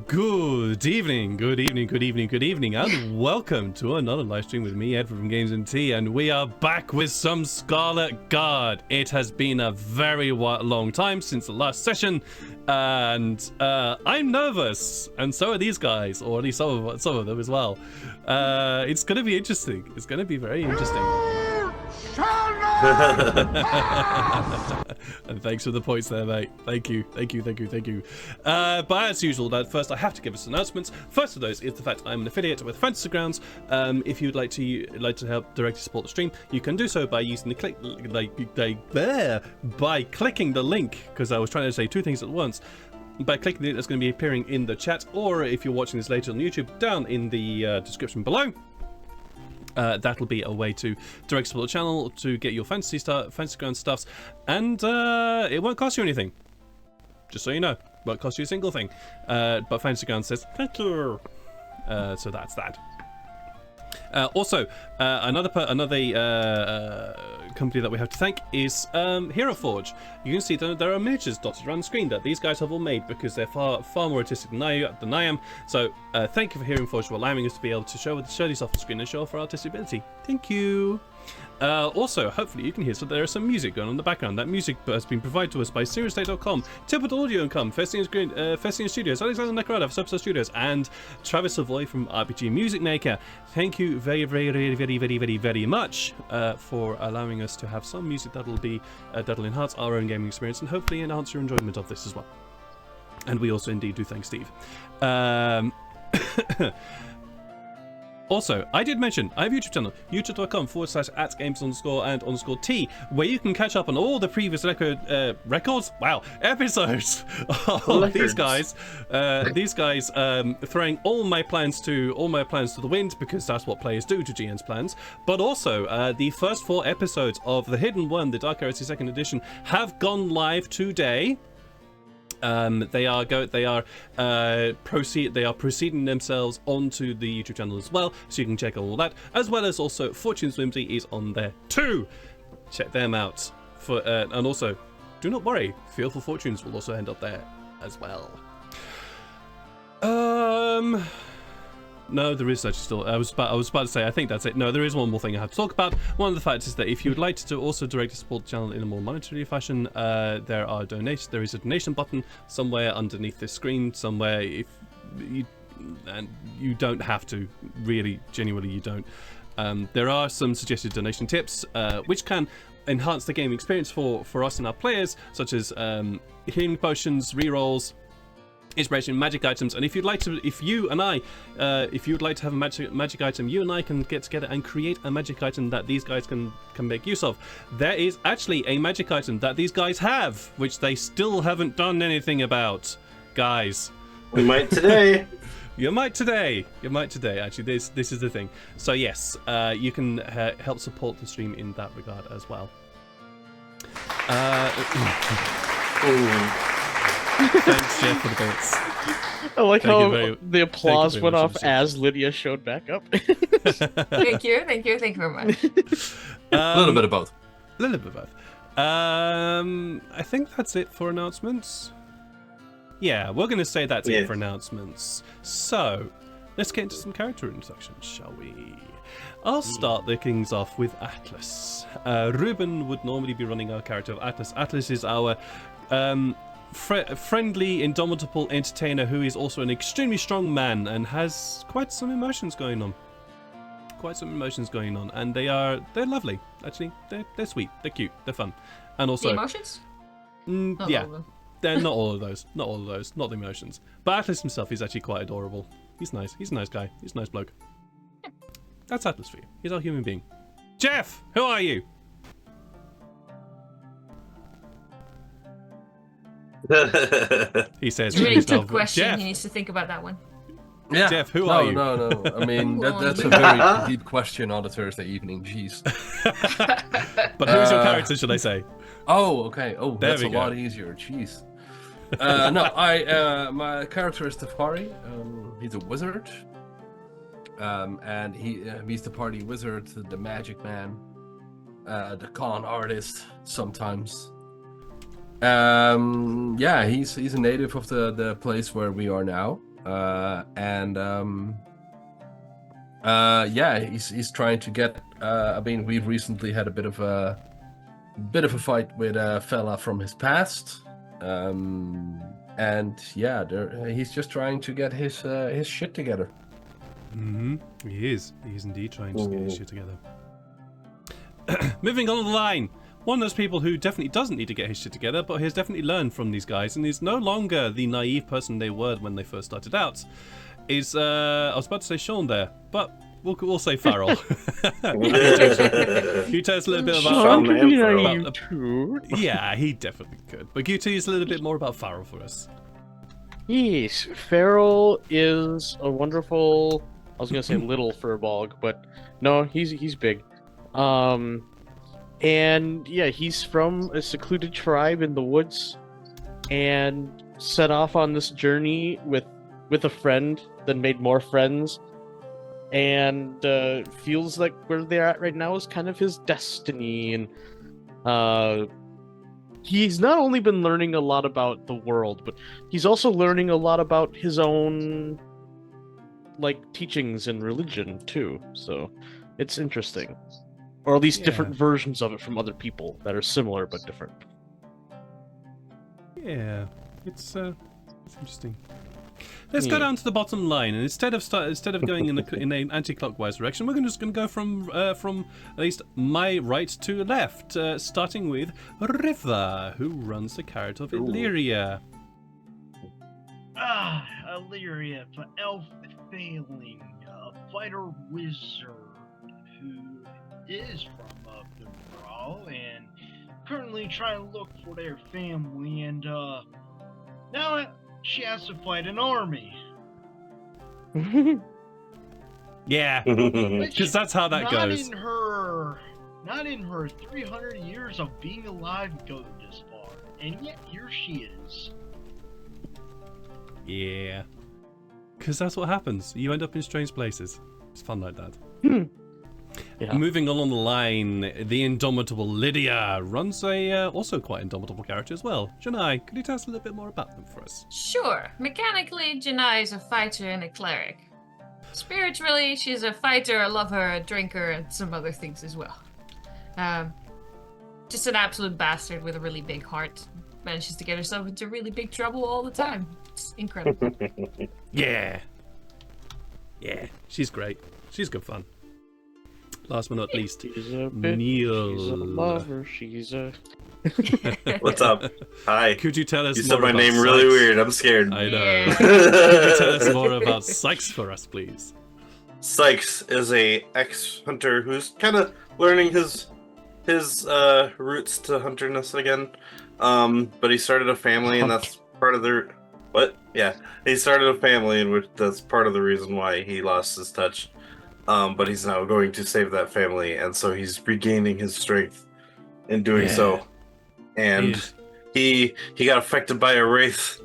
Good evening, and welcome to another live stream with me, Edward from Games and Tea, and we are back with some Scarlet Guard. It has been a very long time since the last session, and I'm nervous, and so are these guys, or at least some of them as well. It's going to be interesting. It's going to be very interesting. And thanks for the points there, mate. Thank you. But as usual, first I have to give us announcements. First of those is the fact I'm an affiliate with Fantasy Grounds. If you'd like to help directly support the stream, you can do so by using the by clicking the link, because I was trying to say two things at once. By clicking the link that's going to be appearing in the chat, or if you're watching this later on YouTube, down in the description below. That'll be a way to direct support the channel to get your Fantasy Ground stuffs, and it won't cost you anything. Just so you know, it won't cost you a single thing. But Fantasy Ground says thank you. So that's that. Also, another company that we have to thank is Heroforge. You can see there are miniatures dotted around the screen that these guys have all made because they're far more artistic than I am. So thank you for Heroforge for allowing us to be able to show these off the screen and show off our artistic ability. Thank you. Also, hopefully you can hear, so there is some music going on in the background. That music has been provided to us by SiriusDay.com, Tabletop Audio & Festing Studios, Alexander Nakarada for Substar Studios, and Travis Savoy from RPG Music Maker. Thank you very much for allowing us to have some music that'll enhance our own gaming experience and hopefully enhance your enjoyment of this as well. And we also indeed do thank Steve. Also, I did mention, I have a YouTube channel, youtube.com/@games_and_t, where you can catch up on all the previous episodes of these guys throwing all my plans to the wind, because that's what players do to GN's plans. But also, the first 4 episodes of The Hidden One, the Dark Heresy 2nd edition, have gone live today. They are proceeding themselves onto the YouTube channel as well, so you can check all that, as well as also Fortune's Whimsy is on there too. Check them out. And also, do not worry, Fearful Fortunes will also end up there as well. No, there is actually still. I was about to say, I think that's it. No, there is one more thing I have to talk about. One of the facts is that if you would like to also directly support the channel in a more monetary fashion, there is a donation button somewhere underneath this screen, somewhere. And you don't have to, really, genuinely, you don't. There are some suggested donation tips, which can enhance the game experience for us and our players, such as healing potions, rerolls, inspiration, magic items, and if you'd like to have a magic item, you and I can get together and create a magic item that these guys can make use of. There is actually a magic item that these guys have, which they still haven't done anything about. Guys, we might today. You might today. Actually, this is the thing. So yes, you can help support the stream in that regard as well. Thanks, Jeff, for the bits. I like how the applause went off as Lydia showed back up. Thank you very much. A little bit of both. I think that's it for announcements. Yeah, we're going to say that's it for announcements. So, let's get into some character introductions, shall we? I'll start the things off with Atlas. Ruben would normally be running our character of Atlas. Atlas is our friendly, indomitable entertainer who is also an extremely strong man and has quite some emotions going on. And they're lovely. Actually, they're sweet, they're cute, they're fun, and also the emotions. Yeah, they're not all of those, not the emotions. But Atlas himself is actually quite adorable. He's nice. He's a nice guy. He's a nice bloke. Yeah. That's Atlas for you. He's our human being. Jeff, who are you? He says, it's a really tough question. Jeff. He needs to think about that one. Yeah. Jeff, who are you? No. I mean, that's a very deep question on a Thursday evening. Jeez. But who's your character, should I say? Oh, okay. Oh, there that's a lot easier. Jeez. My character is Tafari. He's a wizard. And he's the party wizard, the magic man, the con artist sometimes. Yeah, he's a native of the place where we are now. Yeah, he's trying to get. I mean, we've recently had a bit of a fight with a fella from his past, and yeah, he's just trying to get his shit together. He is. He is indeed trying to get his shit together. Moving on the line. One of those people who definitely doesn't need to get his shit together, but has definitely learned from these guys and is no longer the naive person they were when they first started out, is, I was about to say Sean there, but we'll say Farrell. You tell us a little bit about Sean Farrell. can be naive too. Yeah, he definitely could. But can you tell us a little bit more about Farrell for us? Yes, Farrell is a wonderful. I was gonna say little furball, but no, he's big. And yeah, he's from a secluded tribe in the woods, and set off on this journey with a friend, then made more friends, and feels like where they're at right now is kind of his destiny. And he's not only been learning a lot about the world, but he's also learning a lot about his own teachings and religion too. So it's interesting. Or at least different versions of it from other people that are similar but different. Yeah, it's interesting. Let's go down to the bottom line, and instead of going in an anti-clockwise direction, we're just going to go from at least my right to left, starting with River, who runs the character of Illyria. Illyria, an elf failing, a fighter wizard who is from the Brawl and currently trying to look for their family, and now she has to fight an army. Yeah, because that's how that goes. Not in her 300 years of being alive go this far, and yet here she is. Yeah, because that's what happens. You end up in strange places. It's fun like that. Yeah. Moving along the line, the indomitable Lydia runs a also quite indomitable character as well. Janai, could you tell us a little bit more about them for us? Sure. Mechanically, Janai is a fighter and a cleric. Spiritually, she's a fighter, a lover, a drinker, and some other things as well. Just an absolute bastard with a really big heart. Manages to get herself into really big trouble all the time. It's incredible. Yeah, she's great. She's good fun. Last but not least, She's a bitch, Neil. she's a lover, she's a... What's up? Hi. Could you tell us You more said my about name really Sykes? weird. I'm scared. I know. Yeah. Could you tell us more about Sykes for us, please? Sykes is a ex-hunter who's kind of learning his roots to hunterness again. But he started a family, and that's part of the what? Yeah, he started a family, and that's part of the reason why he lost his touch. But he's now going to save that family, and so he's regaining his strength in doing so. And he got affected by a wraith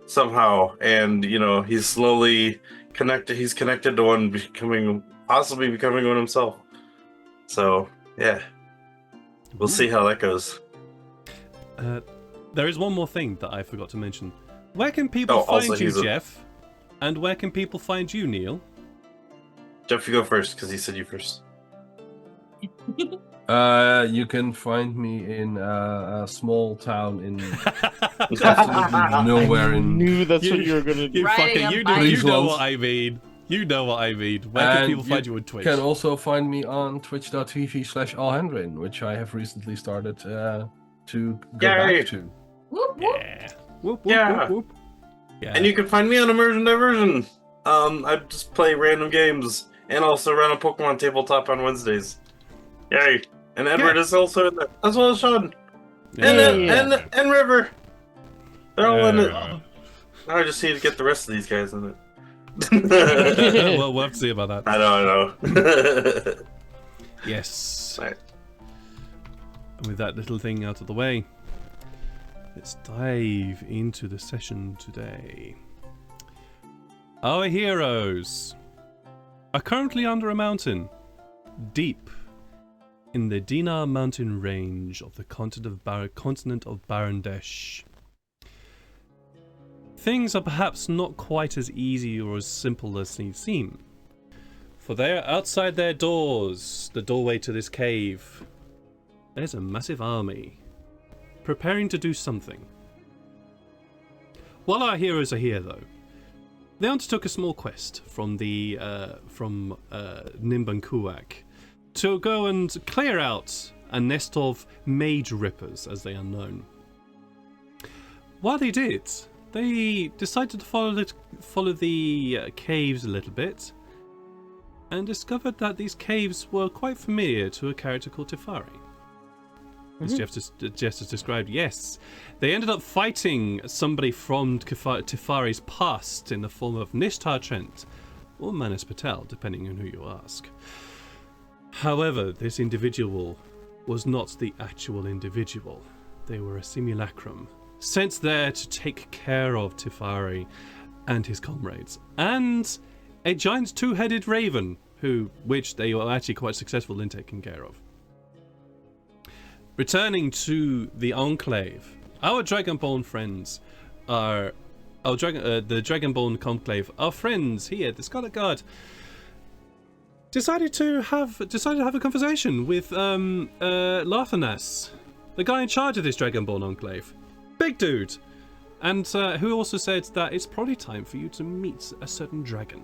somehow, and he's slowly connected. He's connected to one, possibly becoming one himself. So yeah, we'll see how that goes. There is one more thing that I forgot to mention. Where can people find you, Jeff? And where can people find you, Neil? Jeff, you go first, because he said you first. You can find me in a small town in absolutely nowhere I in. knew that's what you were gonna do. You Riding fucking, a bike. you know what I mean. You know what I mean. Where can And people find you on Twitch? You can also find me on twitch.tv/alhendrin, which I have recently started to go back to. Whoop, whoop. Yeah. Whoop, whoop, Yeah. whoop, whoop. Yeah. And you can find me on Immersion Diversion. I just play random games and also run a Pokemon tabletop on Wednesdays. Yay! And Edward is also in there, as well as Sean. And River. They're all in it. Now I just need to get the rest of these guys in it. Well, we'll have to see about that. I know. Yes. Right. And with that little thing out of the way, let's dive into the session today. Our heroes are currently under a mountain, deep in the Dinar mountain range of the continent of Barandesh. things are perhaps not quite as easy or as simple as they seem. For there, outside their doors, the doorway to this cave, there's a massive army, preparing to do something. While our heroes are here, though, they undertook a small quest from Nimbankuak to go and clear out a nest of mage rippers, as they are known. While they did, they decided to follow the caves a little bit, and discovered that these caves were quite familiar to a character called Tefari. As Jeff has described, yes. They ended up fighting somebody from Tefari's past in the form of Nishtar Trent, or Manas Patel, depending on who you ask. However, this individual was not the actual individual. They were a simulacrum, sent there to take care of Tefari and his comrades, and a giant two-headed raven, which they were actually quite successful in taking care of. Returning to the Enclave, our Dragonborn friends are... the Dragonborn Conclave, our friends here, the Scarlet Guard, decided to have a conversation with Larthanas, the guy in charge of this Dragonborn Enclave. Big dude! And who also said that it's probably time for you to meet a certain dragon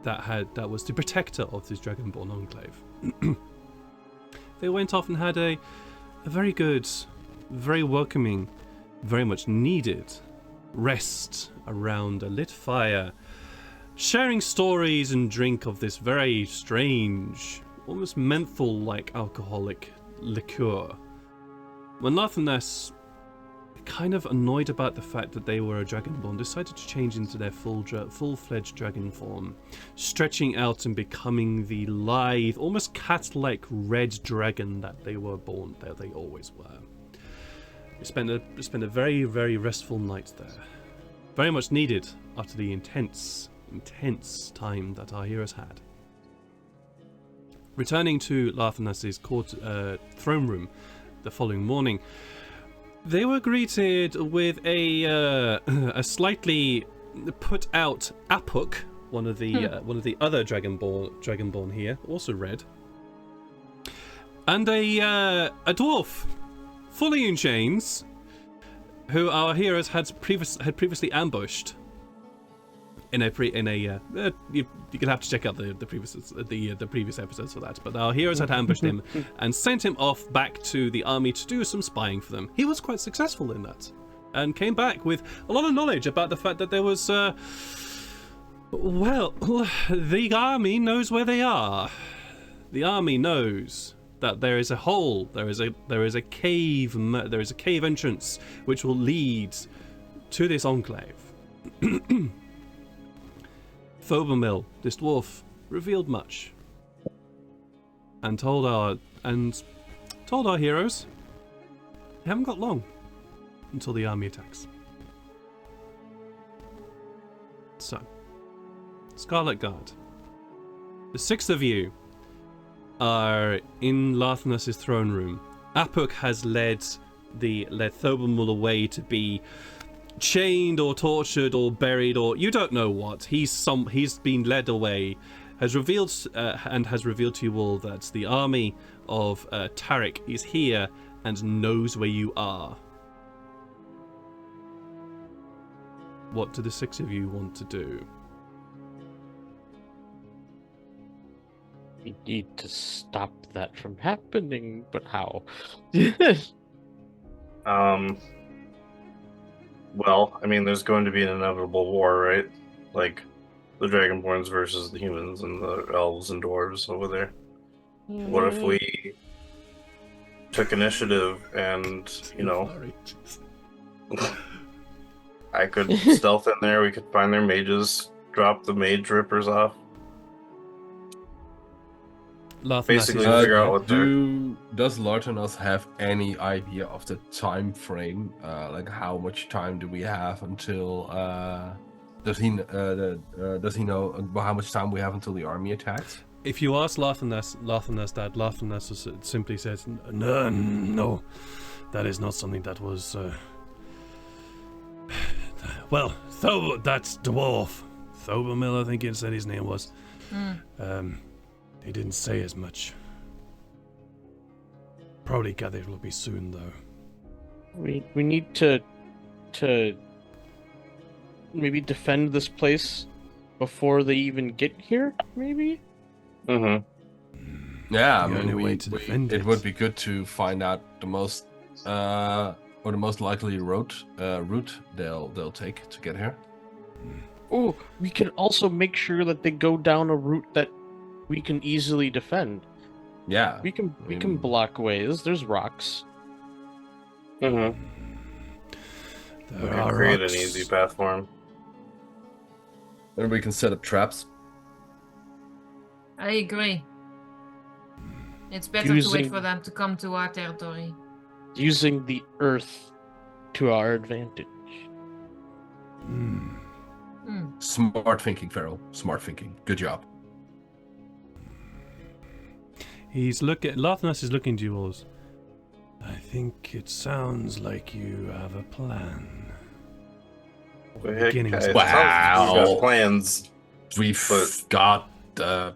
that was the protector of this Dragonborn Enclave. They went off and had a very good, very welcoming, very much needed rest around a lit fire, sharing stories and drink of this very strange, almost menthol-like alcoholic liqueur. When Larthanas, kind of annoyed about the fact that they were a Dragonborn, decided to change into their full-fledged dragon form, stretching out and becoming the lithe, almost cat-like red dragon that they were born, that they always were. We spent a very, very restful night there. Very much needed after the intense time that our heroes had. Returning to Larthanas's throne room the following morning, they were greeted with a slightly put out Apuk, one of the other Dragonborn here, also red, and a dwarf, fully in chains, who our heroes had previously ambushed. You could have to check out the previous episodes for that. But our heroes had ambushed him and sent him off back to the army to do some spying for them. He was quite successful in that, and came back with a lot of knowledge about the fact that there was, the army knows where they are. The army knows that there is a hole, there is a cave entrance which will lead to this enclave. Phobomil, this dwarf, revealed much, and told our heroes they haven't got long until the army attacks. So, Scarlet Guard, the 6 of you are in Larthanas's throne room. Apuk has led Thobomul away to be chained or tortured or buried, or you don't know what. He's been led away, has revealed to you all that the army of Tarek is here and knows where you are. What do the 6 of you want to do? We need to stop that from happening, but how? Well, I mean, there's going to be an inevitable war, right? Like, the Dragonborns versus the humans and the elves and dwarves over there. What if we took initiative and, I could stealth in there, we could find their mages, drop the mage rippers off. Basically, figure out what does Lartanas have any idea of the time frame? Like, how much time do we have until? Does he know how much time we have until the army attacks? If you ask Larthanas that, Larthanas simply says, "No, that is not something that was. Well, that's dwarf. Thobermill, I think it said his name was. He didn't say as much. Probably gather it will be soon, though. We need to maybe defend this place before they even get here, maybe? Mm-hmm. Yeah, I The only mean, way to defend it. it would be good to find out the most or the most likely route they'll take to get here. Oh, we can also make sure that they go down a route that we can easily defend. Yeah, We can block ways. There's rocks. Mm-hmm. We There can are create rocks. an easy path for him. and we can set up traps. I agree. It's better to wait Using- for them to come to our territory. Using the earth to our advantage. Hmm. Smart thinking, Farrell. Smart thinking. Good job. Lathanas is looking to you all. I think it sounds like you have a plan. Heck, Beginnings. it Wow. sounds like we've got plans. We've But- got the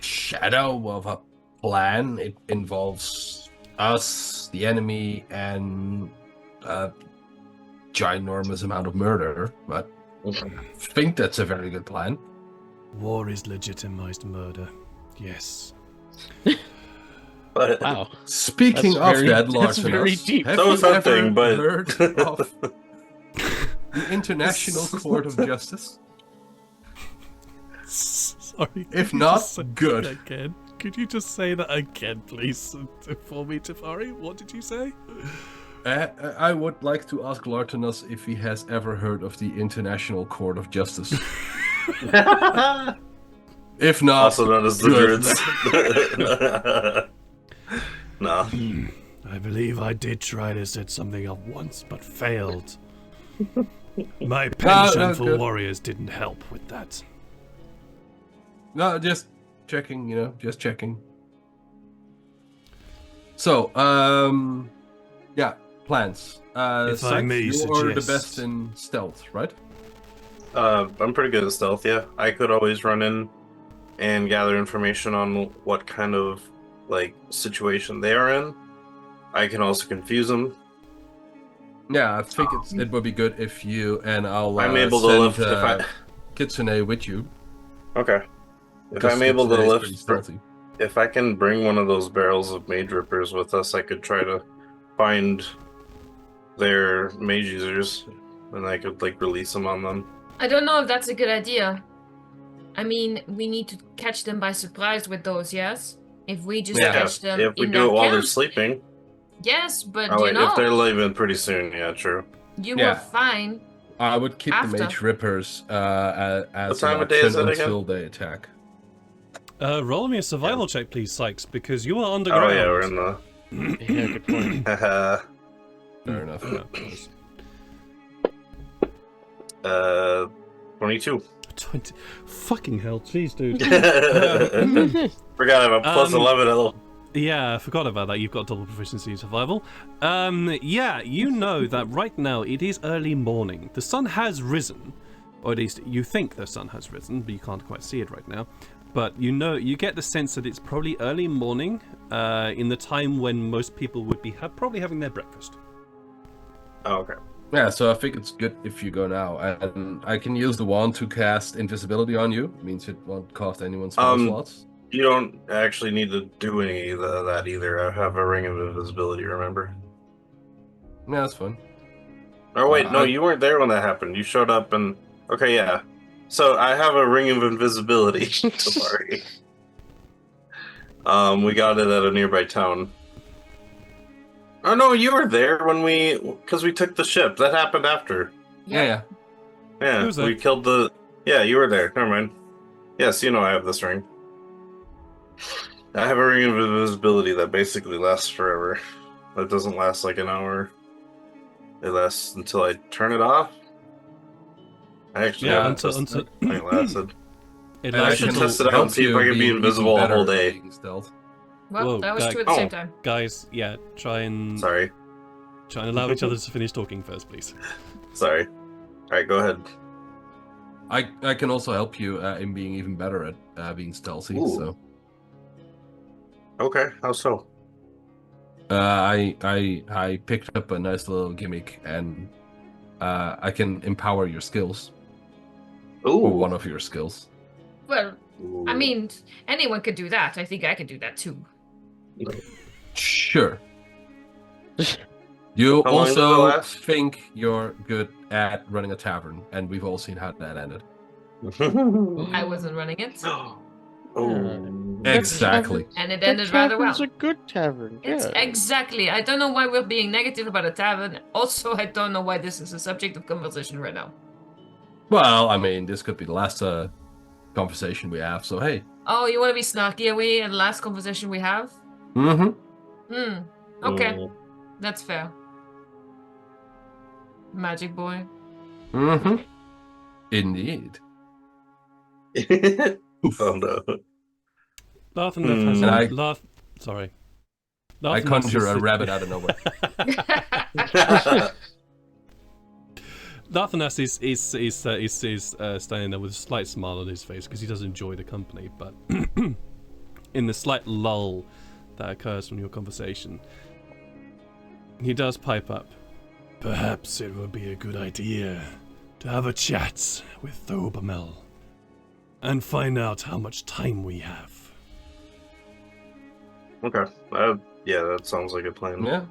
shadow of a plan. It involves us, the enemy, and a ginormous amount of murder. But I think that's a very good plan. War is legitimized murder. Yes. But Wow. Speaking That's of very- that, that's very Lartinos, deep. have So you something, ever but- heard of the International Court of Justice? Sorry. If could you not, just say good. that again? Could you just say that again, please, for me, Tafari? What did you say? I would like to ask Lartinos if he has ever heard of the International Court of Justice. If not, also known as the good. Druids. No. I believe I did try to set something up once, but failed. My penchant for good. warriors didn't help with that. No, just checking, just checking. So, yeah, plans. If I Sykes, may you are the suggest- best in stealth, right? I'm pretty good at stealth, yeah. I could always run in and gather information on what kind of, situation they are in. I can also confuse them. Yeah, I think it would be good if you and I'll I'm able to send lift if I... Kitsune with you. Okay. If because I'm able to Kitsune is lift... pretty stealthy. If I can bring one of those barrels of mage rippers with us, I could try to find their mage users, and I could, release them on them. I don't know if that's a good idea. I mean, we need to catch them by surprise with those, yes? If we just Yeah. catch them If we in do their it while they're camp, sleeping... yes, but Oh, wait, if they're know, leaving pretty soon, yeah, true. you Yeah. were fine. I would keep After. the mage rippers as What time an of day is option it again? until they attack. Roll me a survival check, please, Sykes, because you are underground. Oh, yeah, we're in the... Yeah, good point. Haha. Fair enough. Yeah. 22. 20. Fucking hell, jeez, dude. Forgot I have a plus 11 at Yeah, I forgot about that. You've got double proficiency in survival. Yeah, you know that right now it is early morning. The sun has risen, or at least you think the sun has risen, but you can't quite see it right now. But you get the sense that it's probably early morning, in the time when most people would be probably having their breakfast. Oh, okay. Yeah, so I think it's good if you go now, and I can use the wand to cast invisibility on you. It means it won't cost anyone spell slots. You don't actually need to do any of that either. I have a ring of invisibility, remember? Yeah, that's fine. Oh, wait, no, I- you weren't there when that happened. You showed up and... Okay, yeah. So, I have a ring of invisibility, Tabari. We got it at a nearby town. Oh, no, you were there when because we took the ship. That happened after. Yeah. Yeah, Who was that? we killed the... Yeah, you were there. Never mind. Yes, you know I have this ring. I have a ring of invisibility that basically lasts forever. That doesn't last like an hour. It lasts until I turn it off. I actually Yeah, haven't until- tested it. I lasted. It And I lasts should until- test it out and see if I can be invisible a whole day. Stealth. Well, Whoa, that was guy- true at the oh. same time. Guys, yeah, try and Sorry. allow each other to finish talking first, please. Sorry. Alright, go ahead. I can also help you in being even better at being stealthy. Ooh. So Okay, how so? I picked up a nice little gimmick, and I can empower your skills, or one of your skills. Well, I Ooh. mean, anyone could do that. I think I could do that too. Sure. You How long does it also last? think you're good at running a tavern, and we've all seen how that ended. I wasn't running it, Oh. Exactly. and it That ended rather well. tavern's a good tavern. It's Yeah. exactly. I don't know why we're being negative about a tavern. Also, I don't know why this is a subject of conversation right now. Well, I mean, this could be the last conversation we have, so hey. Oh, you want to be snarky away in the last conversation we have? Mm-hmm. Okay, that's fair. Magic boy. Mm-hmm. Indeed. Oh no. Lathaneth Hmm. has And a... I- Lath... Sorry. I Lathaneth conjure is- a rabbit out of nowhere. Lathaneth is standing there with a slight smile on his face because he does enjoy the company, but in the slight lull that occurs from your conversation, he does pipe up. Perhaps it would be a good idea to have a chat with Thobamel and find out how much time we have. Okay. Yeah, that sounds like a plan. Yeah.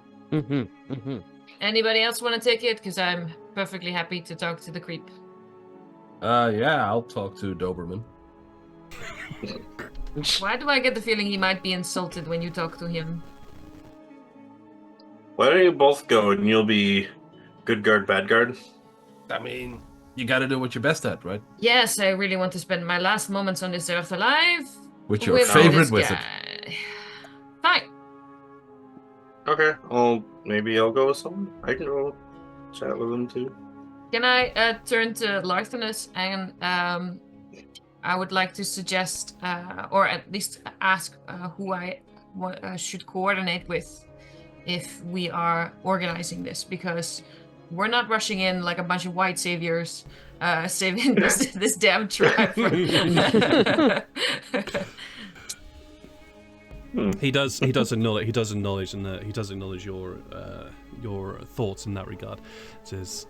Anybody else want to take it? Because I'm perfectly happy to talk to the creep. Yeah, I'll talk to Doberman. Why do I get the feeling he might be insulted when you talk to him? Why don't you both go and you'll be good guard, bad guard? I mean, you gotta do what you're best at, right? Yes, I really want to spend my last moments on this earth alive With your with favorite this wizard. guy. Fine. Okay. Well, maybe I'll go with someone. I can go chat with them too. Can I turn to Larthanus and I would like to suggest, or at least ask who I should coordinate with if we are organizing this, because we're not rushing in like a bunch of white saviors saving this damn tribe. He does acknowledge your thoughts in that regard. Says,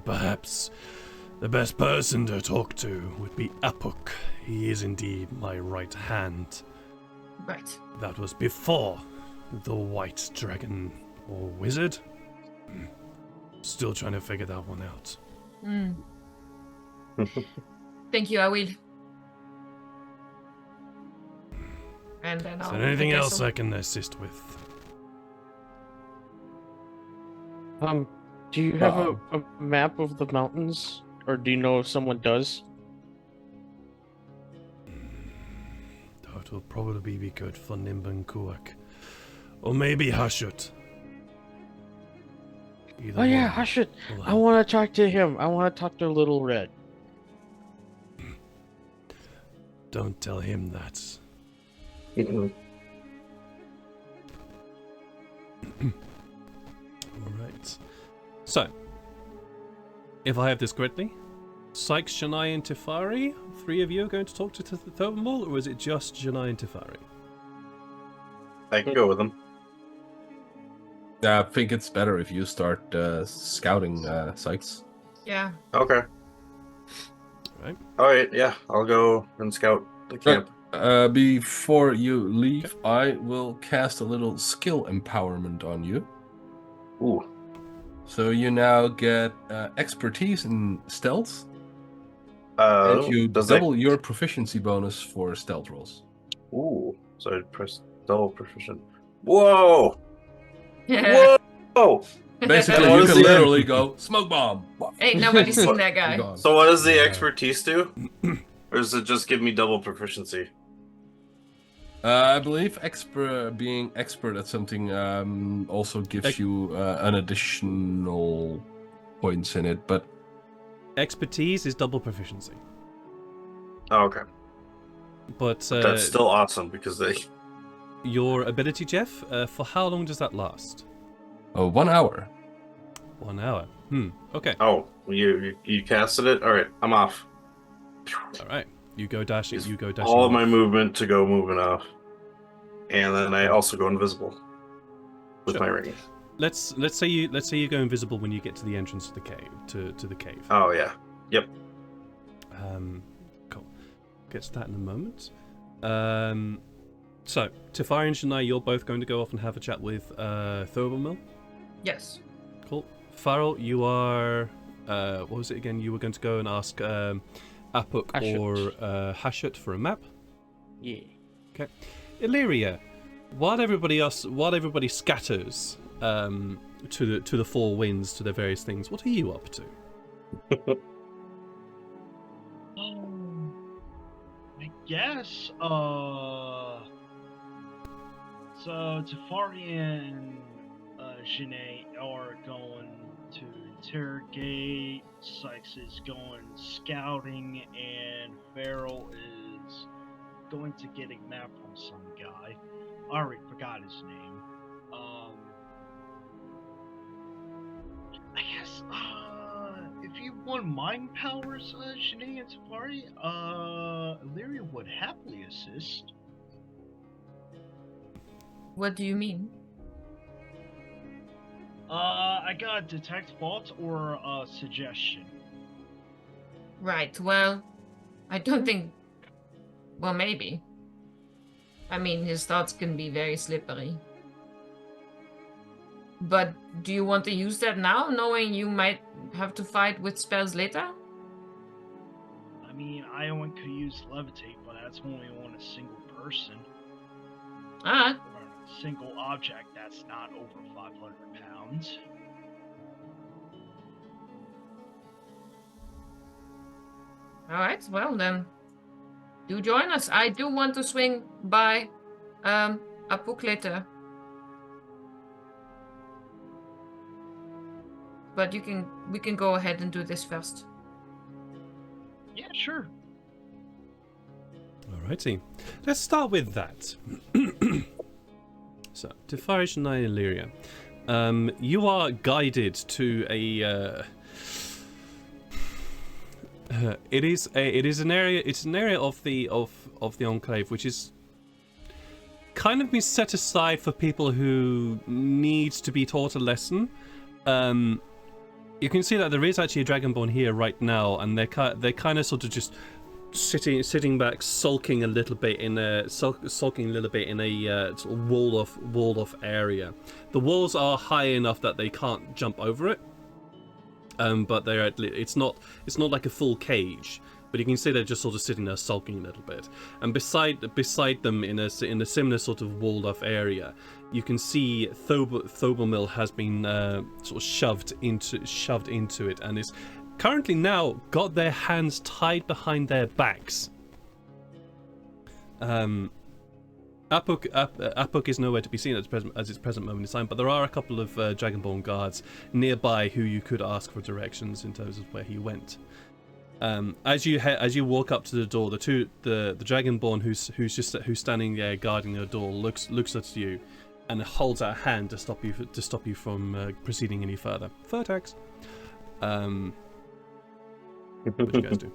perhaps the best person to talk to would be Apuk. He is indeed my right hand. Right. That was before the white dragon or wizard. Still trying to figure that one out. Thank you, I will. And then Is I'll there anything guess else I can assist with? Do you have a map of the mountains, or do you know if someone does? That will probably be good for Nimban Kuak. Or maybe Hashut. Either Oh yeah, one Hashut. will I help. want to talk to him. I want to talk to Little Red. Don't tell him that. Alright. So, if I have this correctly, Sykes, Janai, and Tefari, three of you are going to talk to Thobamol, or is it just Janai and Tefari? I can go with them. I think it's better if you start scouting, Sykes. Yeah. Okay. Right. Alright, yeah. I'll go and scout the camp. Before you leave, I will cast a little skill empowerment on you. Ooh. So you now get expertise in stealth, and you does double your proficiency bonus for stealth rolls. Ooh. So I press double proficient. Whoa! Yeah. Whoa! Basically, What you is can the- literally go smoke bomb. Ain't nobody seen that You're guy. gone. So what does the expertise do? Or does it just give me double proficiency? I believe being expert at something also gives you an additional points in it, but Expertise is double proficiency. Oh, okay. But That's still awesome because they... your ability, Jeff, for how long does that last? 1 hour. 1 hour. Okay. Oh, You casted it. All right, I'm off. All right, you go dashing. Use You go dashing. all of my off. movement to go moving off, and then I also go invisible with Sure. my ring. Let's say you go invisible when you get to the entrance to the cave. To the cave. Oh yeah. Yep. Cool. Get to that in a moment. So Tefari and Shania, you're both going to go off and have a chat with Thorvald. Yes. Cool. Farrell, you are. What was it again? You were going to go and ask Apuk Hashut. or Hashut for a map. Yeah. Okay. Illyria, while everybody scatters to the four winds to their various things, what are you up to? I guess, so Tefari and Janae are going to interrogate, Sykes is going scouting, and Farrell is going to get a map from some guy. I already forgot his name. I guess, if you want mind powers, Janae and Tefari, Illyria would happily assist. What do you mean? I got detect fault or a suggestion. Right. Well, I don't think. Well, maybe. I mean, his thoughts can be very slippery. But do you want to use that now, knowing you might have to fight with spells later? I mean, I only could use levitate, but that's only on a single person. Alright. Or a single object that's not over 500 pounds. Alright, well then. Do join us. I do want to swing by Apuk later. But we can go ahead and do this first. Yeah, sure. Alrighty, let's start with that. So, Tefari, Shania, and Illyria, you are guided to a. It is an area. It's an area of the enclave which is kind of been set aside for people who need to be taught a lesson. You can see that there is actually a dragonborn here right now, and they're kind of sort of just sitting back, sulking a little bit in a sort of walled off area. The walls are high enough that they can't jump over it. But it's not like a full cage, but you can see they're just sort of sitting there sulking a little bit. And beside them in a similar sort of walled off area, you can see Thobermill has been sort of shoved into it, and is currently now got their hands tied behind their backs. Apuk is nowhere to be seen at its present moment in time, but there are a couple of Dragonborn guards nearby who you could ask for directions in terms of where he went. As you walk up to the door, the Dragonborn who's standing there guarding the door looks at you, and holds out a hand to stop you from proceeding any further. Furtax. What do you guys do?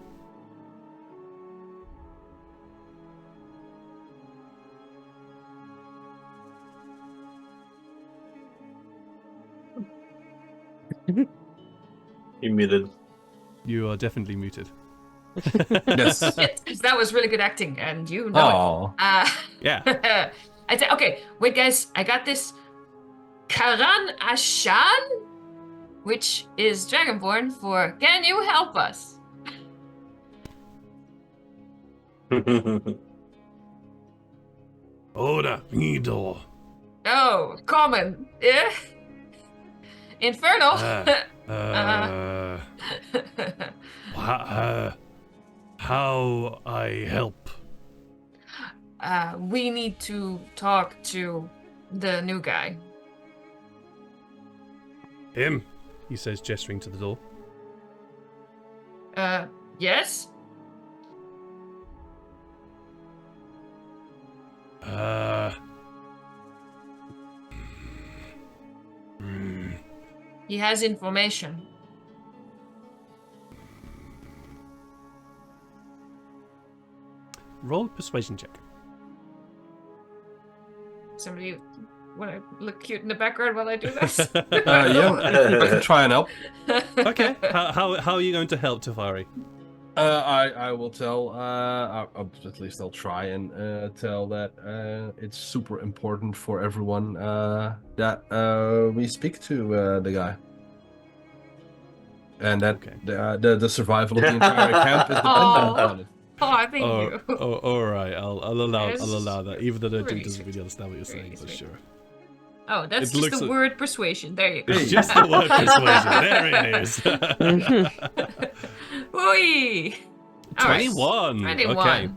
You muted. You are definitely muted. Yes. That was really good acting, and you know it. Yeah. I'd say, okay, wait, guys, I got this. Karan Ashan, which is Dragonborn for "Can you help us?" Ora, Nido. Oh, common. Yeah. Infernal. How I help? We need to talk to the new guy. Him, he says, gesturing to the door. Yes? Hmm. He has information. Roll a persuasion check. Somebody want to look cute in the background while I do this? Yeah, I can try and help. Okay. How are you going to help, Tafari? I will tell. At least I'll try and tell that it's super important for everyone that we speak to the guy, and that the survival of the entire camp is dependent on it. Oh, thank you. Oh, all right. I'll allow Yes. that, even though the Very dude doesn't sweet. really understand what you're saying. Very But sweet. sure. Oh, that's It just looks the like- word persuasion. There you go. It's just the word persuasion. There it is. Oi! All right. 21. 21. Okay.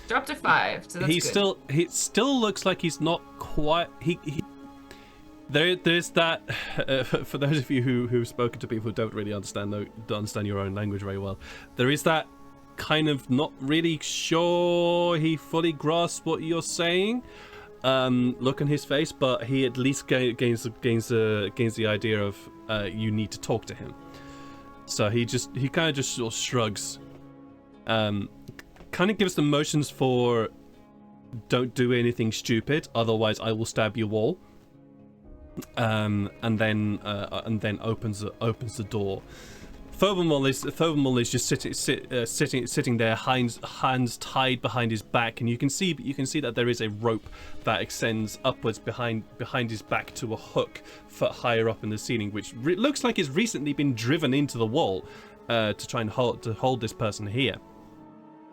Drop to 5. So that's good. He still looks like he's not quite. There's that. For those of you who've spoken to people who don't really understand your own language very well, there is that kind of not really sure he fully grasps what you're saying. Look on his face, but he at least gains the idea of you need to talk to him. So he kind of just sort of shrugs. Kind of gives the motions for don't do anything stupid, otherwise I will stab you all. And then opens the door. Thobamol is just sitting there, hands tied behind his back, and you can see that there is a rope that extends upwards behind his back to a hook higher up in the ceiling, which looks like it's recently been driven into the wall to try and hold this person here.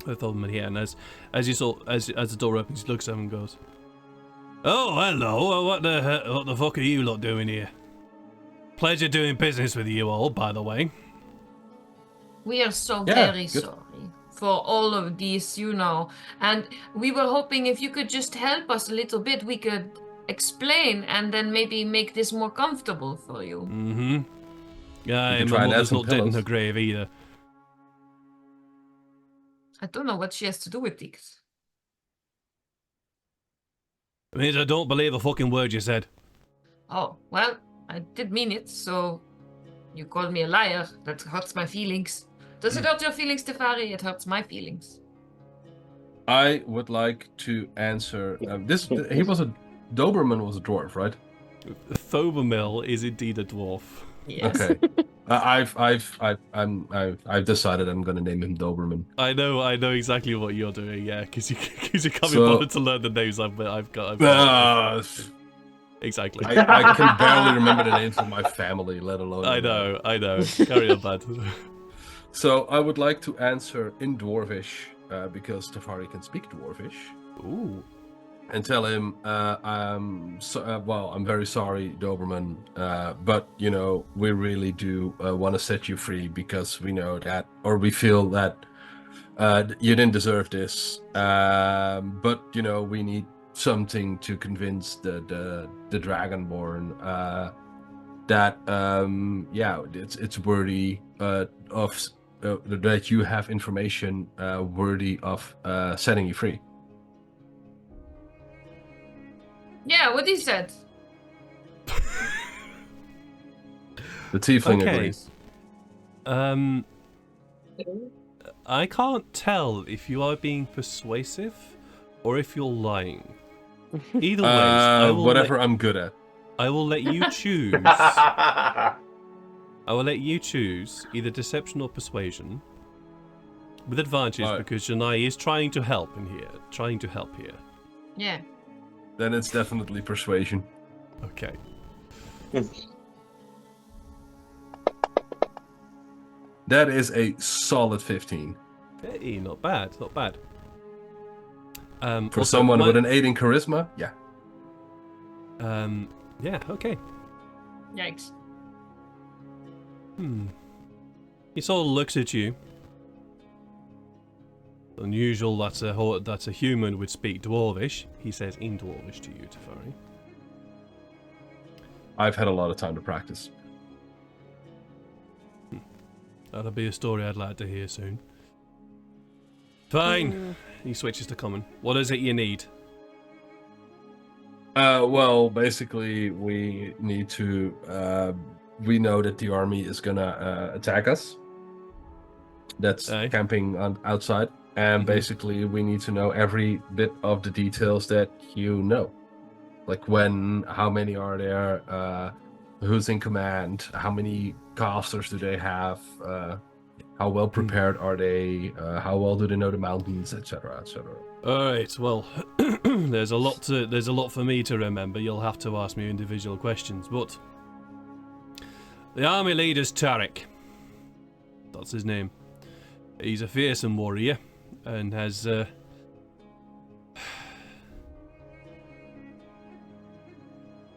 Thobamol here, and as the door opens, he looks at him and goes, "Oh, hello. What the fuck are you lot doing here? Pleasure doing business with you all, by the way." We are so Yeah, very good. sorry for all of these, and we were hoping if you could just help us a little bit, we could explain and then maybe make this more comfortable for you. Mm-hmm. Yeah, can my try and add mother's some not dead in pillows. her grave either. I don't know what she has to do with this. It means I don't believe a fucking word you said. Oh, well, I did mean it, so you called me a liar. That hurts my feelings. Does it hurt your feelings, Tefari? It hurts my feelings. I would like to answer this. He was a Doberman was a dwarf, right? Thobamil is indeed a dwarf. Yes. Okay. I've decided I'm gonna name him Doberman. I know exactly what you're doing, yeah, because you can't be So- bothered to learn the names I've got. Exactly. I can barely remember the names of my family, let alone. I know. Carry on, bud. So I would like to answer in Dwarvish because Tafari can speak Dwarvish, Ooh. and tell him, I'm very sorry, Doberman, but we really do want to set you free because we know that, or we feel that you didn't deserve this, but we need something to convince the Dragonborn that it's worthy of that you have information worthy of setting you free. Yeah, what he said. The tiefling Okay. agrees. I can't tell if you are being persuasive or if you're lying. Either way, Whatever I'm good at. I will let you choose. I will let you choose either deception or persuasion, with advantage Alright. because Janai is trying to help here. Yeah. Then it's definitely persuasion. Okay. That is a solid 15. Hey, not bad. For Also, someone my- with an 8 in charisma, yeah. Yeah. Okay. Yikes. He sort of looks at you. Unusual that a human would speak Dwarvish. He says in Dwarvish to you, Tefari. I've had a lot of time to practice. That'll be a story I'd like to hear soon. Fine. He switches to common. What is it you need? Well, basically, we need to. We know that the army is gonna attack us. That's Aye. camping outside, and Mhm. basically we need to know every bit of the details that you know, like when, how many are there, who's in command, how many casters do they have, how well prepared are they, how well do they know the mountains, etc., etc. All right. Well, there's a lot for me to remember. You'll have to ask me individual questions, but the army leader's Tarek. That's his name. He's a fearsome warrior, and has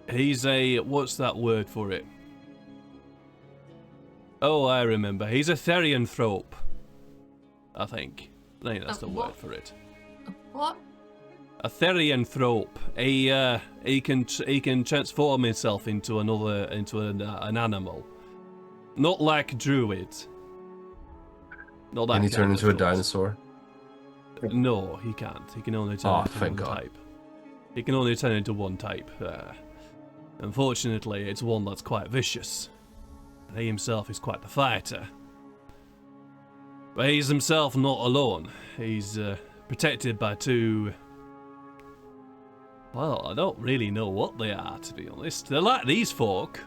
he's a, what's that word for it? Oh, I remember. He's a therianthrope. I think that's the word what? for it. What? A therianthrope. He can transform himself into an animal. Not like druid. Not that Can he kind turn of into a thought. dinosaur? No, he can't. He can only turn into thank one God. type. He can only turn into one type. Unfortunately, it's one that's quite vicious. He himself is quite the fighter. But he's himself not alone. He's protected by two... Well, I don't really know what they are, to be honest. They're like these folk.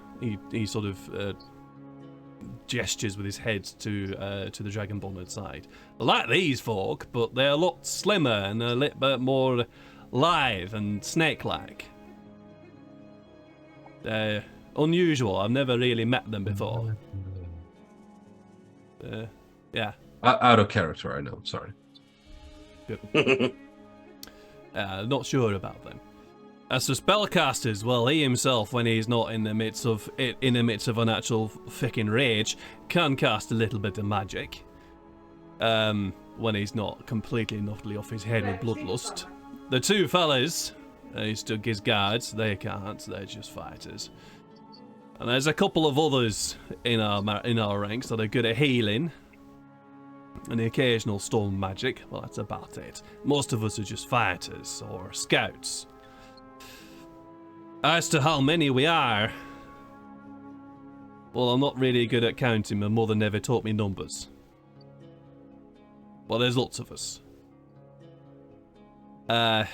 He sort of gestures with his head to the Dragonborn side. They're like these folk, but they're a lot slimmer and a little bit more lithe and snake-like. They're unusual. I've never really met them before. Yeah. Out of character, I know. Sorry. Not sure about them. As for spellcasters, well, he himself, when he's not in the midst of an actual fucking rage, can cast a little bit of magic. When he's not completely and utterly off his head with bloodlust. The two fellas, he stood his guards. They can't. They're just fighters. And there's a couple of others in our ranks that are good at healing. And the occasional storm magic, well, that's about it. Most of us are just fighters or scouts. As to how many we are, well, I'm not really good at counting. My mother never taught me numbers. Well, there's lots of us. There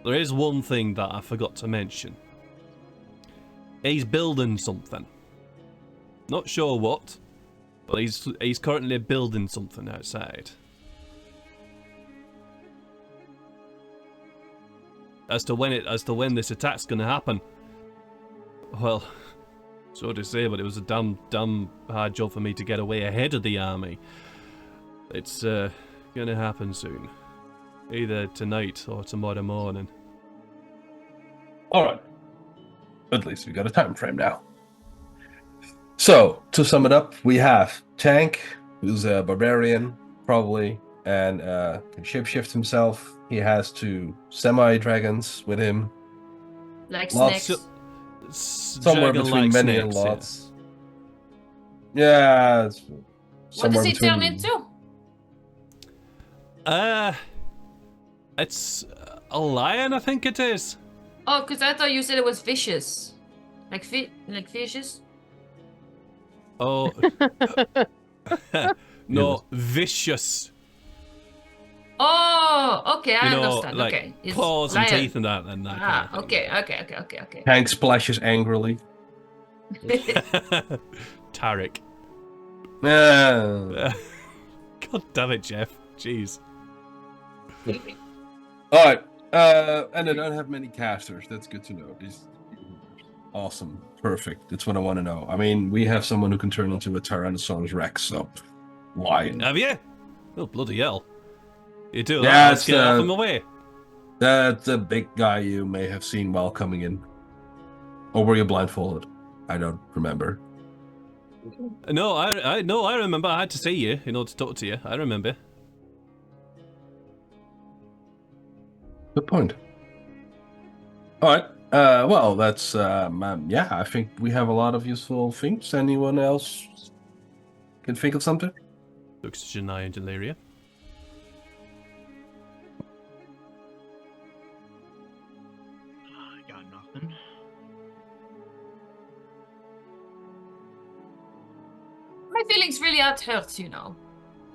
is one thing that I forgot to mention. He's building something. Not sure what, but he's currently building something outside. As to when this attack's gonna happen, well, so to say, but it was a damn hard job for me to get away ahead of the army. It's gonna happen soon, either tonight or tomorrow morning. All right. At least we got a time frame now. So, to sum it up, we have Tank, who's a barbarian, probably, and can shapeshift himself. He has two semi-dragons with him. Like Lots- snakes. Somewhere between Dragon-like many snakes, and yeah. lots. Yeah, it's What somewhere does he turn between- into? It's a lion, I think it is. Oh, because I thought you said it was vicious. Like fishes? Oh, no, vicious. Oh, okay, I You know, understand. like Okay. It's claws and lion. teeth and that kind Ah, of thing. okay. Tank splashes angrily. Tarek. Yeah. God damn it, Jeff. Jeez. All right. And I don't have many casters. That's good to know. These awesome. Perfect. That's what I want to know. I mean, we have someone who can turn into a Tyrannosaurus Rex, so lion. Have you? Oh, bloody hell. You do that, Yeah, let's it's, get off him away. That's a big guy you may have seen while coming in. Or were you blindfolded? I don't remember. No, I remember. I had to see you in order to talk to you. I remember. Good point. All right. Well, that's yeah. I think we have a lot of useful things. Anyone else can think of something? Looks to Janai and Delaria. I got nothing. My feelings really aren't hurt, you know.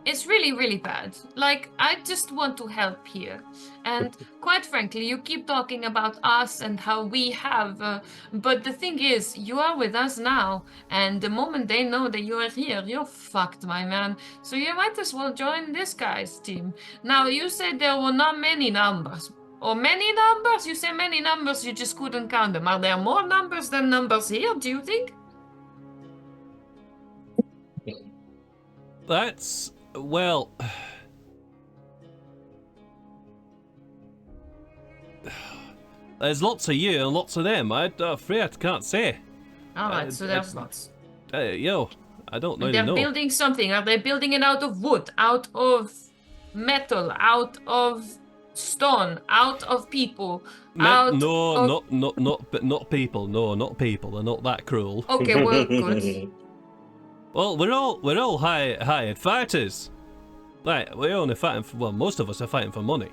It's really, really bad. Like, I just want to help here. And quite frankly, you keep talking about us and how we have. But the thing is, you are with us now. And the moment they know that you are here, you're fucked, my man. So you might as well join this guy's team. Now, you said there were not many numbers. Or many numbers? You say many numbers, you just couldn't count them. Are there more numbers than numbers here, do you think? That's... well... There's lots of you and lots of them. I'm afraid I can't say. Alright, so there's lots. Yo, I don't really They're know. building something. Are they building it out of wood, out of metal, out of stone, out of people? Out No, of... not people. No, not people. They're not that cruel. Okay, well, good. Well, we're all hired fighters. Like, we're only fighting for, well, most of us are fighting for money.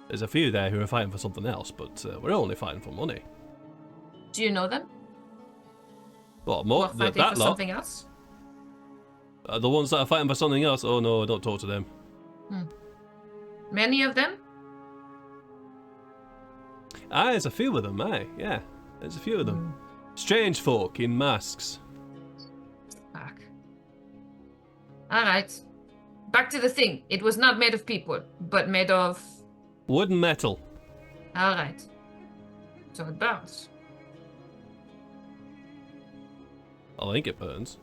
There's a few there who are fighting for something else, but we're only fighting for money. Do you know them? What, Or more? fighting That for lot? something else? The ones that are fighting for something else? Oh no, don't talk to them. Many of them? There's a few of them, aye, yeah. There's a few of them. Strange folk in masks. Fuck. Alright. Back to the thing. It was not made of people, but made of... Wood and metal. Alright. So it burns. I think it burns.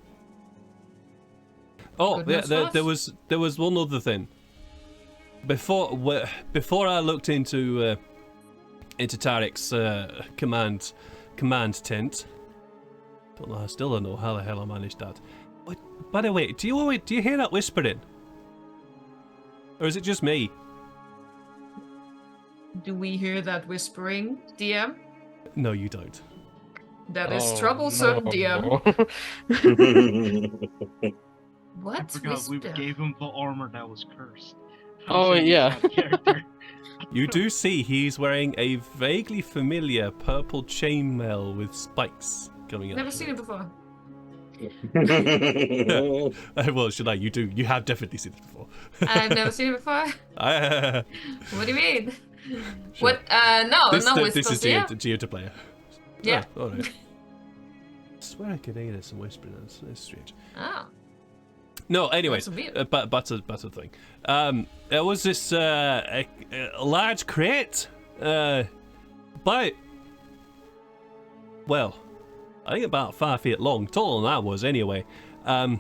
Oh, Good yeah, news for us. there was one other thing. Before I looked into Tarek's command tent. I still don't know how the hell I managed that. But, by the way, do you hear that whispering? Or is it just me? Do we hear that whispering, DM? No, you don't. That is Oh, troublesome, no. DM. What? I forgot we Whisper? gave him the armor that was cursed. Oh, yeah. Character. You do see he's wearing a vaguely familiar purple chainmail with spikes coming up. Never seen it before. Well, should I? You have definitely seen it before. I've never seen it before. What do you mean? Sure. What? No, This whispers is here. Geo to player. Yeah. Oh, alright. I swear I could hear some whispering. That's strange. Oh. No, anyways, That's weird. back to the thing. There was this a large crate, about, well, I think about 5 feet long, taller than I was anyway. I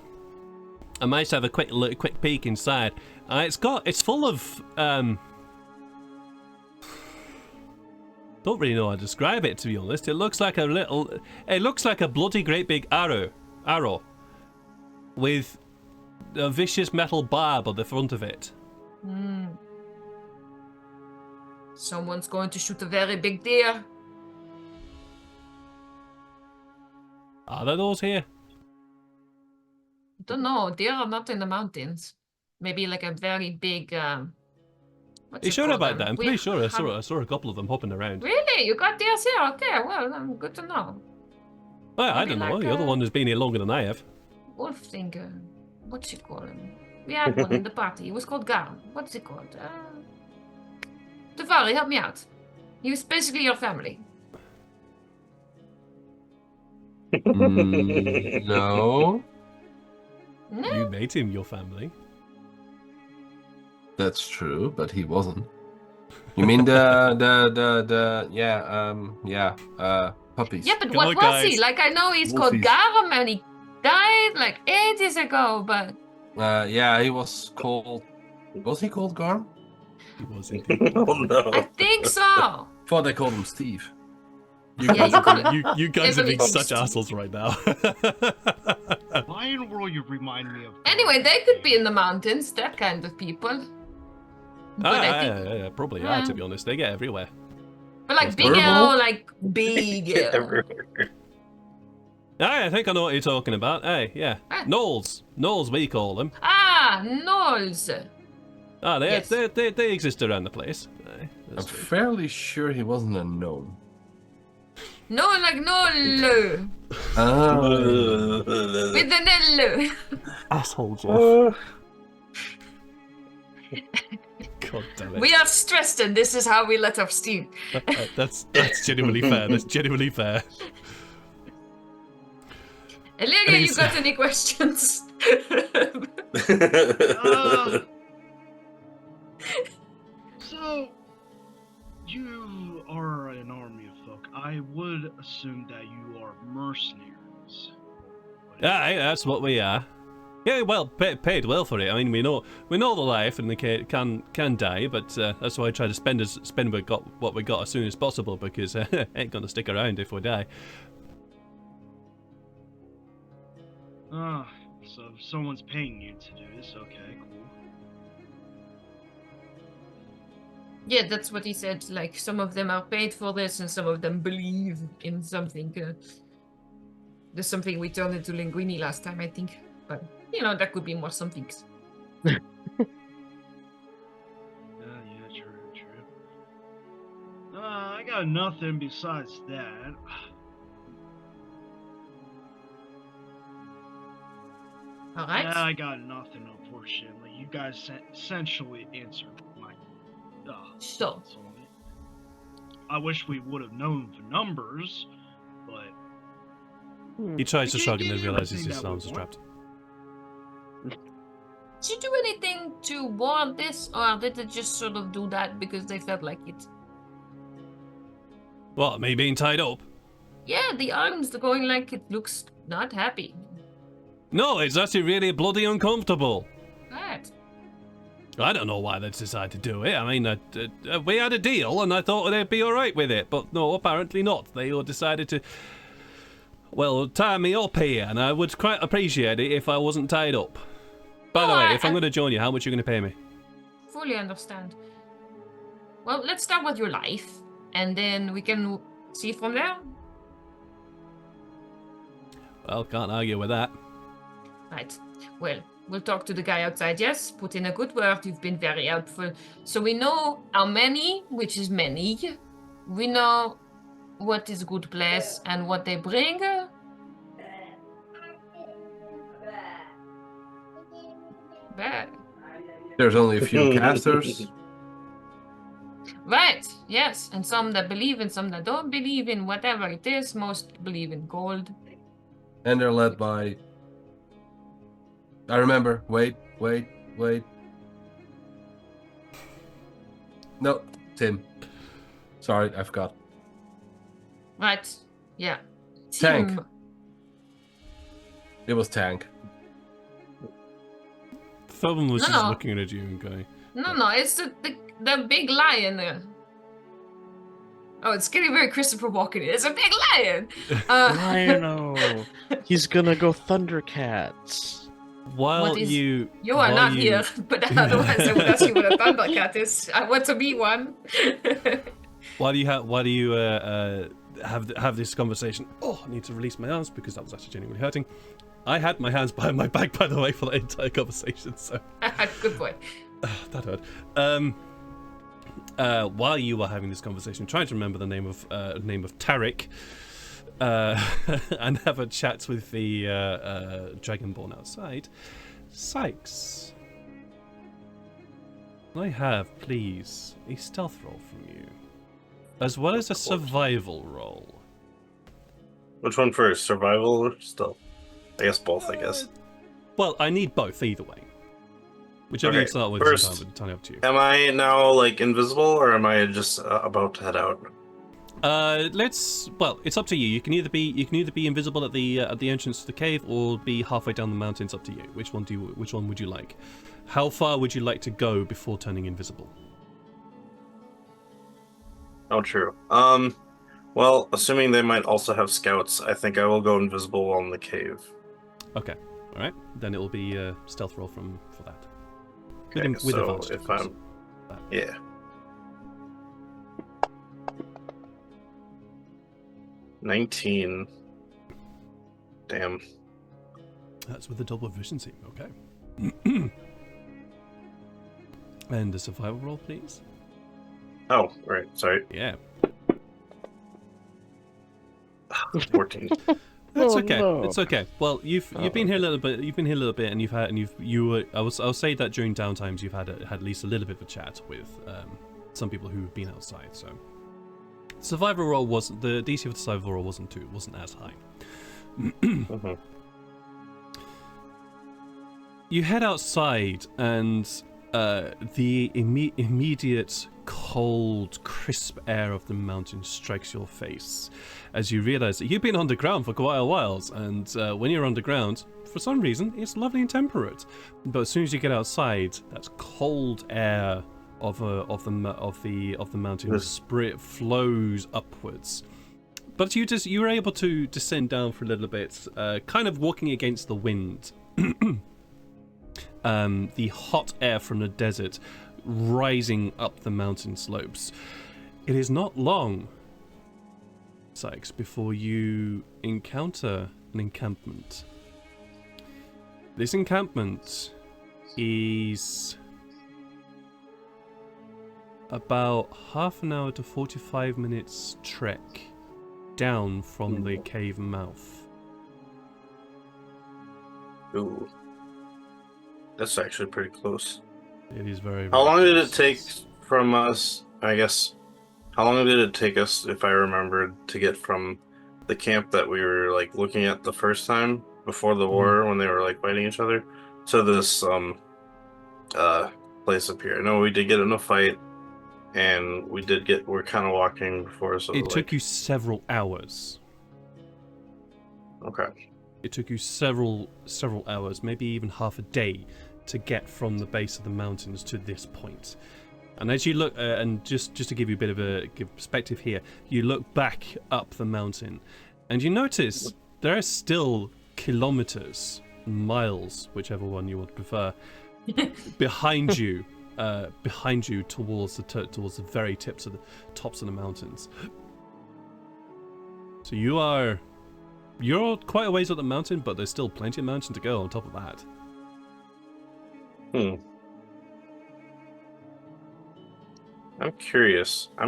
managed to have a quick peek inside. It's full of don't really know how to describe it, to be honest. It looks like a bloody great big arrow with a vicious metal barb on the front of it. Someone's going to shoot a very big deer. Are there those here? Don't know. Deer are not in the mountains. Maybe like a very big. What's Are you it sure called about then? that? I'm We pretty sure I have- saw a couple of them hopping around. Really? You got deers here? Okay, well, good to know. Well, I Maybe don't know. like The other one has been here longer than I have. Wolffinger. What's he call him? We had one in the party. He was called Garm. What's he called? Tafari, help me out. He was basically your family. No, No? You made him your family. that's true, but he wasn't. You mean puppies? Yeah, but Come what on, was he? guys. Like, I know he's called Wolfies. Garm and he died like ages ago, but Yeah, he was called. Was he called Garm? He was indeed. Oh no. I think so. Thought they called him Steve. You Yeah, guys, you are call being, you guys are being Everything. such assholes right now. Why in the world you remind me of? Anyway, they could be in the mountains, that kind of people. But I think, Probably Yeah. are, to be honest. They get everywhere. but like big Verbal? yellow, like big yellow. I think I know what you're talking about. Hey, yeah. Ah. Knolls, we call them. Ah, Knolls. Yes. They exist around the place. Aye, I'm that's true. fairly sure he wasn't a gnome. No, like Knoll. Oh. With the Nello. Asshole, Jeff. God damn it. We are stressed, and this is how we let off steam. That's genuinely fair. That's genuinely fair. Aleria, you got any questions? So, you are an army of folk. I would assume that you are mercenaries. Aye, that's what we are. Yeah, well, paid well for it. I mean, we know the life, and the kid can die, but that's why I try to spend what we got as soon as possible, because ain't gonna stick around if we die. So if someone's paying you to do this, okay, cool. Yeah, that's what he said. Like, some of them are paid for this, and some of them believe in something. There's something we turned into linguini last time, I think. But, there could be more somethings. Yeah, true. I got nothing besides that. All right. Yeah, I got nothing, unfortunately. You guys essentially answered my So. thoughts on it. I wish we would have known the numbers, but... He tries to We shrug can't and then get realizes everything his that we arms are want. trapped. Did you do anything to warrant this, or did they just sort of do that because they felt like it? What, me being tied up? Yeah, the arms are going like it looks not happy. No, it's actually really bloody uncomfortable. Right. I don't know why they decided to do it. I mean, we had a deal, and I thought they'd be all right with it, but no, apparently not. They all decided to, well, tie me up here, and I would quite appreciate it if I wasn't tied up. By the way, if I'm going to join you, how much are you going to pay me? Fully understand. Well, let's start with your life, and then we can see from there. Well, can't argue with that. Right. Well, we'll talk to the guy outside, yes? Put in a good word. You've been very helpful. So we know how many, which is many. We know what is good place and what they bring. Bad. There's only a few casters. Right, yes. And some that believe and some that don't believe in whatever it is. Most believe in gold. And they're led by... I remember. Wait. No, Tim. Sorry, I forgot. Right, yeah. Tank. Tim. It was Tank. Someone was No, just no. looking at you and going, No, it's the big lion there. Oh, it's getting very Christopher Walken. It's a big lion. Lion-o. He's gonna go Thundercats. while What is- you... You are while not you- here, but otherwise I would ask you what a Thundercat is. I want to be one. Why do you have this conversation? Oh, I need to release my arms because that was actually genuinely hurting. I had my hands behind my back, by the way, for the entire conversation, so... Good boy. that hurt. While you were having this conversation, trying to remember the name of Tarek, and have a chat with the Dragonborn outside, Sykes. Can I have, please, a stealth roll from you, as well as a survival roll? Which one first? Survival or stealth? I guess both, I guess. Well, I need both, either way. Whichever Okay, you start with first- is entirely up to you. Am I now, like, invisible, or am I just about to head out? Well, it's up to you. You can either be invisible at the entrance to the cave, or be halfway down the mountain. It's up to you. Which one would you like? How far would you like to go before turning invisible? Oh, true. Well, assuming they might also have scouts, I think I will go invisible while in the cave. Okay, all right. Then it will be a stealth roll for that. Okay, with so advantage, of if course. I'm... Yeah. $19. Damn. That's with the double efficiency. Okay. And the survival roll, please. Oh, right. Sorry. Yeah. 14. That's Oh, okay. no. It's okay. Well, you've been here a little bit. You've been here a little bit, and I'll say that during downtimes you've had at least a little bit of a chat with some people who've been outside. So, survival roll wasn't the DC of the survival roll wasn't as high. Mhm. You head outside, and the immediate cold, crisp air of the mountain strikes your face as you realize that you've been underground for quite a while, and when you're underground, for some reason, it's lovely and temperate. But as soon as you get outside, that cold air of the mountain spirit flows upwards. But you were able to descend down for a little bit, kind of walking against the wind. The hot air from the desert rising up the mountain slopes. It is not long, Sykes, before you encounter an encampment. This encampment is about half an hour to 45 minutes trek down from the cave mouth. Ooh. That's actually pretty close. It is very, very How long did it close. take from us, I guess, how long did it take us, if I remembered, to get from the camp that we were, like, looking at the first time before the war when they were, like, fighting each other to this, place up here? I know we did get in a fight, and we're kind of walking before, so, It took you several hours. Okay. It took you several hours, maybe even half a day, to get from the base of the mountains to this point. And as you look, and just to give you a bit of a perspective here, you look back up the mountain, and you notice there are still kilometers, miles, whichever one you would prefer, behind you towards the very tops of the mountains. So you're quite a ways up the mountain, but there's still plenty of mountain to go on top of that. I'm curious. I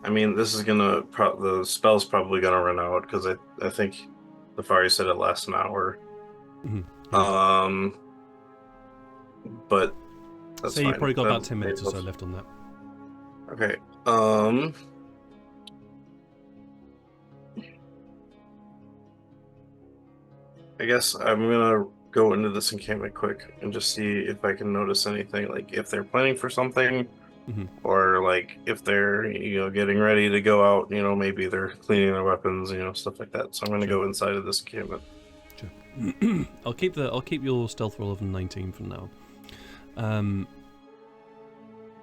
mean, this is the spell's probably gonna run out, because I think the Fari said it lasts an hour. Mm-hmm. But that's Say fine. you've probably got That- about 10 minutes or so left on that. Okay. I guess I'm gonna go into this encampment quick and just see if I can notice anything, like if they're planning for something, or like if they're getting ready to go out. Maybe they're cleaning their weapons, stuff like that. So I'm gonna go inside of this encampment. Sure. I'll keep your stealth roll of 19 for now.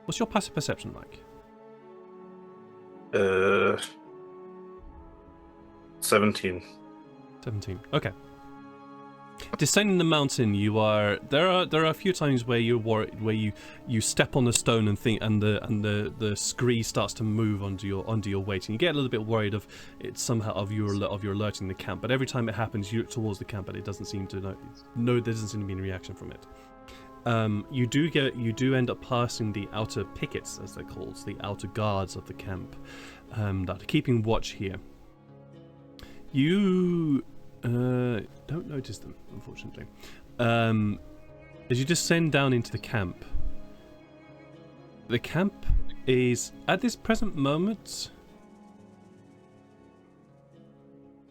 What's your passive perception like? 17. 17. Okay. Descending the mountain, there are a few times where you're worried, where you step on the stone and the scree starts to move under your weight, and you get a little bit worried of it somehow of your alerting the camp. But every time it happens, you look towards the camp, and it doesn't seem to there doesn't seem to be any reaction from it. You do end up passing the outer pickets, as they're called, the outer guards of the camp, that are keeping watch here. You don't notice them, unfortunately. As you descend down into the camp is, at this present moment,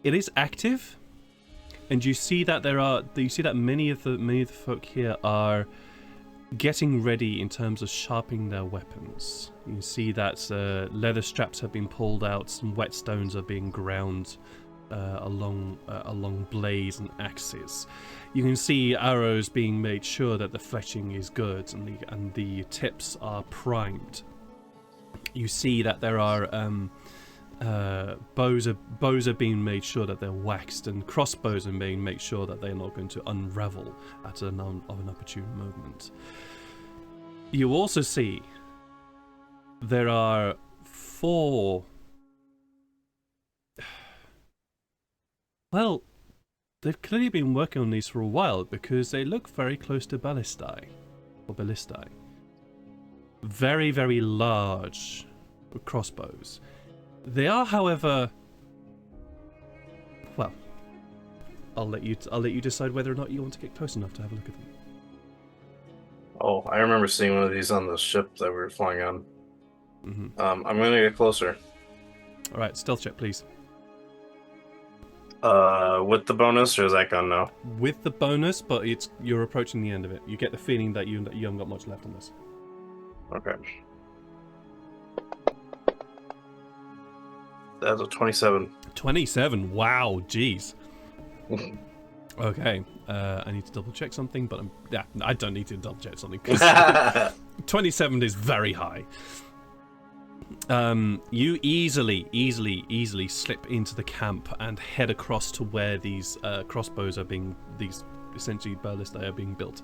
it is active, and you see that many of the folk here are getting ready in terms of sharpening their weapons. You see that leather straps have been pulled out, some whetstones are being ground along blades and axes. You can see arrows being made sure that the fletching is good and the tips are primed. You see that there are bows are being made sure that they're waxed, and crossbows are being made sure that they're not going to unravel at an opportune moment. You also see there are 4. Well, they've clearly been working on these for a while, because they look very close to ballistae. Very, very large crossbows. They are, however, I'll let you decide whether or not you want to get close enough to have a look at them. Oh, I remember seeing one of these on the ship that we were flying on. Mm-hmm. I'm gonna get closer. All right, stealth check, please. With the bonus, or is that gone now? With the bonus, but you're approaching the end of it. You get the feeling that you haven't got much left on this. Okay. That's a 27. 27. Wow, jeez. Okay, I need to double check something, but I don't need to double check something because 27 is very high. You easily slip into the camp and head across to where these crossbows are these essentially ballistae are being built.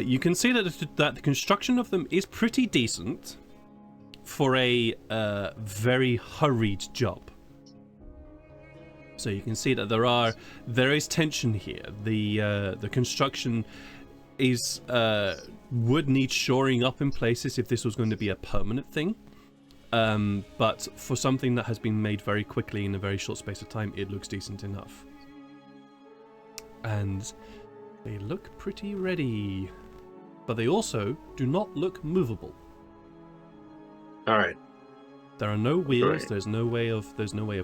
You can see that the construction of them is pretty decent for a very hurried job. So you can see that there is tension here. The construction is would need shoring up in places if this was going to be a permanent thing. But for something that has been made very quickly in a very short space of time, it looks decent enough. And they look pretty ready, but they also do not look movable. All right. There are no wheels. Right. There's no way of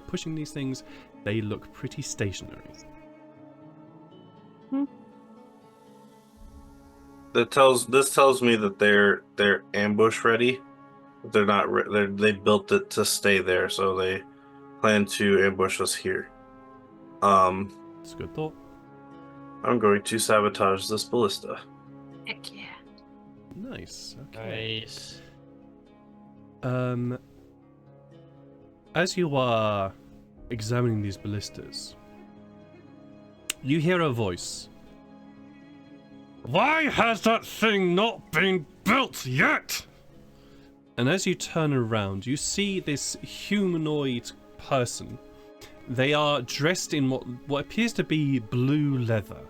pushing these things. They look pretty stationary. This tells me that they're ambush ready. They're not. They built it to stay there, so they plan to ambush us here. It's a good thought. I'm going to sabotage this ballista. Heck yeah. Nice. Okay. Nice. As you are examining these ballistas, you hear a voice. Why has that thing not been built yet? And as you turn around, you see this humanoid person. They are dressed in what appears to be blue leather.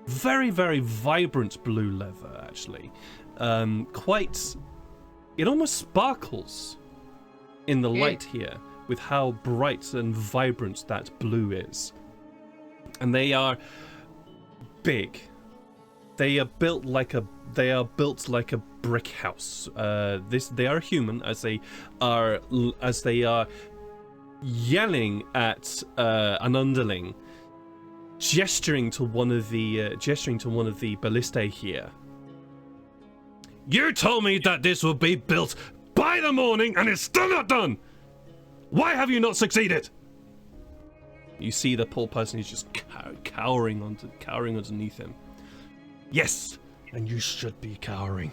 Very, very vibrant blue leather, actually. It almost sparkles in the light here with how bright and vibrant that blue is. And they are big. They are built like a brick house. They are human as they are yelling at an underling, gesturing to one of the ballistae here. You told me that this would be built by the morning, and it's still not done. Why have you not succeeded? You see the poor person is just cowering underneath him. Yes, and you should be cowering.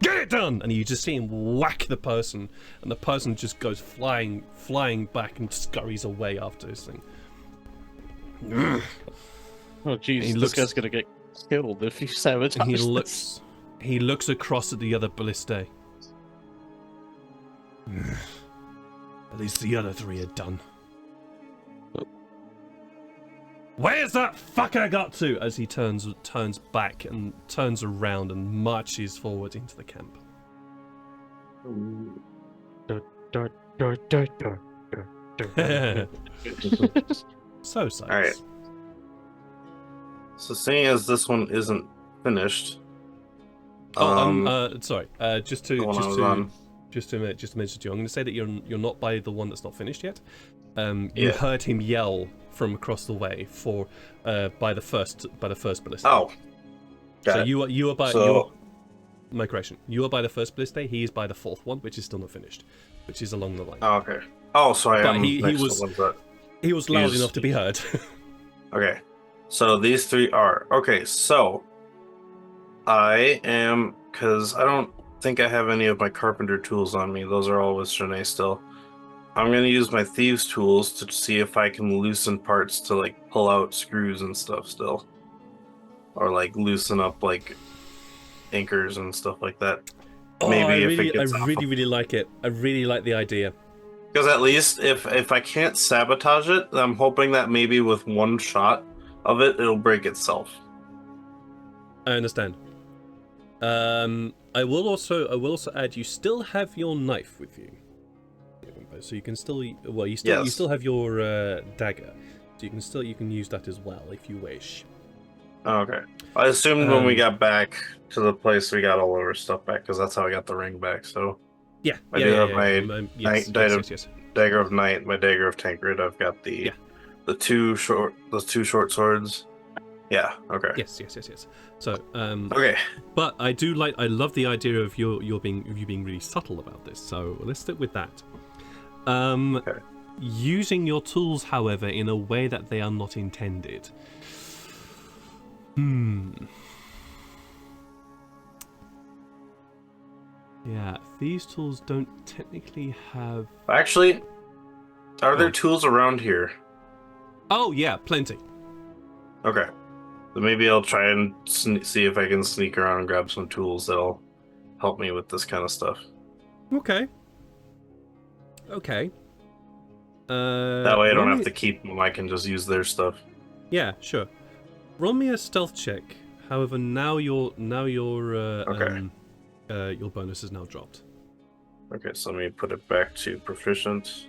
Get it done! And you just see him whack the person, and the person just goes flying back and scurries away after this thing. Oh jeez, this guy's gonna get killed if you sabotage this. He looks across at the other ballistae. At least the other three are done. Where's that fucker got to? As he turns back and turns around and marches forward into the camp. So, Sykes. All right. So, seeing as this one isn't finished. Sorry. Just to mention to you, I'm going to say that you're not by the one that's not finished yet. You heard him yell from across the way by the first ballista. Oh. So you are by my correction. You are by the first ballista. He is by the fourth one, which is still not finished, which is along the line. Oh, okay. Oh, so I am. He was loud enough to be heard. Okay. So these three are okay. So I am, because I don't think I have any of my carpenter tools on me. Those are all with Shanae still. I'm going to use my thieves tools to see if I can loosen parts to like pull out screws and stuff still. Or like loosen up like anchors and stuff like that. Oh, I really like it. I really like the idea. Because at least if I can't sabotage it, I'm hoping that maybe with one shot of it, it'll break itself. I understand. I will also add, you still have your knife with you, so you can still you still have your dagger. So you can use that as well if you wish. Oh, okay. I assumed when we got back to the place, we got all of our stuff back because that's how I got the ring back. So Yeah, I do have my yes. dagger of night, my dagger of Tancred. I've got the two short swords. Yeah. Okay. Yes. So Okay. But I love the idea of you being really subtle about this. So let's stick with that. Okay. Using your tools, however, in a way that they are not intended. Yeah, these tools don't technically have... Actually, are there tools around here? Oh, yeah, plenty. Okay. So maybe I'll try and see if I can sneak around and grab some tools that'll help me with this kind of stuff. Okay. That way I don't have to keep them, I can just use their stuff. Yeah, sure. Roll me a stealth check. However, now your bonus is now dropped. Okay, so let me put it back to proficient.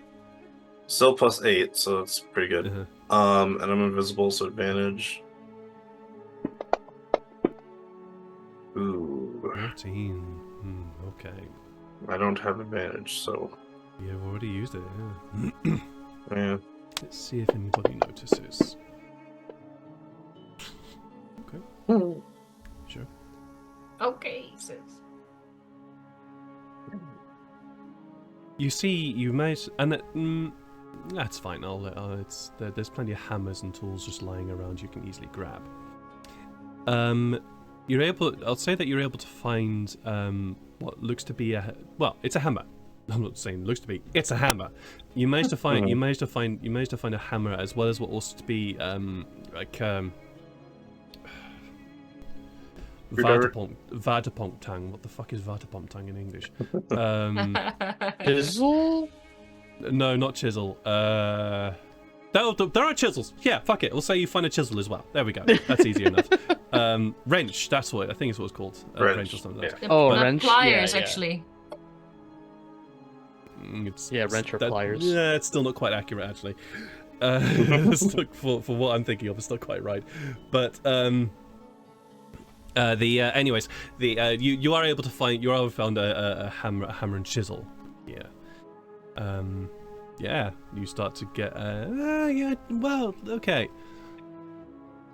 Still +8, so it's pretty good. And I'm invisible, so advantage. Ooh. 14. Okay. I don't have advantage, so... You've already used it, yeah. Yeah. Let's see if anybody notices. Okay. Sure. Okay, sis. You see, you might, and that's fine. There's plenty of hammers and tools just lying around you can easily grab. I'll say that you're able to find what looks to be it's a hammer. I'm not saying looks to be. It's a hammer. You managed to find a hammer as well as what also to be Vatapomp tang. What the fuck is Vatapomp tang in English? Chisel? No, not chisel. There are chisels. Yeah, fuck it. We'll say you find a chisel as well. There we go. That's easy enough. Wrench. That's what I think is what it's called. Wrench or something like that. Wrench. Pliers, actually. Wrench or pliers. Yeah, it's still not quite accurate actually. For what I'm thinking of, it's not quite right. But anyways, you are able to find a hammer and chisel. Yeah. You start to get okay.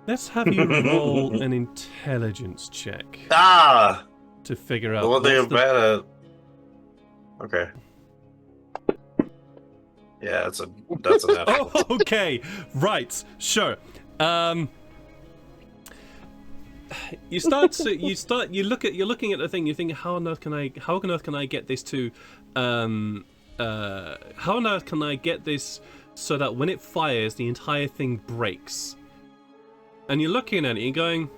Let's have you roll an intelligence check. To figure out. The one thing about it. Okay. Yeah, that's a natural. Oh, okay. Right. Sure. You're looking at the thing. You think, how on earth can I get this to, how on earth can I get this so that when it fires, the entire thing breaks? And you're looking at it, you're going,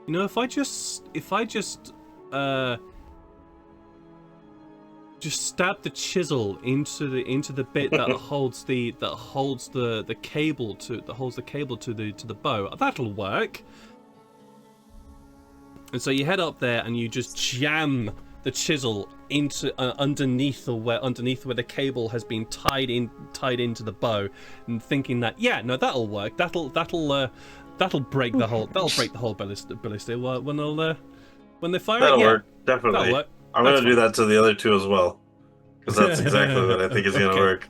if I just stab the chisel into the bit that holds the cable to the bow, that'll work. And so you head up there and you just jam the chisel into underneath where the cable has been tied into the bow, and thinking that that'll work. That'll break the whole ballista when they fire. That'll work, definitely. That'll work. I'm gonna do that to the other two as well, because that's exactly what I think is gonna work.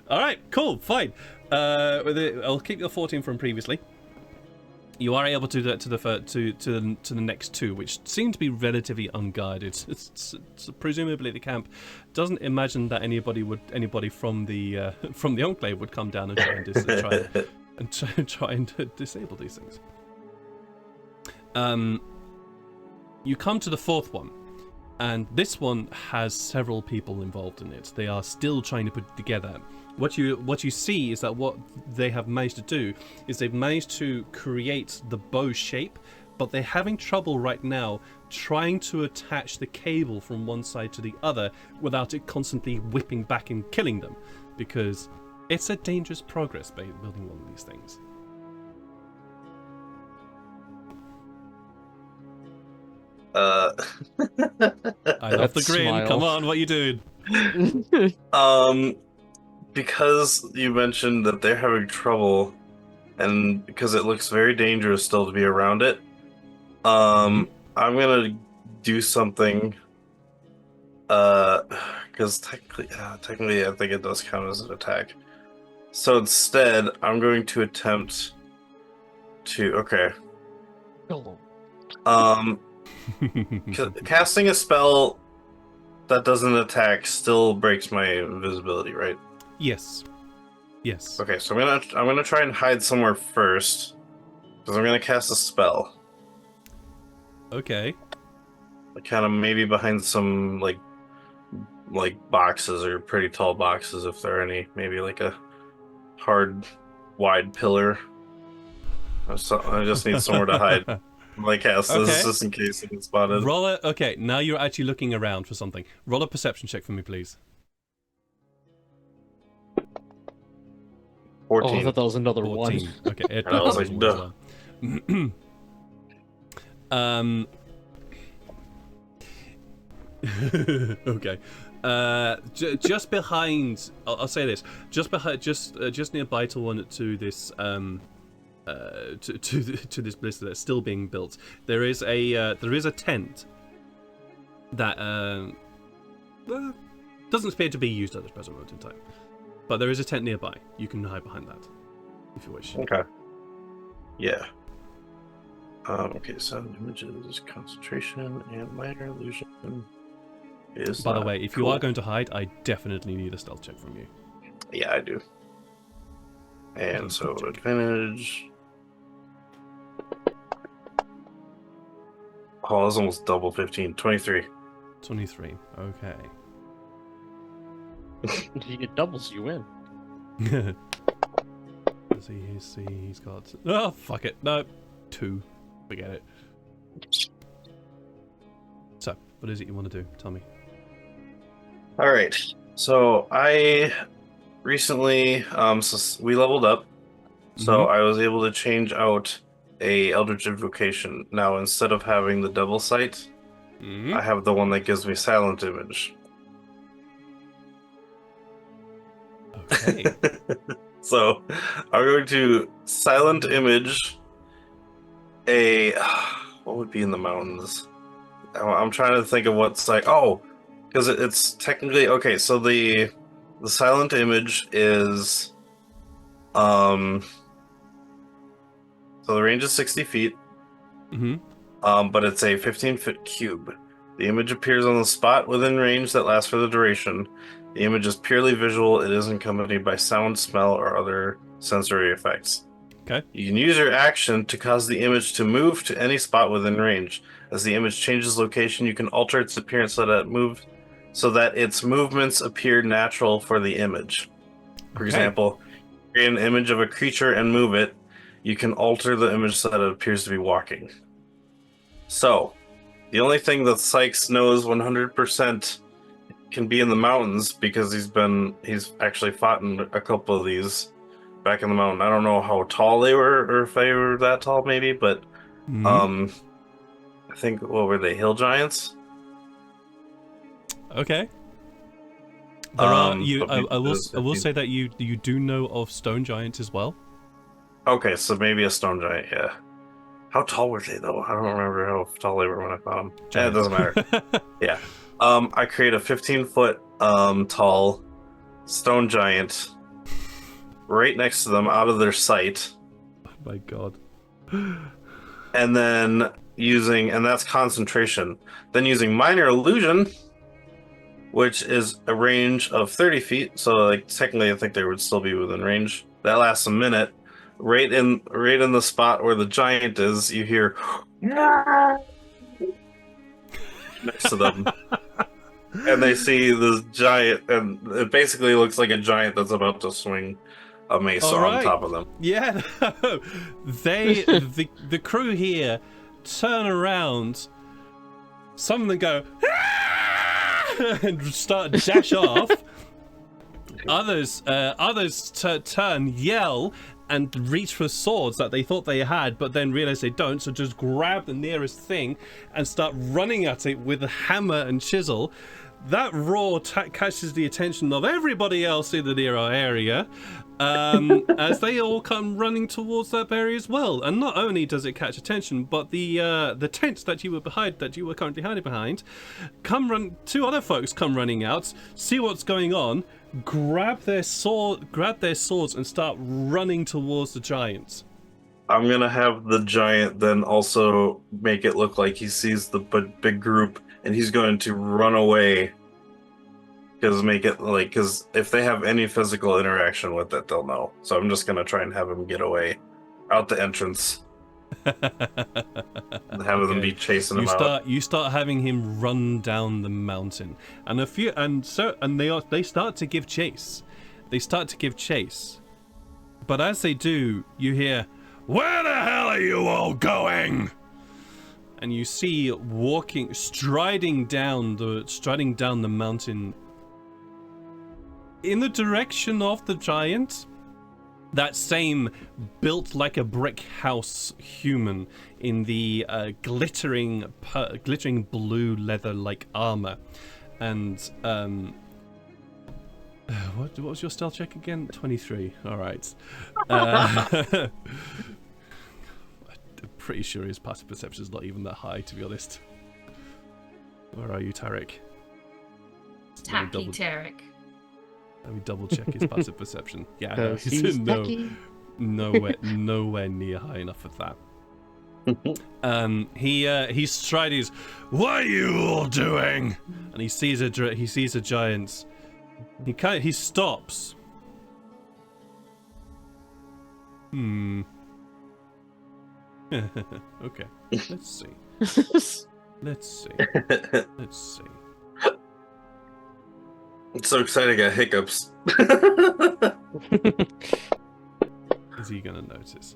All right, cool, fine. I'll keep your 14 from previously. You are able to do that to the next two, which seem to be relatively unguarded. It's presumably the camp doesn't imagine that anybody from the enclave would come down and try and disable these things. You come to the fourth one, and this one has several people involved in it. They are still trying to put it together. What you see is that what they have managed to do is they've managed to create the bow shape, but they're having trouble right now trying to attach the cable from one side to the other without it constantly whipping back and killing them, because it's a dangerous progress by building one of these things. I love the grin. Smile. Come on, what are you doing? because you mentioned that they're having trouble, and because it looks very dangerous still to be around it, I'm gonna do something. Because technically, I think it does count as an attack. So instead, I'm going to attempt to. Okay. Casting a spell that doesn't attack still breaks my invisibility, right? Yes. Yes. Okay, so I'm gonna try and hide somewhere first, because I'm gonna cast a spell. Okay. Kind of maybe behind some like boxes or pretty tall boxes if there are any. Maybe like a hard, wide pillar. So I just need somewhere to hide. Like cast this just in case it gets spotted. Roll a, okay, now you're actually looking around for something. Roll a perception check for me, please. 14. Oh, I thought that was another 14. one. Okay, it I was was like, one as well. Okay. Just behind, I'll say this. Just behind, just nearby to this to this blister that's still being built. There is a tent that doesn't appear to be used at this present moment in time. But there is a tent nearby. You can hide behind that if you wish. Okay. Yeah. Okay, sound images, concentration, and minor illusion is. By the way, if you are going to hide, I definitely need a stealth check from you. Yeah, I do. And so advantage. Oh, that's almost double 15. 23. 23. Okay. It doubles, you win. Let's see, he's got. Oh, fuck it. No. 2. Forget it. So, what is it you want to do? Tell me. All right. So I recently, so we leveled up. So I was able to change out a Eldritch Invocation. Now, instead of having the double sight, I have the one that gives me silent image. Okay. So I'm going to silent image a. What would be in the mountains? I'm trying to think of what's like. Oh, because it's technically okay. So the silent image is so the range is 60 feet. But it's a 15-foot cube. The image appears on the spot within range that lasts for the duration. The image is purely visual. It is accompanied by sound, smell, or other sensory effects. Okay. You can use your action to cause the image to move to any spot within range. As the image changes location, you can alter its appearance so that its movements appear natural for the image. For example, create an image of a creature and move it. You can alter the image so that it appears to be walking. So, the only thing that Sykes knows 100% can be in the mountains, because he's actually fought in a couple of these back in the mountain. I don't know how tall they were, or if they were that tall, maybe, but I think, what were they, hill giants? Okay. There are I will say that you do know of stone giants as well. Okay, so maybe a stone giant, yeah. How tall were they, though? I don't remember how tall they were when I found them. Yeah, it doesn't matter. Yeah. I create a 15-foot tall stone giant right next to them, out of their sight. Oh my god. And then and that's concentration. Then using minor illusion, which is a range of 30 feet. So, like, technically, I think they would still be within range. That lasts a minute. Right in the spot where the giant is, you hear next to them. And they see this giant, and it basically looks like a giant that's about to swing a mace on top of them. Yeah, the crew here turn around. Some of them go and start dash off. Others turn, yell, and reach for swords that they thought they had, but then realize they don't, so just grab the nearest thing and start running at it with a hammer and chisel. that roar catches the attention of everybody else in the near area, as they all come running towards that area as well. And not only does it catch attention, but the tent that you were currently hiding behind, two other folks come running out, see what's going on, grab their swords, and start running towards the giant. I'm gonna have the giant then also make it look like he sees the big group, and he's going to run away. Because if they have any physical interaction with it, they'll know. So I'm just gonna try and have him get away, out the entrance, and have them be chasing him out. You start having him run down the mountain, and they start to give chase. But as they do, you hear, "Where the hell are you all going?" And you see striding down the mountain in the direction of the giant, that same built like a brick house human in the glittering blue leather-like armor. And what was your stealth check again? 23. All right. I'm pretty sure his passive perception is not even that high, to be honest. Where are you, Tarek? Tacky Tarek. Let me double check his passive perception. Yeah, no, he's nowhere near high enough for that. He strides. "What are you all doing?" And he sees a giant. He stops. Okay. Let's see. I'm so excited I got hiccups. Is he gonna notice?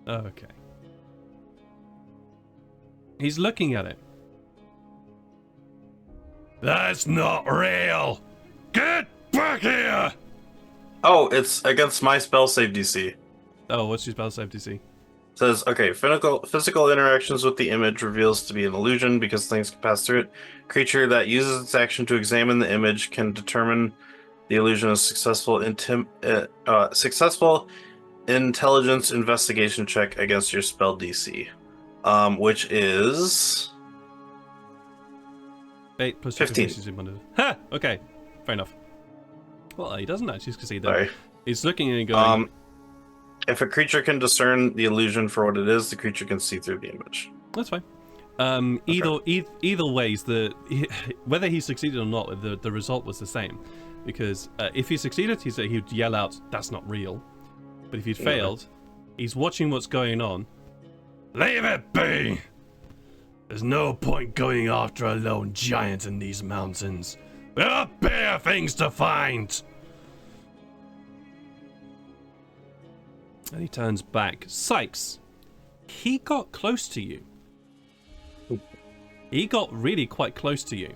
Okay. He's looking at it. "That's not real! Get back here!" Oh, it's against my spell save DC. Oh, what's your spell save DC? Says, okay, physical interactions with the image reveals to be an illusion because things can pass through it. Creature that uses its action to examine the image can determine the illusion is successful intelligence investigation check against your spell DC, which is 8 plus 15. Ha! Okay, fair enough. Well, he doesn't actually succeed then. Sorry. He's looking and going. If a creature can discern the illusion for what it is, the creature can see through the image. That's fine. Either ways, whether he succeeded or not, the result was the same. Because if he succeeded, he'd yell out, "That's not real." But if he'd failed, he's watching what's going on. "Leave it be! There's no point going after a lone giant in these mountains. There are bigger things to find!" And he turns back. Sykes, he got close to you. He got really quite close to you.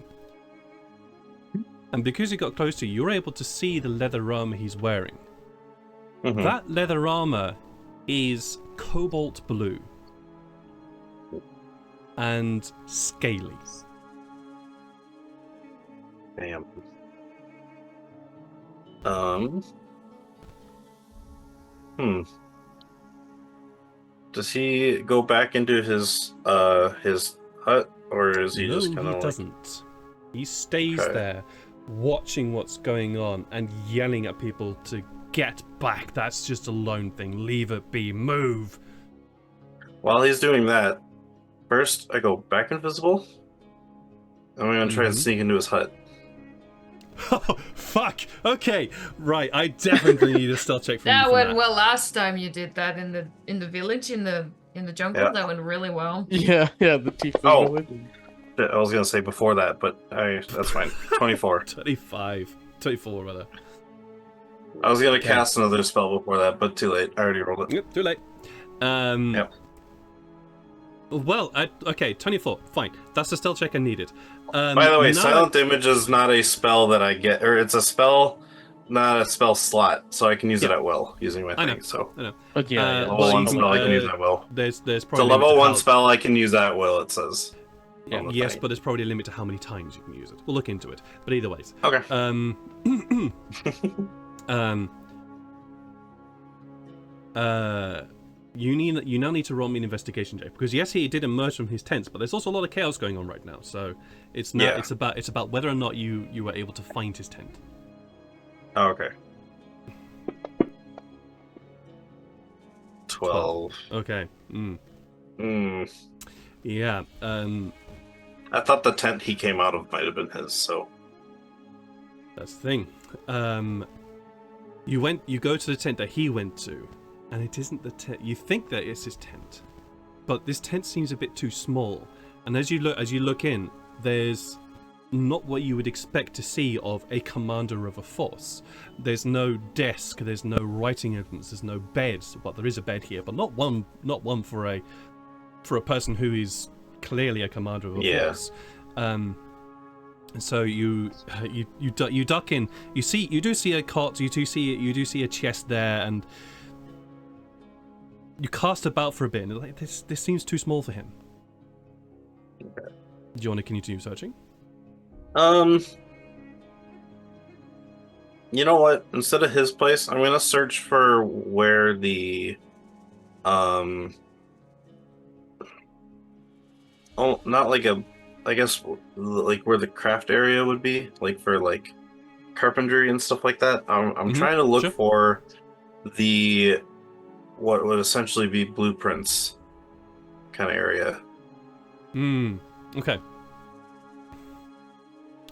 And because he got close to you, you're able to see the leather armor he's wearing. Mm-hmm. That leather armor is cobalt blue. And scaly. Damn. Does he go back into his hut, or is he just kind of? No, he doesn't. He stays there, watching what's going on and yelling at people to get back. That's just a lone thing. Leave it be. Move. While he's doing that, first I go back invisible. I'm gonna try and sneak into his hut. Oh, fuck. Okay, right. I definitely need a stealth check from you. That for went that. well last time you did that in the village in the jungle. Yeah. That went really well. Yeah, the Tifa village. I was gonna say before that, but that's fine. 24. 24 rather. I was gonna cast another spell before that, but too late. I already rolled it. Yep, too late. Yep. Well, okay, 24. Fine. That's the stealth check I needed. By the way, Silent Image is not a spell that I get, or it's a spell, not a spell slot, so I can use it at will using my thing. So, I know. But yeah, level 1 spell I can use at will. There's It's a probably level 1 spell I can use at will. It says. Yeah, on the yes, thing. but there's probably a limit to how many times you can use it. We'll look into it. But either ways. Okay. You now need to roll me an investigation check, because yes, he did emerge from his tent, but there's also a lot of chaos going on right now. So it's not. Yeah. It's about whether or not you were able to find his tent. Oh, okay. 12. Okay. Yeah. I thought the tent he came out of might have been his, so. That's the thing. You go to the tent that he went to, and it isn't the tent. You think that it's his tent, but this tent seems a bit too small. And as you look in, there's not what you would expect to see of a commander of a force. There's no desk, there's no writing implements, there's no beds. Well, there is a bed here, but not one for a person who is clearly a commander of a force. And so you duck in. You do see a cot. You do see a chest there, and you cast about for a bit. And like, this seems too small for him. Okay. Do you want to continue searching? You know what? Instead of his place, I'm gonna search for where the oh, not like I guess like where the craft area would be, like for like carpentry and stuff like that. I'm trying to look for the what would essentially be blueprints kind of area. Okay.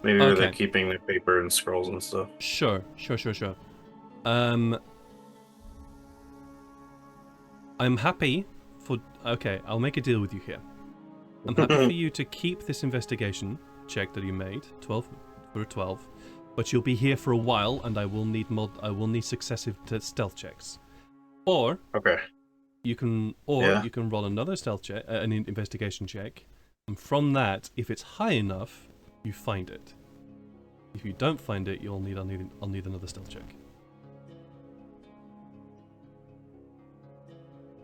Maybe where they're keeping their paper and scrolls and stuff. Sure. I'm happy for... Okay, I'll make a deal with you here. I'm happy for you to keep this investigation check that you made, 12 for a 12, but you'll be here for a while, and I will need successive stealth checks. Or you can roll another stealth check, an investigation check, and from that, if it's high enough, you find it. If you don't find it, I'll need another stealth check.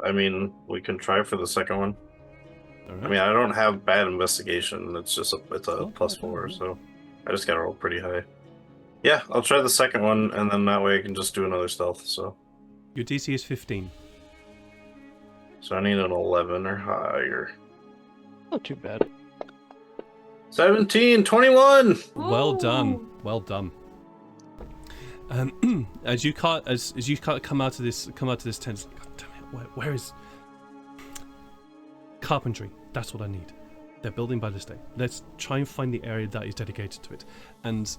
I mean, we can try for the second one. All right. I mean, I don't have bad investigation. It's just it's a +4, so I just gotta roll pretty high. Yeah, I'll try the second one, and then that way I can just do another stealth. So Your DC is 15. I need an 11 or higher. Not too bad. 17, 21. Well done. As you come out of this tent, it's like, God damn it, where is carpentry? That's what I need. They're building by this day. Let's try and find the area that is dedicated to it. And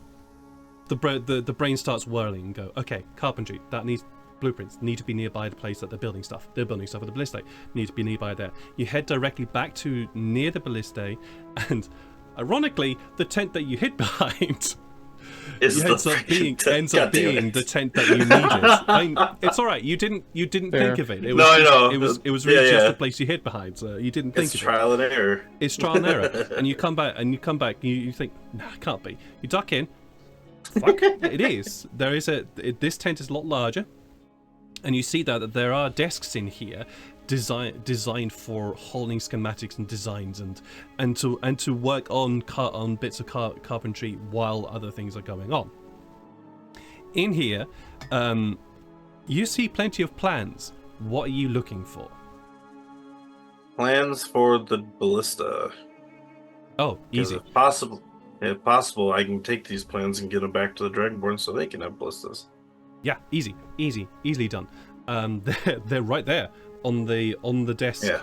the brain starts whirling and go, okay, carpentry, that needs blueprints, need to be nearby the place that they're building stuff. They're building stuff at the ballistae, need to be nearby there. You head directly back to near the ballistae, and ironically, the tent that you hid behind ends up being the tent that you needed. I mean, it's all right. You didn't think of it. It was I know. It was really just the place you hid behind. So you didn't think It's of it. trial and error. It's trial and error. And you come back. You think, nah, it can't be. You duck in. Fuck, it is. This tent is a lot larger, and you see that there are desks in here designed for holding schematics and designs and to work on bits of carpentry while other things are going on. In here, you see plenty of plans. What are you looking for? Plans for the ballista. Oh, easy. If possible, I can take these plans and get them back to the Dragonborn so they can have ballistas. Yeah, easily done. They're right there on the desk. Yeah.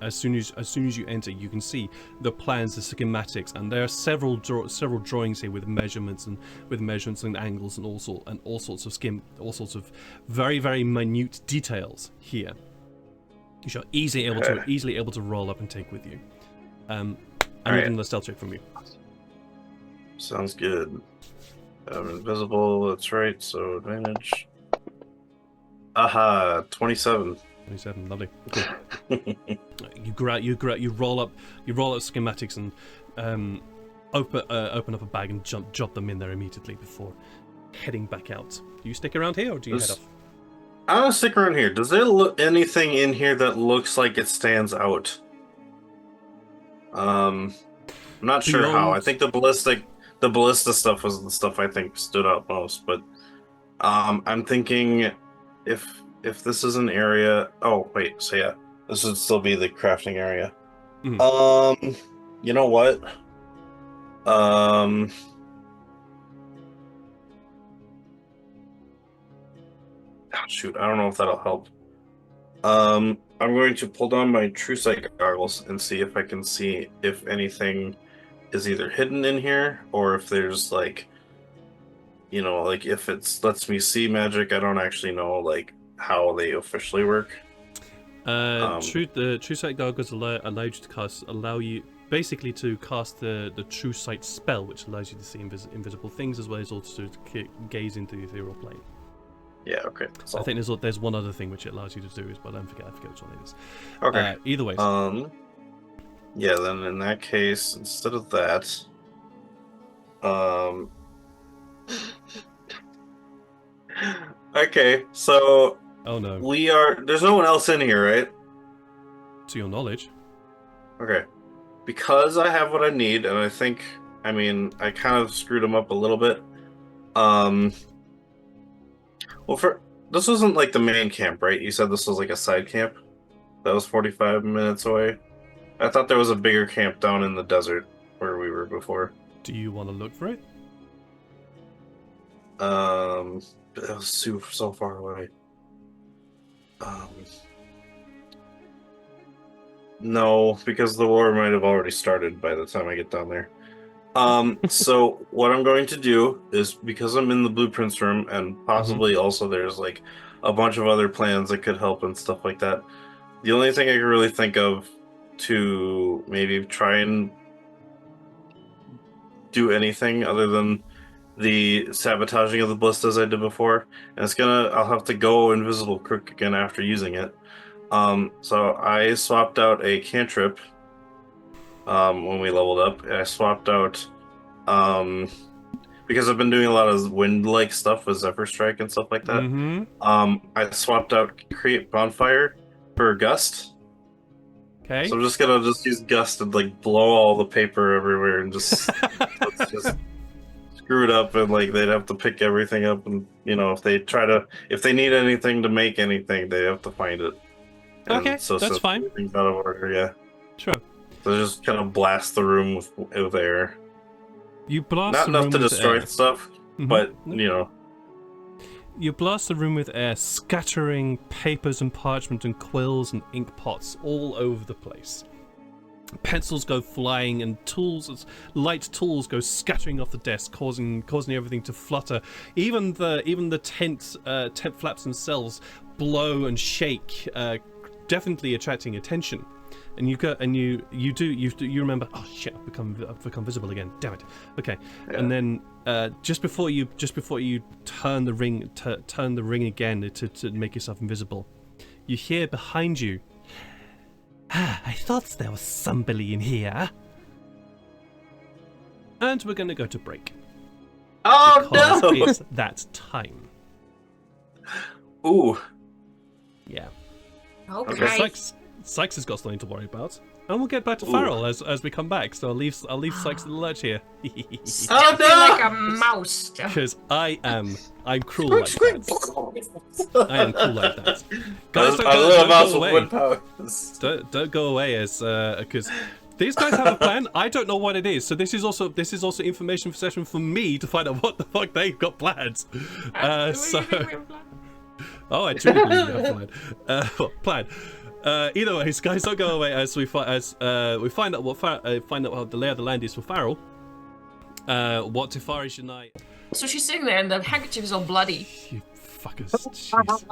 As soon as you enter, you can see the plans, the schematics, and there are several drawings here with measurements and angles and all sorts of very, very minute details here. You are easily able to roll up and take with you. I need another stealth check from you. Sounds good. I'm invisible, that's right, so advantage. Aha, 27. 27, lovely. Cool. You roll up schematics and open up a bag and drop them in there immediately before heading back out. Do you stick around here or do you head off? I'm gonna stick around here. Does there look anything in here that looks like it stands out? I'm not sure how. I Beyond- think the ballista stuff was the stuff I think stood out most. But I'm thinking if this is an area. Oh wait, so yeah, this would still be the crafting area. You know what? Oh, shoot, I don't know if that'll help. I'm going to pull down my true sight goggles and see if I can see if anything is either hidden in here or if there's like, like if it's lets me see magic. I don't actually know like how they officially work. The true sight goggles allow you basically to cast the true sight spell, which allows you to see invisible things as well as also to gaze into the ethereal plane. Yeah, okay. I think there's one other thing which it allows you to do, but I forget which one it is. Okay. Either way. Yeah, then in that case, instead of that, okay, so Oh no. there's no one else in here, right? To your knowledge. Okay. Because I have what I need, and I kind of screwed them up a little bit. Well, this wasn't like the main camp, right? You said this was like a side camp that was 45 minutes away. I thought there was a bigger camp down in the desert where we were before. Do you want to look for it? It was so far away. No, because the war might have already started by the time I get down there. So what I'm going to do is, because I'm in the blueprints room and possibly also there's like a bunch of other plans that could help and stuff like that. The only thing I can really think of to maybe try and do anything other than the sabotaging of the ballistas I did before, and I'll have to go invisible crook again after using it. So I swapped out a cantrip when we leveled up. I swapped out because I've been doing a lot of wind-like stuff with Zephyr Strike and stuff like that. I swapped out Create Bonfire for Gust. Okay. So I'm just gonna use Gust and like blow all the paper everywhere and just let's just screw it up, and like they'd have to pick everything up, and if they need anything to make anything, they have to find it. And Okay, that's fine. Everything's out of order, yeah. Sure. So just kind of blast the room with air. You blast Not the enough room to with destroy air. stuff, but You blast the room with air, scattering papers and parchment and quills and ink pots all over the place. Pencils go flying and light tools go scattering off the desk, causing everything to flutter. Even the tent flaps themselves blow and shake, definitely attracting attention. And you remember, oh shit, I've become visible again. Damn it. Okay. Yeah. And then just before you turn the ring again to make yourself invisible, you hear behind you, I thought there was somebody in here. And we're going to go to break. Oh because no! It's that time. Ooh. Yeah. Okay. Sykes has got something to worry about, and we'll get back to Farrell as we come back. So I'll leave Sykes in the lurch here. Still feel like a mouse. Because I'm cruel like that. I am cruel like that. Guys, don't go away as because these guys have a plan. I don't know what it is. So this is also information session for me to find out what the fuck they've got planned. Oh, I truly believe we have a plan. Either way, guys, don't go away as we find out what the lay of the land is for Farrell. What Tefari should I? So she's sitting there, and the handkerchief is all bloody. You fuckers! Jeez.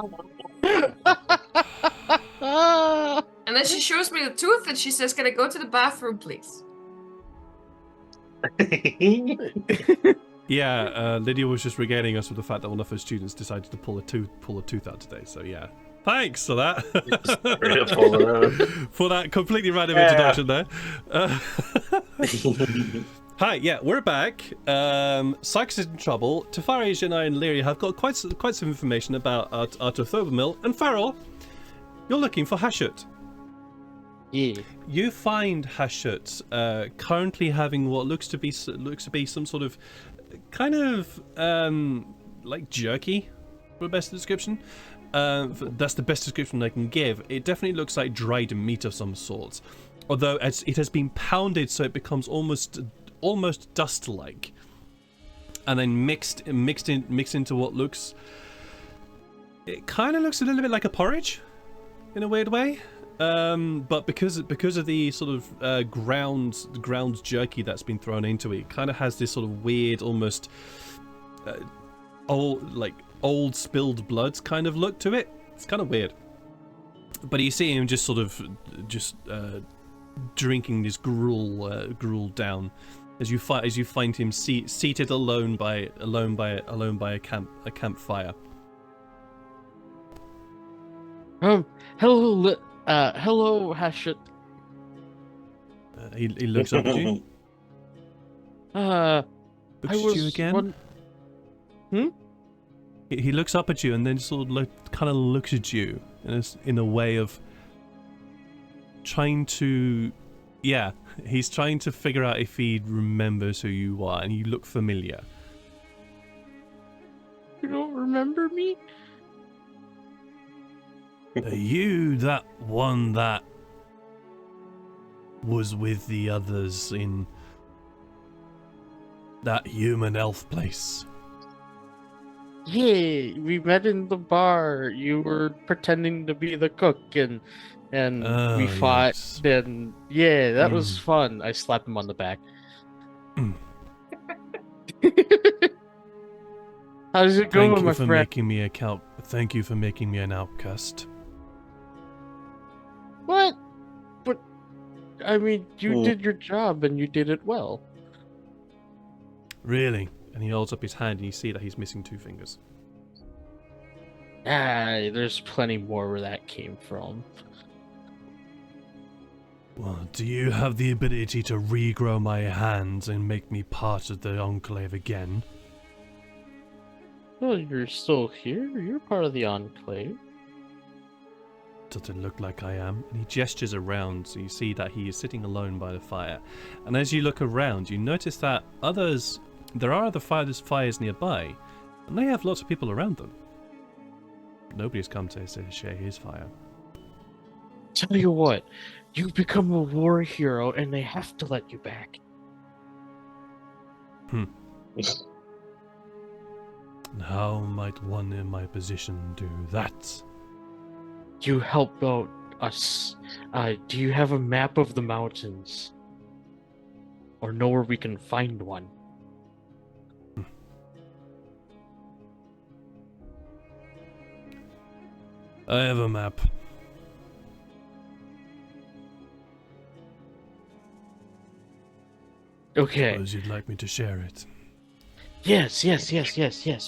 And then she shows me the tooth, and she says, "Can I go to the bathroom, please?" Yeah, Lydia was just regaling us with the fact that one of her students decided to pull a tooth out today. So yeah. Thanks for that. For that completely random introduction there. Hi, yeah, we're back. Sykes is in trouble. Tefari, Janai, and Lyria have got quite some information about our Mill. And Farrell, you're looking for Hashut. Yeah. You find Hashut currently having what looks to be some sort of kind of like jerky, for the best description. That's the best description I can give. It definitely looks like dried meat of some sort, although it has been pounded so it becomes almost dust-like, and then mixed into what looks. It kind of looks a little bit like a porridge, in a weird way. But because of the sort of ground jerky that's been thrown into it, it kind of has this sort of weird, almost old spilled blood kind of look to it. It's kind of weird. But you see him just sort of drinking this gruel down as you find him seated alone by a campfire. Hello, Hashut. He looks up at you. I Looks at was you again. He looks up at you and then sort of kind of looks at you in a way of trying to, he's trying to figure out if he remembers who you are, and you look familiar. You don't remember me? Are you that one that was with the others in that human elf place? Yeah, we met in the bar. You were pretending to be the cook, and we fought. Yes. And yeah, that was fun. I slapped him on the back. How's it going, my friend? Thank you for making me an outcast. What? But I mean, you did your job and you did it well. Really? And he holds up his hand and you see that he's missing 2 fingers. There's plenty more where that came from. Well, do you have the ability to regrow my hands and make me part of the Enclave again? Well, you're still here. You're part of the Enclave. Does it look like I am? And he gestures around, so you see that he is sitting alone by the fire. And as you look around, you notice that there are other fires nearby, and they have lots of people around them. Nobody's come to share his fire. Tell you what, you've become a war hero, and they have to let you back. And how might one in my position do that? You help out us. Do you have a map of the mountains? Or know where we can find one? I have a map. Okay. Suppose you'd like me to share it. Yes.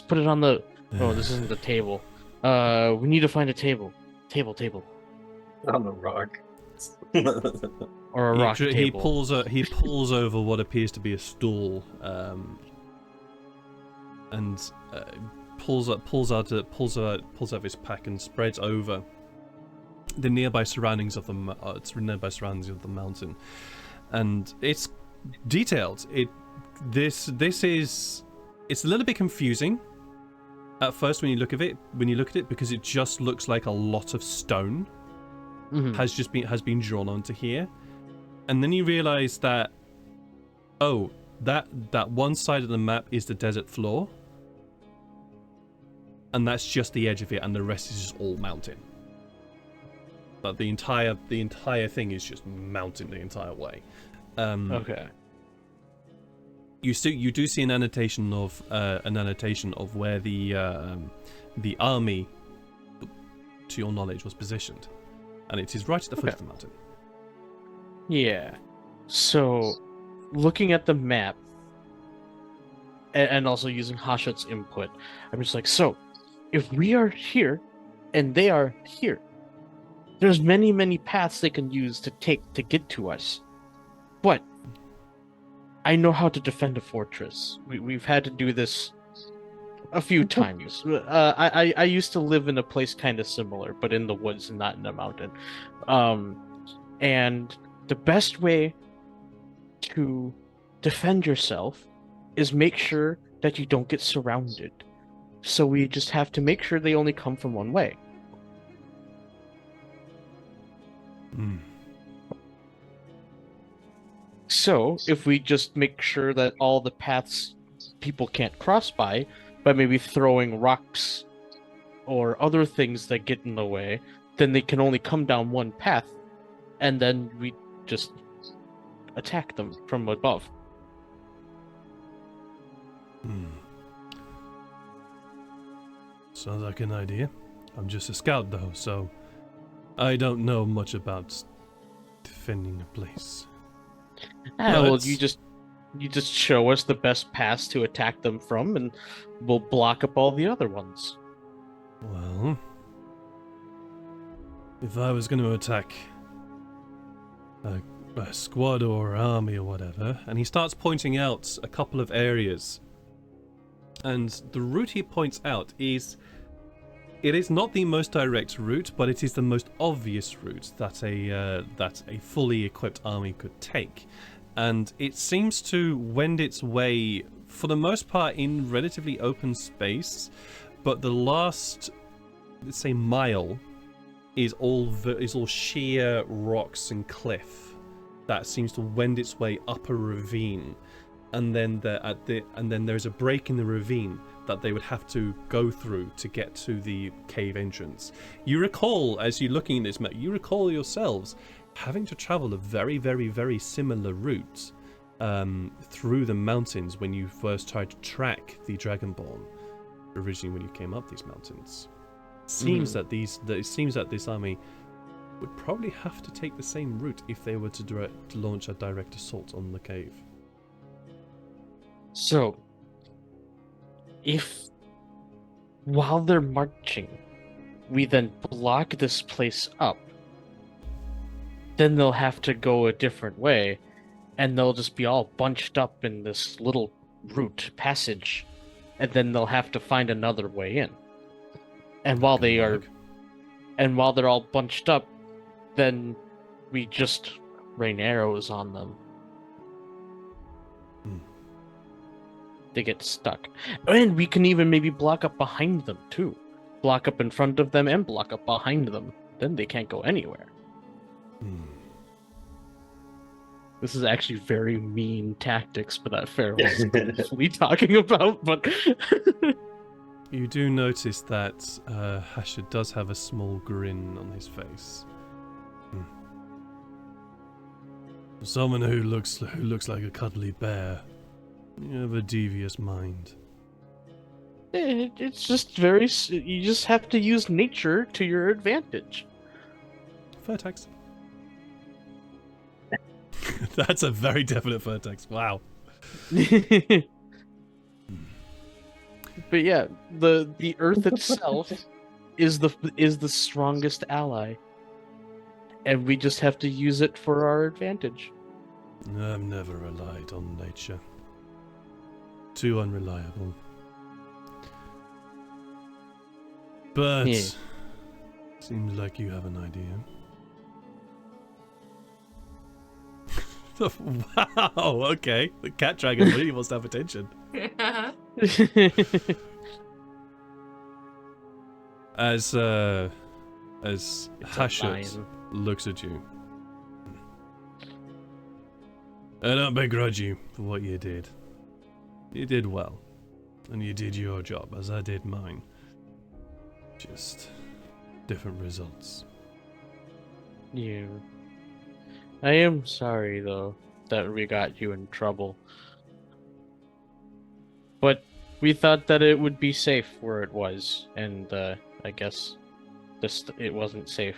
Put it on the... Oh, this isn't the table. We need to find a table. Table. On the rock. Or a rock table. He pulls over what appears to be a stool, and pulls out his pack and spreads over the nearby surroundings of the mountain, and it's detailed. It's a little bit confusing at first when you look at it, because it just looks like a lot of stone has been drawn onto here, and then you realize that that one side of the map is the desert floor, and that's just the edge of it, and the rest is just all mountain. But the entire thing is just mountain the entire way. Okay. You do see an annotation of where the army, to your knowledge, was positioned, and it is right at the foot of the mountain. Yeah. So, looking at the map, and also using Hashut's input, I'm just like, so, if we are here, and they are here, there's many paths they can use to get to us. But I know how to defend a fortress. We've had to do this a few times. I used to live in a place kind of similar, but in the woods and not in a mountain. And the best way to defend yourself is make sure that you don't get surrounded. So we just have to make sure they only come from one way. Hmm. So if we just make sure that all the paths people can't cross by maybe throwing rocks or other things that get in the way, then they can only come down one path, and then we just attack them from above. Hmm. Sounds like an idea. I'm just a scout though, so I don't know much about defending a place. Well, But- you just show us the best paths to attack them from, and we'll block up all the other ones. Well, if I was going to attack a squad or army or whatever, and he starts pointing out a couple of areas, and the route he points out is, it is not the most direct route, but it is the most obvious route that a fully equipped army could take, and it seems to wend its way, for the most part, in relatively open space. But the last, let's say, mile is all sheer rocks and cliff that seems to wend its way up a ravine, and then there's a break in the ravine that they would have to go through to get to the cave entrance. You recall, as you're looking at this map, you recall yourselves having to travel a very, very, very similar route through the mountains when you first tried to track the Dragonborn. Originally, when you came up these mountains, it seems that this army would probably have to take the same route if they were to launch a direct assault on the cave. So, if while they're marching, we then block this place up, then they'll have to go a different way, and they'll just be all bunched up in this little route passage, and then they'll have to find another way in. And while they're all bunched up, then we just rain arrows on them. They get stuck. And we can even maybe block up behind them too. Block up in front of them and block up behind them. Then they can't go anywhere. This is actually very mean tactics, but that Farrell's we talking about, but You do notice that Hashir does have a small grin on his face. For someone who looks like a cuddly bear, you have a devious mind. it's just very. You just have to use nature to your advantage. Vertex. That's a very definite vertex. Wow. But yeah, the Earth itself is the strongest ally, and we just have to use it for our advantage. I've never relied on nature. Too unreliable. But Yeah. seems like you have an idea. Wow, okay. The cat dragon really wants to have attention. As Hashut lion. looks at you. I don't begrudge you for what you did. You did well. And you did your job, as I did mine. Just different results. Yeah. I am sorry, though, that we got you in trouble. But we thought that it would be safe where it was, and I guess it wasn't safe.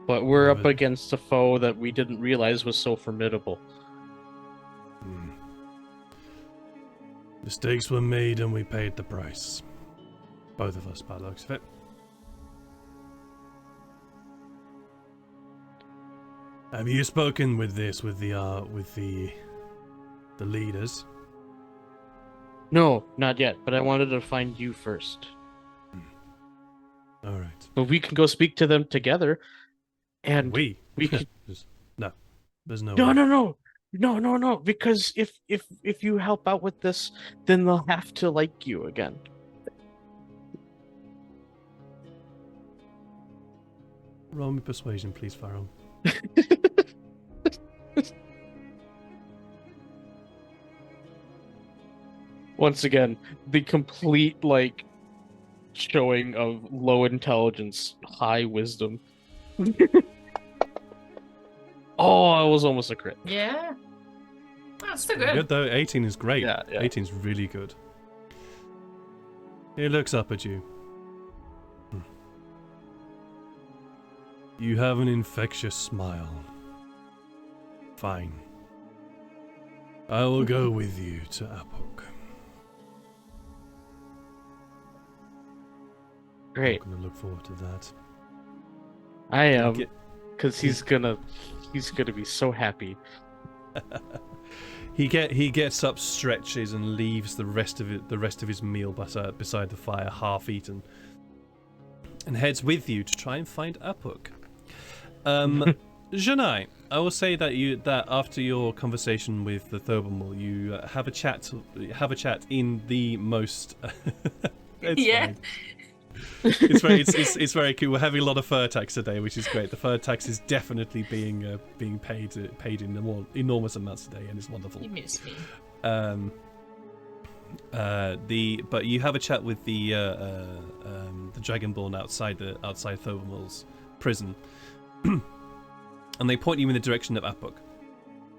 But we're up against a foe that we didn't realize was so formidable. Mistakes were made and we paid the price. Both of us, by the looks of it. Have you spoken with the leaders? No, not yet, but I wanted to find you first. All right. But we can go speak to them together, and We could. no. There's no No, way. no. Because if you help out with this, then they'll have to like you again. Roll me persuasion, please, Farrell. Once again, the complete showing of low intelligence, high wisdom. Oh, it was almost a crit. Yeah. That's still Good good. though. 18 is great. Yeah. 18 is really good. He looks up at you. You have an infectious smile. Fine. I will go with you to Apok. Great. I'm gonna look forward to that. I am, Get- because he's gonna be so happy. He gets up, stretches, and leaves the rest of his meal beside the fire, half eaten, and heads with you to try and find Apok. Janai, I will say that after your conversation with the Thobermal, you have a chat in the most. It's Yeah. fine. It's very cool. We're having a lot of fur tax today, which is great. The fur tax is definitely being paid in enormous amounts today, and it's wonderful. You miss me. But you have a chat with the Dragonborn outside Thobermal's prison, and they point you in the direction of Apok.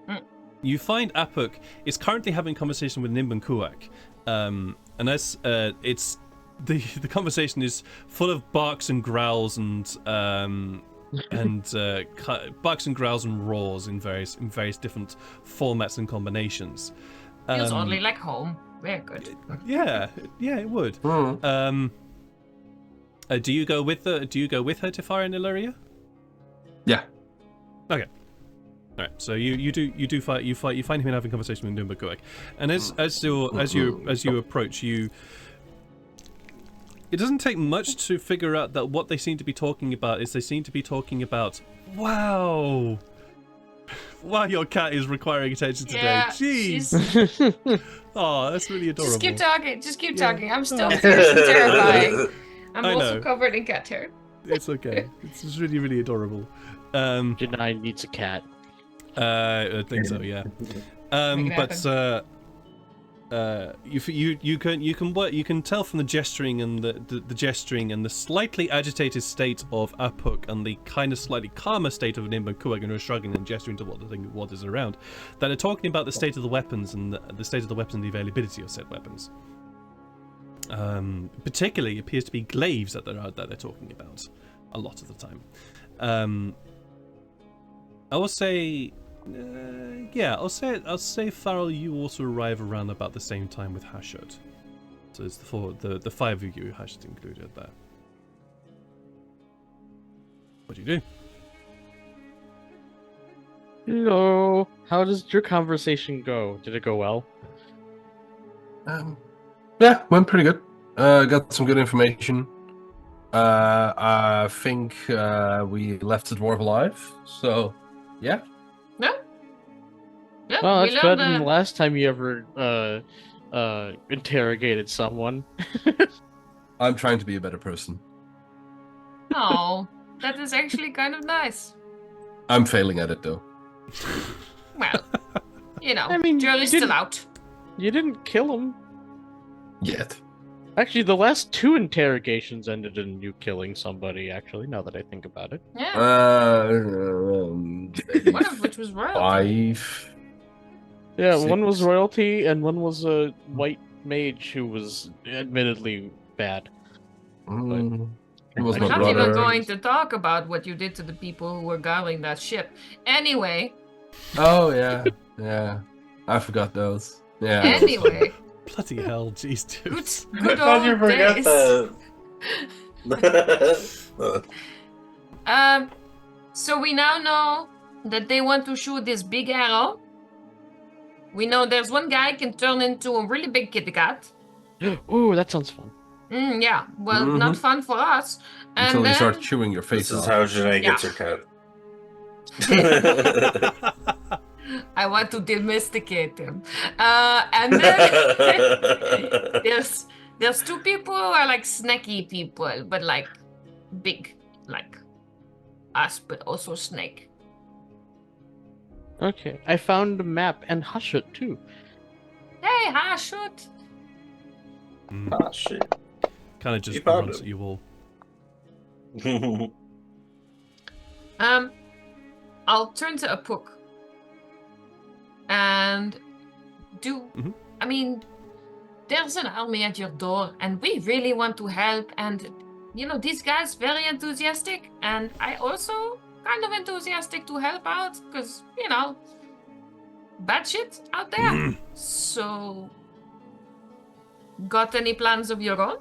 Mm. You find Apok is currently having a conversation with Nimban Kuak, and as it's. The conversation is full of barks and growls and barks and growls and roars in various different formats and combinations. Feels oddly like home. Very good. Yeah, it would. Mm. Do you go with her to Fire and Illyria? Yeah. Okay. All right. So you find him having a conversation with Nimban Kuak, and as you approach you. It doesn't take much to figure out that what they seem to be talking about is wow, your cat is requiring attention today. Yeah, Jeez. Oh, that's really adorable. Just keep talking. I'm still Oh. fierce and terrifying. I'm I also know. covered in cat hair. It's okay. It's just really, really adorable. Janai needs a cat. I think so, yeah. You can tell from the gesturing and the gesturing and the slightly agitated state of Apok and the kind of slightly calmer state of Nimban Kuak, and who are shrugging and gesturing to what is around, that are talking about the state of the weapons and the state of the weapons and the availability of said weapons. Particularly appears to be glaives that they're talking about a lot of the time. I will say. I'll say Farrell, you also arrive around about the same time with Hashut. So it's the five of you, Hashut included there. What do you do? Hello. How does your conversation go? Did it go well? Yeah, went pretty good. Got some good information. I think we left the dwarf alive. So, yeah. Yeah, Well, we that's better learned than the last time you ever interrogated someone. I'm trying to be a better person. Oh, that is actually kind of nice. I'm failing at it though. Well, I mean, Joel is you still didn't- out. You didn't kill him. Yet. Actually, the last two interrogations ended in you killing somebody, actually, now that I think about it. Yeah, one of which was royalty. 5. Yeah, one was 6. royalty, and one was a white mage who was admittedly bad. It was I'm my I'm not brother. even going to talk about what you did to the people who were guarding that ship. Anyway, Oh yeah. I forgot those. Yeah. anyway, Bloody hell, jeez, dude. good How'd you old forget days. that? So we now know that they want to shoot this big arrow. We know there's one guy can turn into a really big kitty cat. Ooh, that sounds fun. Yeah, well, Mhm. not fun for us. Until And they start then- chewing your face This is off. how Janae gets Yeah. her I want to domesticate them. And then there's two people who are like snacky people, but like big, like us, but also snake. Okay, I found the map and Hushut too. Hey, ha, shoot. Ah, shit. Kind of just You found grunts him. at you all. I'll turn to Apuk and do. Mhm. I mean, there's an army at your door, and we really want to help. And you know, these guys very enthusiastic, and I also kind of enthusiastic to help out because you know, bad shit out there. Mhm. So, got any plans of your own?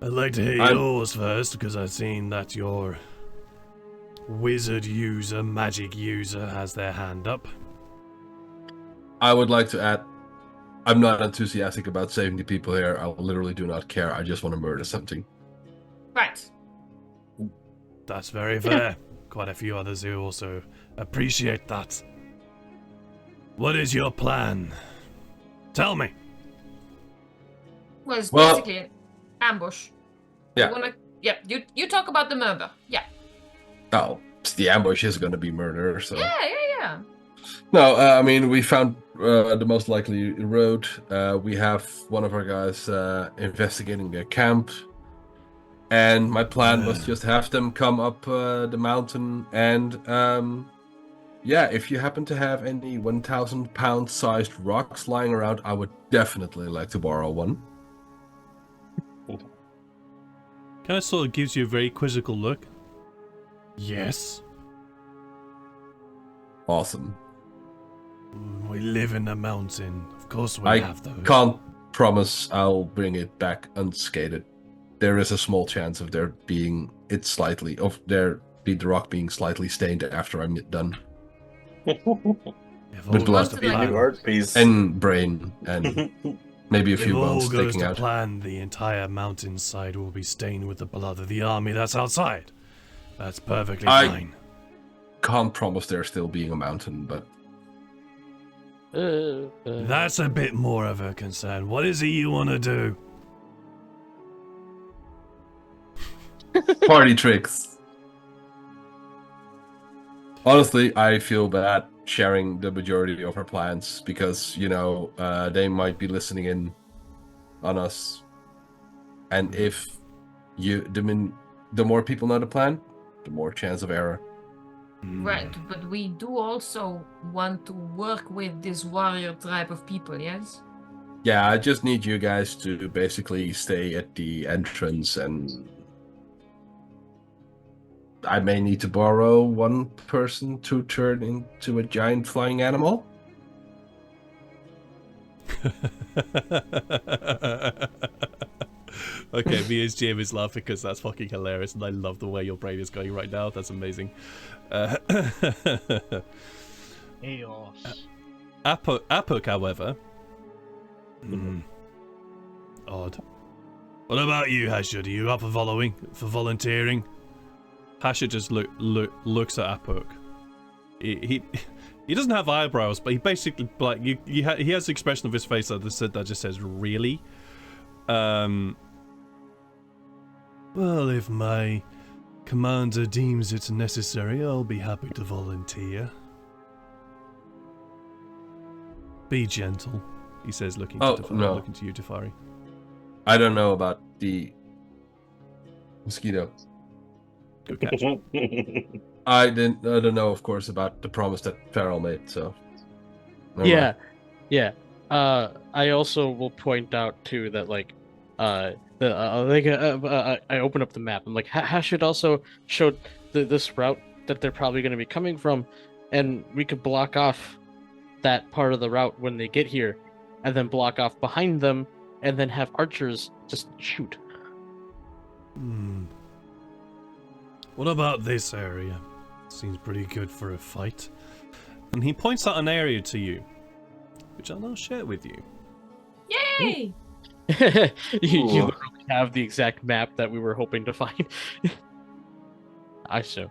I'd like to hear I'm- yours first, because I've seen that your wizard user, magic user, has their hand up. I would like to add, I'm not enthusiastic about saving the people here. I literally do not care. I just want to murder something. Right. That's very fair. Quite a few others who also appreciate that. What is your plan? Tell me. Well, it's Well- basically ambush. Yeah. Yeah. You talk about the murder. Yeah. Oh, the ambush is going to be murder, so. Yeah. No, I mean, we found the most likely road. We have one of our guys investigating a camp. And my plan was just have them come up the mountain. And yeah, if you happen to have any 1,000-pound sized rocks lying around, I would definitely like to borrow one. Kind of sort of gives you a very quizzical look. Yes. Awesome. We live in a mountain. Of course we I have those. Can't promise I'll bring it back unscathed. There is a small chance of the rock being slightly stained after I'm done. You've With all blood. got to Be plan. New art piece. And brain and maybe a few If all bones goes sticking to out. plan, the entire mountainside will be stained with the blood of the army that's outside. That's perfectly I- fine. Can't promise there still being a mountain, but That's a bit more of a concern. What is it you want to do? party tricks. Honestly, I feel bad sharing the majority of our plans because, you know, they might be listening in on us. And if the more people know the plan, the more chance of error. Right, but we do also want to work with this warrior tribe of people, yes? Yeah, I just need you guys to basically stay at the entrance, and I may need to borrow one person to turn into a giant flying animal. Okay, me as Jim is laughing because that's fucking hilarious, and I love the way your brain is going right now. That's amazing. Chaos. Apuk, however. Odd. What about you, Hashud? Are you up for volunteering? Hashud just looks at Apuk. He doesn't have eyebrows, but he basically like he has the expression of his face that just says really. Well, if my commander deems it necessary, I'll be happy to volunteer. Be gentle, he says, looking to you, Tefari. I don't know about the mosquito. Good catch. I don't know, of course, about the promise that Farrell made. So never Yeah, mind. yeah. I also will point out too that I open up the map. I'm like, Hashid also showed this route that they're probably going to be coming from, and we could block off that part of the route when they get here, and then block off behind them, and then have archers just shoot. What about this area? Seems pretty good for a fight. And he points out an area to you, which I'll now share with you. Yay! you Ooh. literally have the exact map that we were hoping to find. I so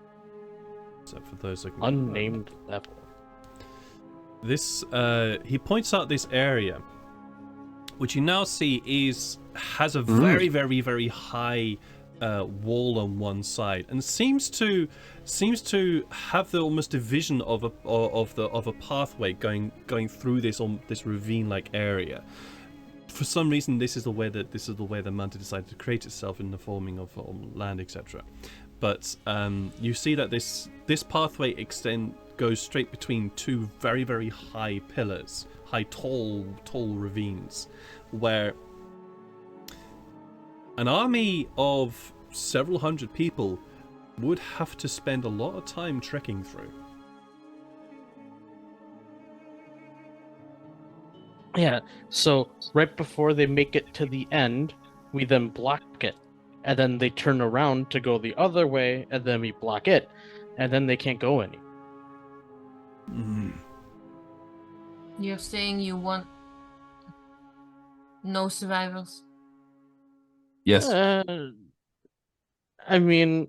So for those that can unnamed level. this, he points out this area, which you now see has a very, very, very high wall on one side, and seems to have almost a vision of a pathway going through this ravine-like area. For some reason, this is the way the mountain decided to create itself in the forming of land, etc. But you see that this pathway goes straight between two very, very high pillars, tall ravines, where an army of several hundred people would have to spend a lot of time trekking through. Yeah, so right before they make it to the end, we then block it. And then they turn around to go the other way, and then we block it. And then they can't go any. You're saying you want no survivors? Yes. I mean,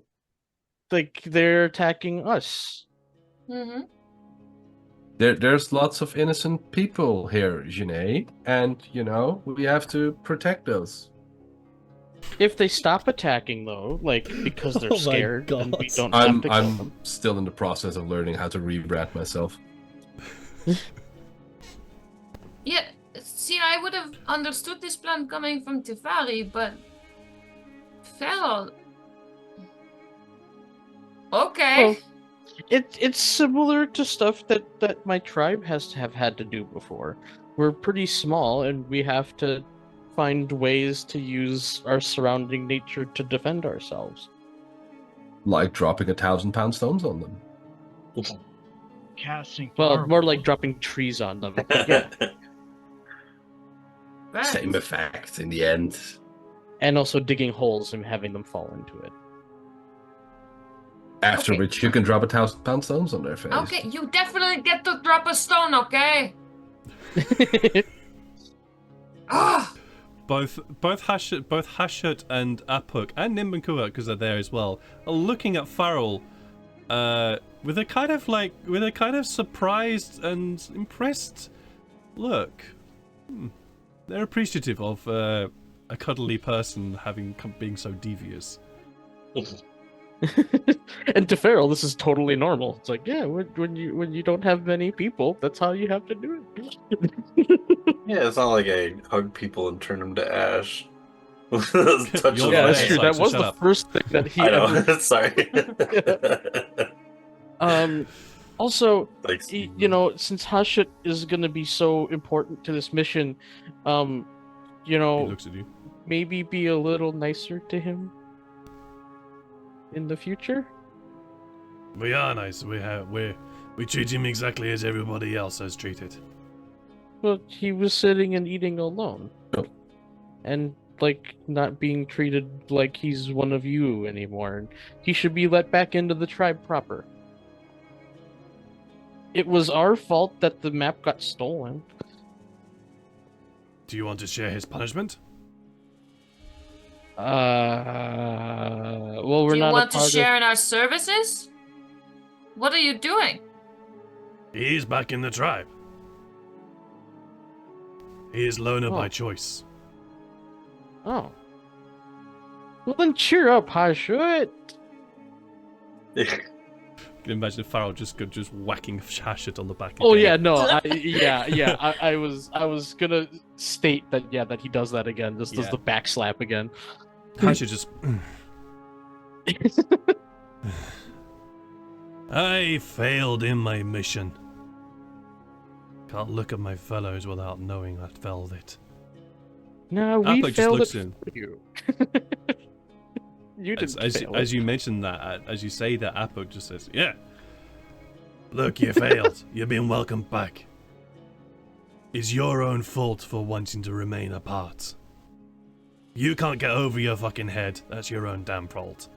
like, they're attacking us. Mm-hmm. There's lots of innocent people here, Janae, and we have to protect those. If they stop attacking, though, like, because they're Oh my scared, and we God. don't have to kill I'm them. still in the process of learning how to rebrand myself. Yeah, see, I would have understood this plan coming from Teferi, but Feral. Okay. Well, it's similar to stuff that my tribe has to have had to do before. We're pretty small, and we have to find ways to use our surrounding nature to defend ourselves. Like dropping 1,000-pound stones on them. Casting Well, more like fireballs. dropping trees on them. Yeah, Right. Same effect in the end. and also digging holes and having them fall into it. After Okay. which you can drop 1,000-pound stones on their face. Okay, you definitely get to drop a stone, okay? Ah! Both Hashut and Apuk and Nimbankua, because they're there as well, are looking at Farrell with a kind of surprised and impressed look. They're appreciative of a cuddly person being so devious. And to Farrell, this is totally normal. It's like, yeah, when you don't have many people, that's how you have to do it. Yeah, it's not like I hug people and turn them to ash. Touch You're them Yeah, right, that's away. true. Sykes, That so was shut the up. first thing that he I know. ever. Sorry. Also, Like, since Hashut is gonna be so important to this mission, He looks at you. maybe be a little nicer to him in the future. We are nice. We treat him exactly as everybody else has treated. Well, he was sitting and eating alone, Oh. and like not being treated like he's one of you anymore. And he should be let back into the tribe proper. It was our fault that the map got stolen. Do you want to share his punishment? Well, we're Do you not want a to part share in our services? What are you doing? He is back in the tribe. He is loner by Oh. choice. Oh. Well, then cheer up, Hashut. You can imagine Farrell just whacking Hashut on the back. Oh again. yeah, no, I was gonna state that that he does that again, just does Yeah. the back slap again. Hashut just. I failed in my mission. Can't look at my fellows without knowing I failed it. No, we Apple just failed looks it in. for you. You didn't fail As it. you mentioned that, as you say that, Apple just says, "Yeah, look, you failed. You've been welcomed back. It's your own fault for wanting to remain apart. You can't get over your fucking head. That's your own damn fault."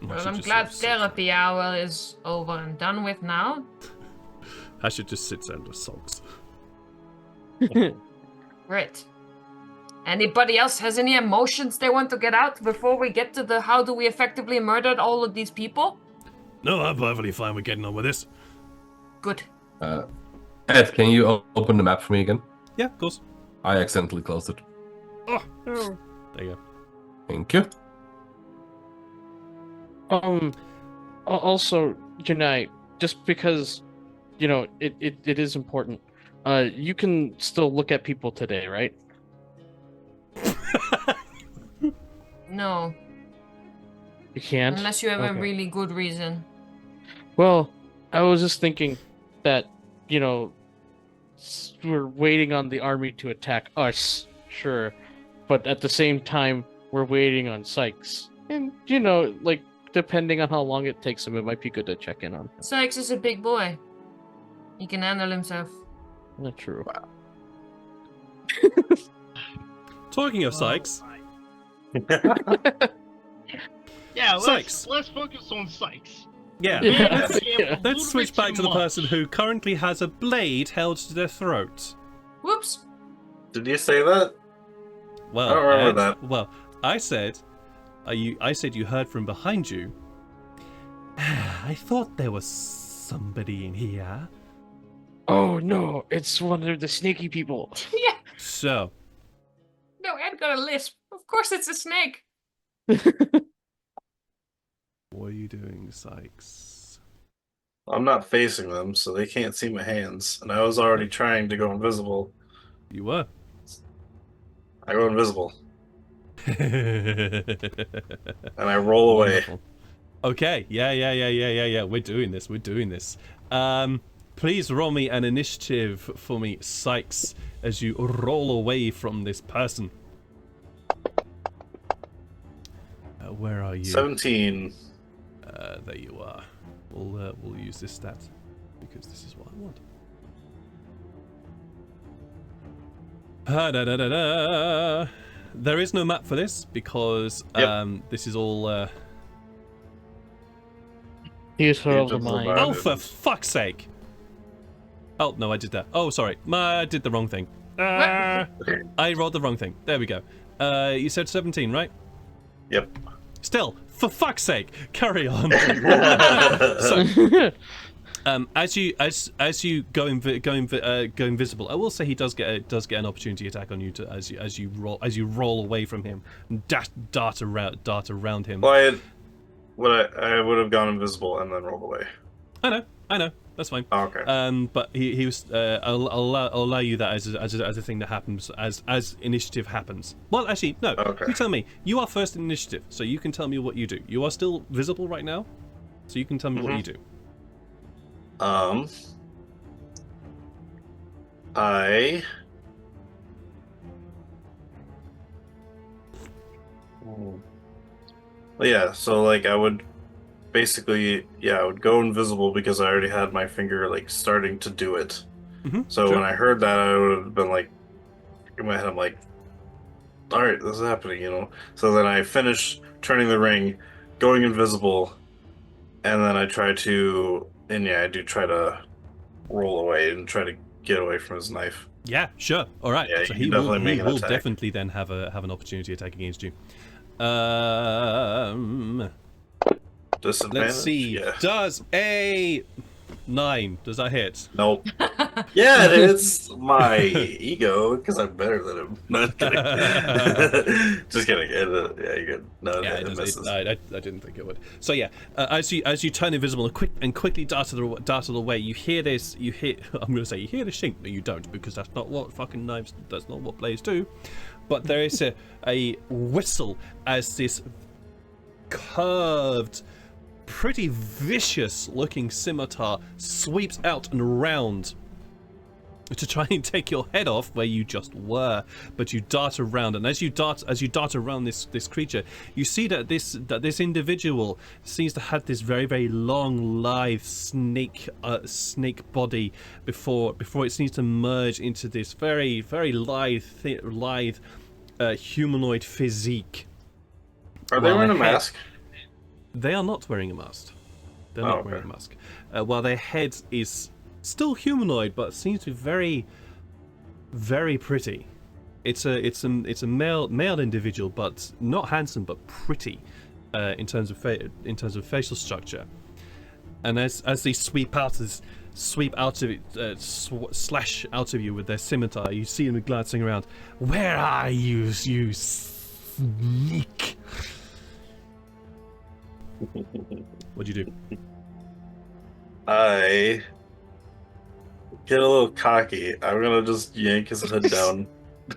Well, I'm glad therapy hour is over and done with now. Hashut just sits there and just sulks. Great. Anybody else has any emotions they want to get out before we get to the how do we effectively murder all of these people? No, I'm perfectly fine with getting on with this. Good. Ed, can you open the map for me again? Yeah, of course. I accidentally closed it. Oh, no. There you go. Thank you. Also, Janai, just because, it is important. You can still look at people today, right? No, You can't? unless you have a Okay. really good reason. Well, I was just thinking that, we're waiting on the army to attack us, sure, but at the same time, we're waiting on Sykes. And, depending on how long it takes him, it might be good to check in on him. Sykes is a big boy. He can handle himself. Not true. Talking of Sykes, Yeah, Sykes. let's focus on Sykes. yeah, Yeah. let's, Yeah. let's Little switch bit back too to the much. person who currently has a blade held to their throat. Whoops. Did you say that? Well, I don't remember Ed, that. Well, I said you heard from behind you. I thought there was somebody in here. Oh no, it's one of the sneaky people. Yeah. So, No, Ed got a lisp. Of course it's a snake. what are you doing, Sykes? I'm not facing them, so they can't see my hands. And I was already trying to go invisible. You were. I go invisible, And and I roll away. Wonderful. Okay, yeah. We're doing this. Please roll me an initiative for me, Sykes, as you roll away from this person. Where are you? 17. There you are. We'll use this stat because this is what I want. There is no map for this because this is all. Here's her of the Agents of mind. Violence. Oh, for fuck's sake! Oh no, I did that. Oh, sorry, I did the wrong thing. I rolled the wrong thing. There we go. You said 17, right? Yep. Still, for fuck's sake, carry on. So, as you go invisible, I will say he does get an opportunity attack on you as you roll away from him, and dart around him. Well, I would have gone invisible and then rolled away. I know, that's fine. Oh, okay. But he was. I'll allow you that as a thing that happens as initiative happens. Well, actually, no. Okay. You tell me. You are first in initiative, so you can tell me what you do. You are still visible right now, so you can tell me what you do. Well, yeah, so like I would basically, I would go invisible because I already had my finger like starting to do it. So sure. when I heard that, I would have been like, in my head, I'm like, all right, this is happening, So then I finish turning the ring, going invisible, and then I try to, I do try to roll away and try to get away from his knife. Yeah, sure. All right. Yeah, so you he definitely will, make he an will attack. definitely then have an opportunity attack against you. Disadvantage? Let's see. Yeah. Does a 9? Does that hit? Nope. Yeah, it's my ego because I'm better than him. Not kidding. Just kidding. Yeah, you're good. No, Yeah, it it misses. does. I didn't think it would. So yeah, as you turn invisible and quickly dart away, you hear this. You hear. I'm gonna say you hear the shink, but you don't because that's not what fucking knives. That's not what blades do. But there is a whistle as this curved, pretty vicious-looking scimitar sweeps out and around to try and take your head off where you just were, but you dart around, and as you dart around this creature, you see that this individual seems to have this very, very long, lithe snake body before it seems to merge into this very, very lithe humanoid physique. Are they Well, wearing a my head- mask? They are not wearing a mask. They're Oh, not okay. wearing a mask. While their head is still humanoid, but seems to be very, very pretty. it's a male individual, but not handsome, but pretty, in terms of facial structure. And as they sweep out of it, slash out of you with their scimitar, you see them glancing around. Where are you, you sneak? What'd you do? I get a little cocky. I'm gonna just yank his hood down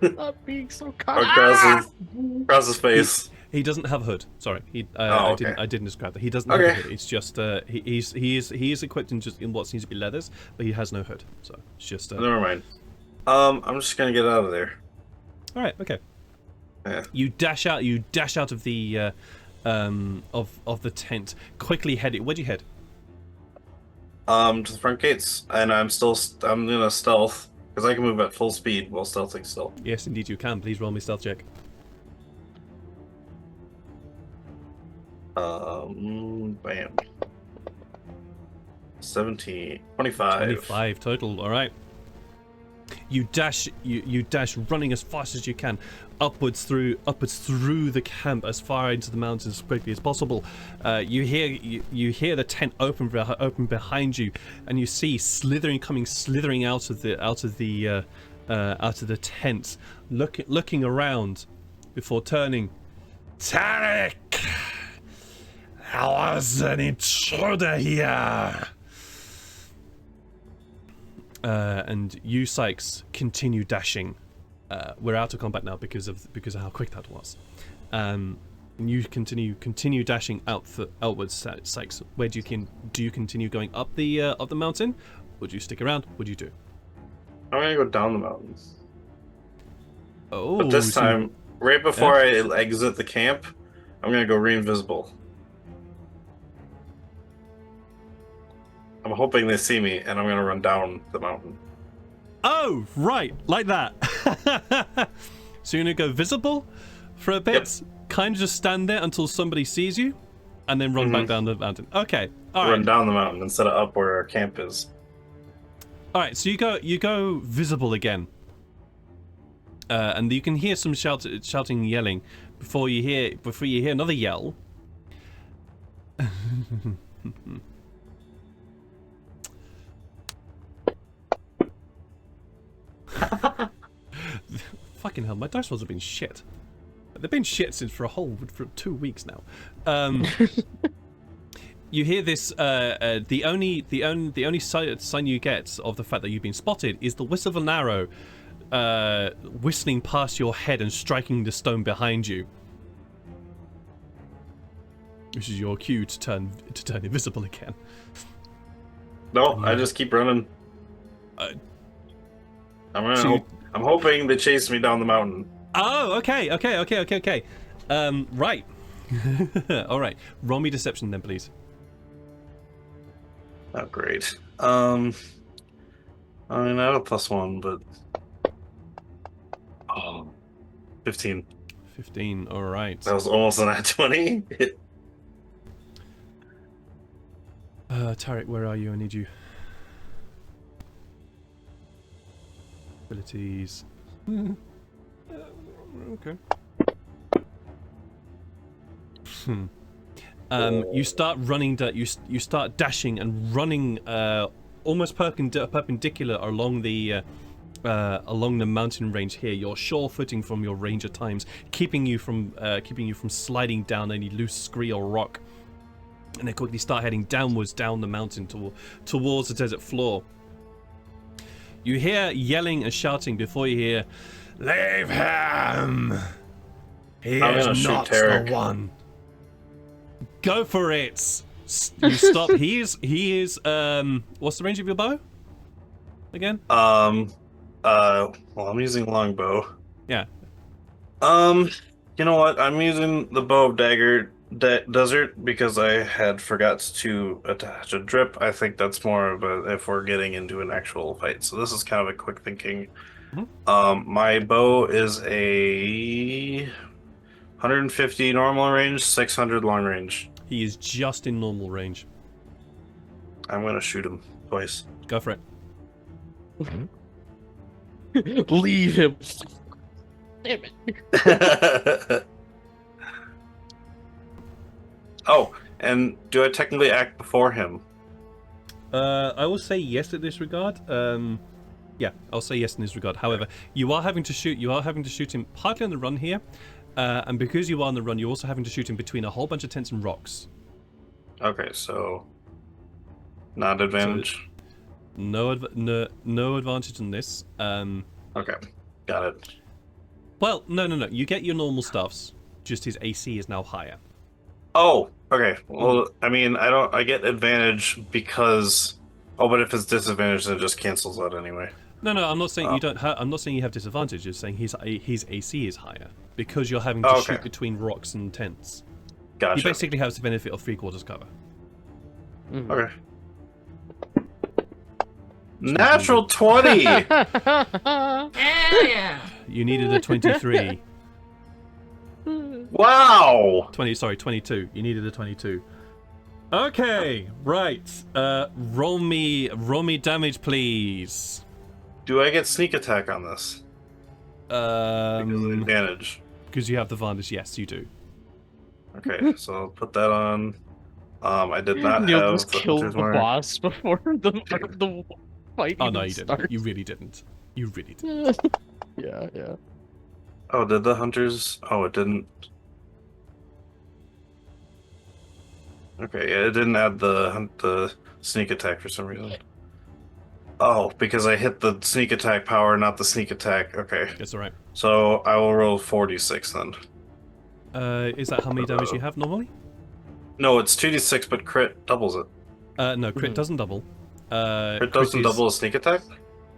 Not being so cocky. across his face. He doesn't have a hood. Sorry, okay. I didn't describe that. He doesn't have a hood. It's just he is equipped in what seems to be leathers, but he has no hood. So it's just. Never mind. I'm just gonna get out of there. All right. Okay. Yeah. You dash out. You dash out of the of the tent. Quickly head it. Where'd you head? To the front gates, and I'm gonna stealth because I can move at full speed while stealthing still. Yes, indeed you can. Please roll me stealth check. Bam. 17, 25. 25 total. All right. You dash running as fast as you can upwards through the camp as far into the mountains as quickly as possible. You hear the tent open behind you, and you see slithering out of the tent, looking around before turning. Tarek, I was an intruder here. And you, Sykes, continue dashing. We're out of combat now because of how quick that was. And you continue dashing outwards, Sykes. Where do you continue going up the mountain? Would you stick around? What do you do? I'm gonna go down the mountains. Oh, But this time, right before I exit the camp, I'm gonna go re-invisible. I'm hoping they see me, and I'm gonna run down the mountain. Oh, right, like that. So you're gonna go visible for a bit, kind of just stand there until somebody sees you, and then run back down the mountain. Okay, all right. Run down the mountain instead of up where our camp is. All right, so you go visible again, and you can hear some shouting and yelling before you hear another yell. Fucking hell, my dice rolls have been shit. They've been shit for 2 weeks now. You hear this. The only sign you get of the fact that you've been spotted is the whistle of an arrow whistling past your head and striking the stone behind you. Which is your cue to turn invisible again. No, I just keep running. I'm hoping they chase me down the mountain. Oh, okay. Right. All right. Roll me deception then, please. Oh, great. I mean, I have a +1, but 15. 15. All right. That was almost an at 20. Tarek, where are you? I need you. Abilities. Okay. You start running. You start dashing and running, almost perpendicular along the mountain range here. You're sure footing from your ranger times, keeping you from sliding down any loose scree or rock. And then quickly start heading downwards down the mountain towards the desert floor. You hear yelling and shouting before you hear, "Leave him! He is not the one." Go for it. You stop. He is. What's the range of your bow? Again? Well, I'm using longbow. Yeah. You know what? I'm using the bow of dagger desert because I had forgot to attach a drip. I think that's more of a if we're getting into an actual fight. So this is kind of a quick thinking. My bow is a 150 normal range, 600 long range. He is just in normal range. I'm gonna shoot him twice. Go for it. Leave him. Damn it. Oh, and do I technically act before him? I will say yes in this regard. Yeah, I'll say yes in this regard. However, you are having to shoot. You are having to shoot him partly on the run here, and because you are on the run, you're also having to shoot him between a whole bunch of tents and rocks. Okay, so not advantage. No advantage in this. Okay, got it. Well, no. You get your normal stuffs. Just his AC is now higher. Oh, okay. Well, I mean, I get advantage because. Oh, but if it's disadvantage, then it just cancels out anyway. No, I'm not saying you don't. I'm not saying you have disadvantage. Just saying his AC is higher because you're having to shoot between rocks and tents. Gotcha. He basically has the benefit of 3/4 cover. Okay. Natural 20. Yeah. You needed a 23. Wow. 22. You needed a 22. Okay, right. Roll me damage, please. Do I get sneak attack on this? Because of the advantage. Because you have the advantage, yes, you do. Okay, so I'll put that on. I did not Neil have just killed the boss before the fight. Oh no, you starts. didn't. You really didn't. You really didn't. Yeah. Oh, did the hunters? Oh, it didn't. Okay, yeah, it didn't add the sneak attack for some reason. Oh, because I hit the sneak attack power, not the sneak attack. Okay. That's alright. So I will roll 46 then. Is that how many damage you have normally? No, it's 2d6, but crit doubles it. No, crit doesn't double. Crit doesn't double a sneak attack?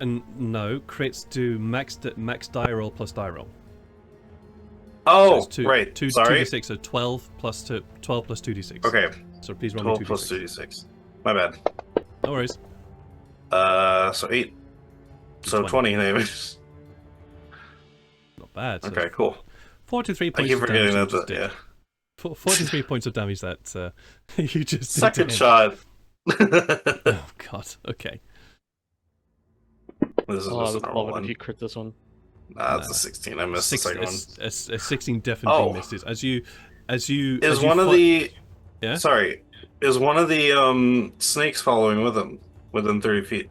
And no, crits do max die roll plus die roll. Oh, so it's right. 2d6, so 12 plus 2d6. Okay. So please roll me 12 2d6. plus 2d6. My bad. No worries. So 8. So 20 damage. Not bad. So Okay, cool. 43 I points keep of damage. forgetting you that, just did. yeah. 43 points of damage that you just did. Second shot. Oh god. Okay. This is Oh, I just a would normal love it one. if you crit this one. Nah, it's a 16. I missed the second one. A 16 definitely Oh. misses. As you Is one of the Yeah? Sorry. Is one of the snakes following with him within 30 feet?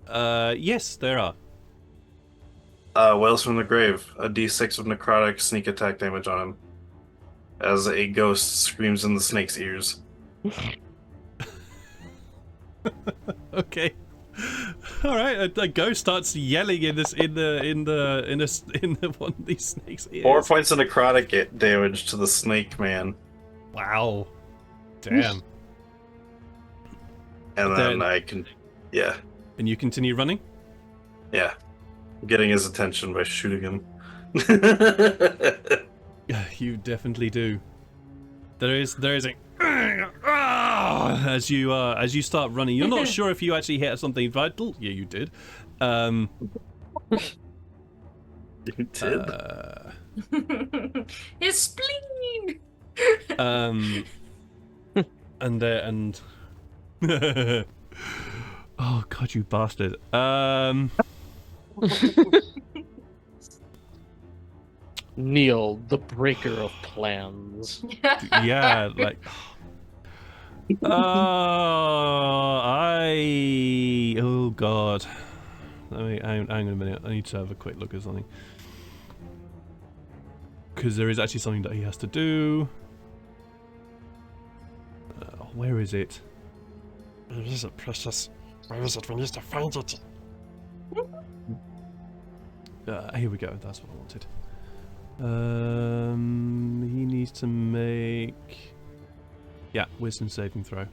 Yes, there are. Whales from the Grave, a d6 of necrotic sneak attack damage on him. As a ghost screams in the snake's ears. Okay. All right. A ghost starts yelling in one of these snakes' ears. 4 points of necrotic damage to the snake man. Wow. Damn. And Then- then I can... Yeah. And you continue running? Yeah. Getting his attention by shooting him. You definitely do. There is a as you start running. You're not sure if you actually hit something vital. Yeah, you did. You did? His spleen. And oh god, you bastard. Neil, the breaker of plans. Yeah, like oh god. Hang on a minute. I need to have a quick look at something. Because there is actually something that he has to do. Where is it? Where is it, precious? Where is it? We need to find it. Here we go. That's what I wanted. He needs to make... Yeah, wisdom saving throw.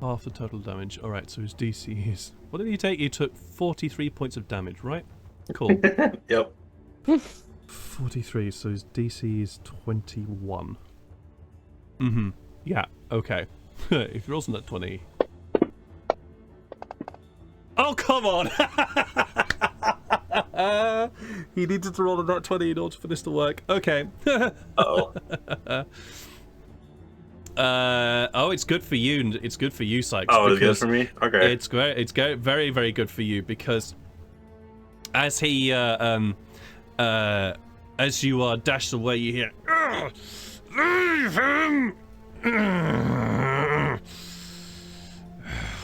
Half the total damage. Alright, so his DC is... What did he take? He took 43 points of damage, right? Cool. Yep. 43, so his DC is 21. Mm-hmm. Yeah, okay. If he rolls on that 20... Oh, come on! He needed to roll on that 20 in order for this to work. Okay. Uh-oh. Oh, it's good for you. It's good for you, Sykes. Oh, it's good because for me? Okay. It's great. It's very, very good for you because As he as you are dashed away, you hear, "Ugh, leave him!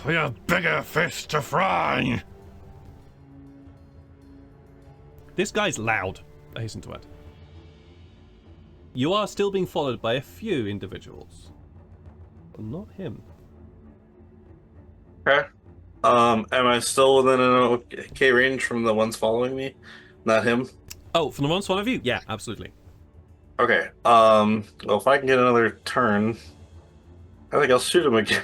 We have bigger fish to fry." This guy's loud, I hasten to add. You are still being followed by a few individuals, but not him. Okay. Am I still within an okay range from the ones following me? Not him? Oh, from the ones one of you? Yeah, absolutely. Okay. Well, if I can get another turn, I think I'll shoot him again.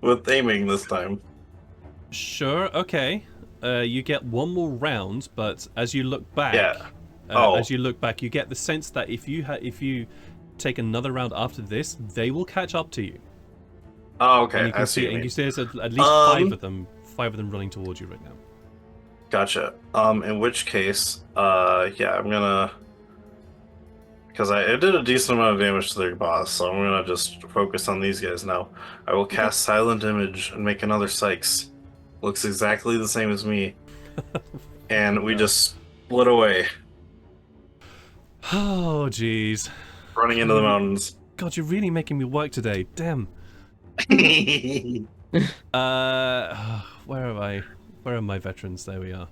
With aiming this time. Sure, okay. You get one more round, but as you look back, as you look back, you get the sense that if you take another round after this, they will catch up to you. Oh, okay. And you can see there's at least five of them running towards you right now. Gotcha. In which case, yeah, I'm gonna, because I did a decent amount of damage to their boss, so I'm gonna just focus on these guys now. I will cast Silent Image and make another Sykes. Looks exactly the same as me, and we just split away, Oh, jeez. running into the mountains. God, you're really making me work today. Damn. Where am I? Where are my veterans? There we are.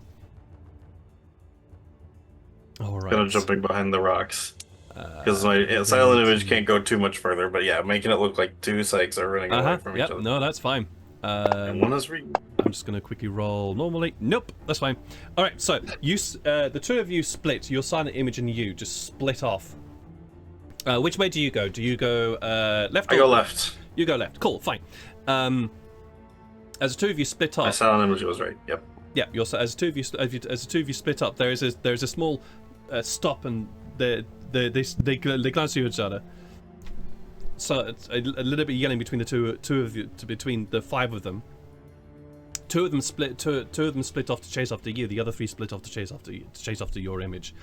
All right. Gonna jumping behind the rocks. Because my Silent Image can't go too much further, but yeah, making it look like two Sykes are running away from each other. No, that's fine. And one is I'm just gonna quickly roll normally. Nope, that's fine. All right, so you, the two of you split. Your Silent Image and you just split off. Which way do you go? Do you go left? I go left. You go left. Cool, fine. As the two of you split off. My Silent Image was right. Yep. Yeah, as the two of you split up, there's a small stop, and they glance at each other. So it's a little bit yelling between the two of you, between the five of them. Two of them split off to chase after you. The other three split off to chase after your image.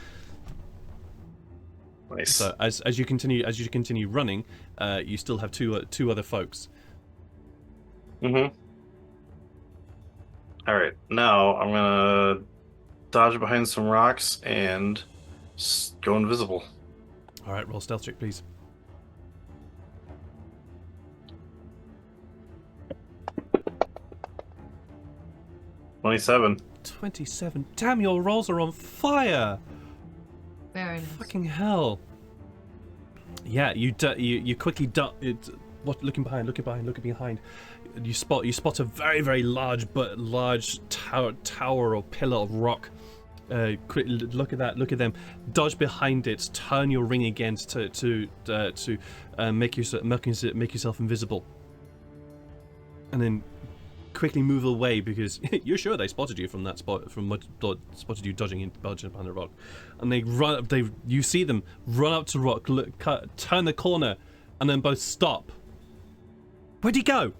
Nice. So as you continue running, you still have two other folks. Mm-hmm. All right, now I'm gonna dodge behind some rocks and go invisible. All right, roll stealth check, please. $27. 27. Damn, your rolls are on fire. Very nice. Fucking hell. Yeah, you quickly looking behind. You spot a very, very large tower or pillar of rock. Look at that. Look at them. Dodge behind it. Turn your ring again to make yourself invisible. And then quickly move away, because you're sure they spotted you from that spot, spotted you dodging behind the rock. And you see them run up to rock, turn the corner, and then both stop. Where'd he go?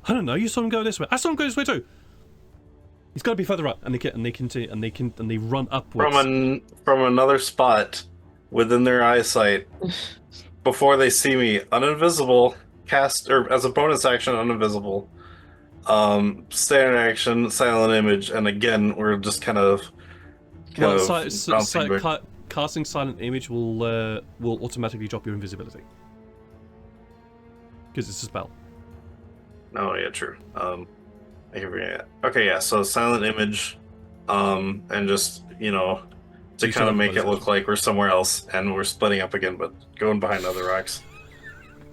I don't know. You saw him go this way. I saw him go this way too. He's got to be further up, and they run upwards from another spot within their eyesight. Before they see me, uninvisible, cast, or as a bonus action, uninvisible. Standard action, Silent Image, and again we're just casting Silent Image will automatically drop your invisibility because it's a spell. Oh yeah, true. I can forget. Okay, yeah. So Silent Image, and just to kind of make it look like we're somewhere else and we're splitting up again, but going behind other rocks.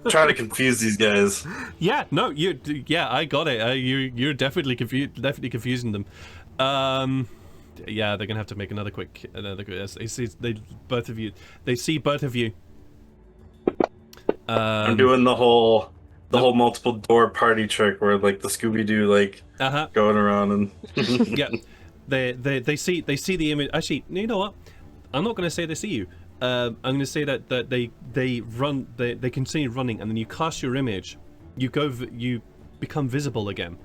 Trying to confuse these guys. Yeah, no, I got it. You're definitely confusing them. Yeah, they're gonna have to make another quick. They see both of you. I'm doing the whole multiple door party trick where like the Scooby-Doo going around and yeah, they see the image. Actually, you know what? I'm not gonna say they see you. I'm going to say that they continue running, and then you cast your image, you become visible again,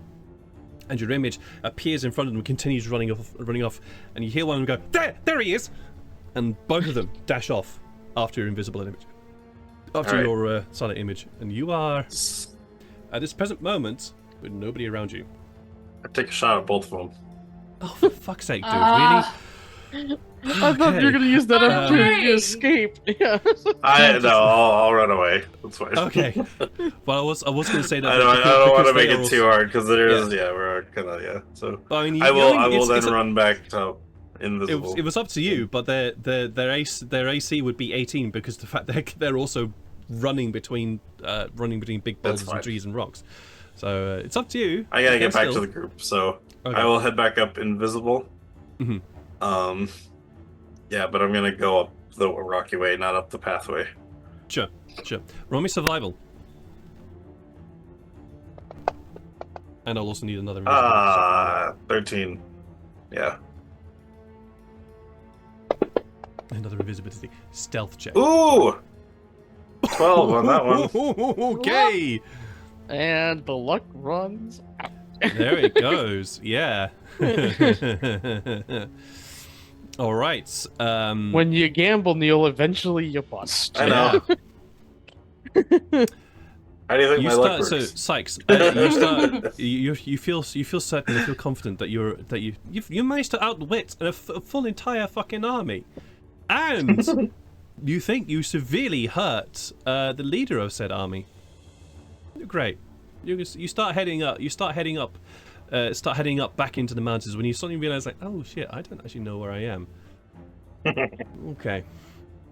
and your image appears in front of them, continues running off, and you hear one of them go, there he is, and both of them dash off after your invisible image, after your Silent Image, and you are at this present moment with nobody around you. I take a shot at both of them. Oh, for fuck's sake, dude! Ah. Really? I thought you were gonna use that opportunity to Okay. escape. Yeah. I'll run away. That's fine. Okay. Well, I was going to say that. I but don't want because to make they are it also- too hard because there is Yeah. we're kind of So I mean, I will it's- then it's a- run back to invisible. It was up to you, but their AC would be 18 because the fact they're also running between big boulders and fine. trees and rocks. So it's up to you. I gotta Okay, get back to still. the group, so Okay. I will head back up invisible. Mhm. Yeah, but I'm gonna go up the rocky way, not up the pathway. Sure. Roll me survival. And I'll also need another. 13. Yeah. Another invisibility. Stealth check. Ooh! 12 on that one. Okay. And the luck runs out. There it goes. Yeah. All right. When you gamble, Neil, eventually you bust. I know. How do you think You my luck start. So works? Sykes, you start. You feel certain. You feel confident that you managed to outwit a full entire fucking army, and you think you severely hurt the leader of said army. Great. You start heading up. Start heading up back into the mountains when you suddenly realize, like, oh shit, I don't actually know where I am. Okay.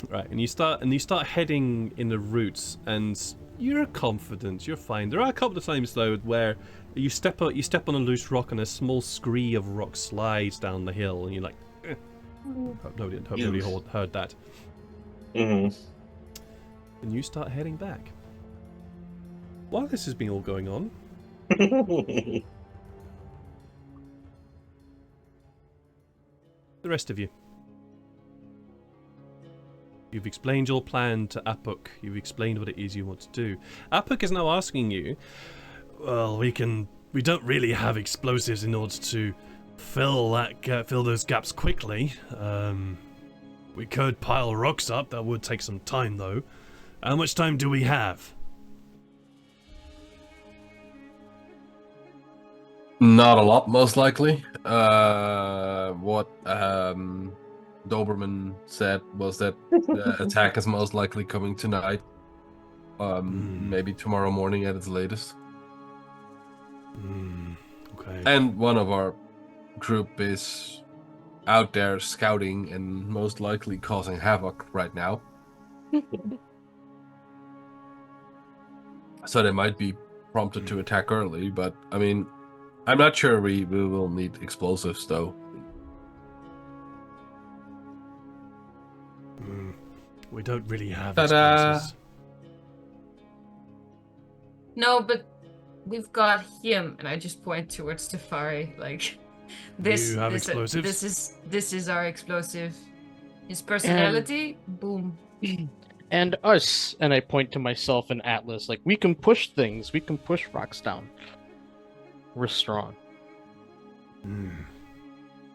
Right, and you start heading in the routes, and you're confident, you're fine. There are a couple of times though where you step on a loose rock and a small scree of rock slides down the hill, and you're like, hope nobody heard that. Mm-hmm. And you start heading back. While this has been all going on, the rest of you. You've explained your plan to Apuk. You've explained what it is you want to do. Apuk is now asking you, well, we don't really have explosives in order to fill those gaps quickly. We could pile rocks up. That would take some time, though. How much time do we have? Not a lot, most likely. What Doberman said was that the attack is most likely coming tonight. Maybe tomorrow morning at its latest. Okay. And one of our group is out there scouting and most likely causing havoc right now. So they might be prompted to attack early, but I mean, I'm not sure we will need explosives though. We don't really have Ta-da! explosives. No, but we've got him, and I just point towards Tefari, like this. You have explosives? This is our explosive. His personality, boom. And us, and I point to myself and Atlas, like, we can push things, we can push rocks down. We're strong.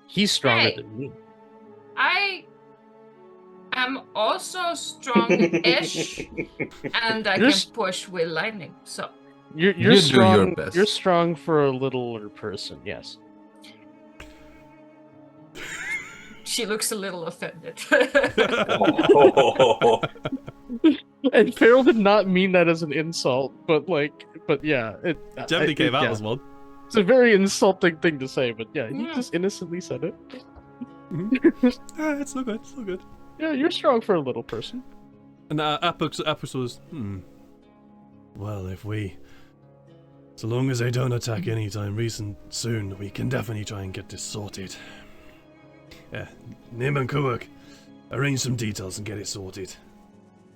He's stronger Hey. than me. I am also strong-ish, and I You're can push with lightning. So You're You do your strong. best. You're strong for a littler person, yes. she looks a little offended. And Farrell did not mean that as an insult, but yeah, it Definitely came out yeah. as one. It's a very insulting thing to say, but yeah, he Yeah. just innocently said it. It's so good. It's so good. Yeah, you're strong for a little person. And Apux was, well, so long as they don't attack anytime soon, we can definitely try and get this sorted. Yeah, Nim and Kuwak, arrange some details and get it sorted.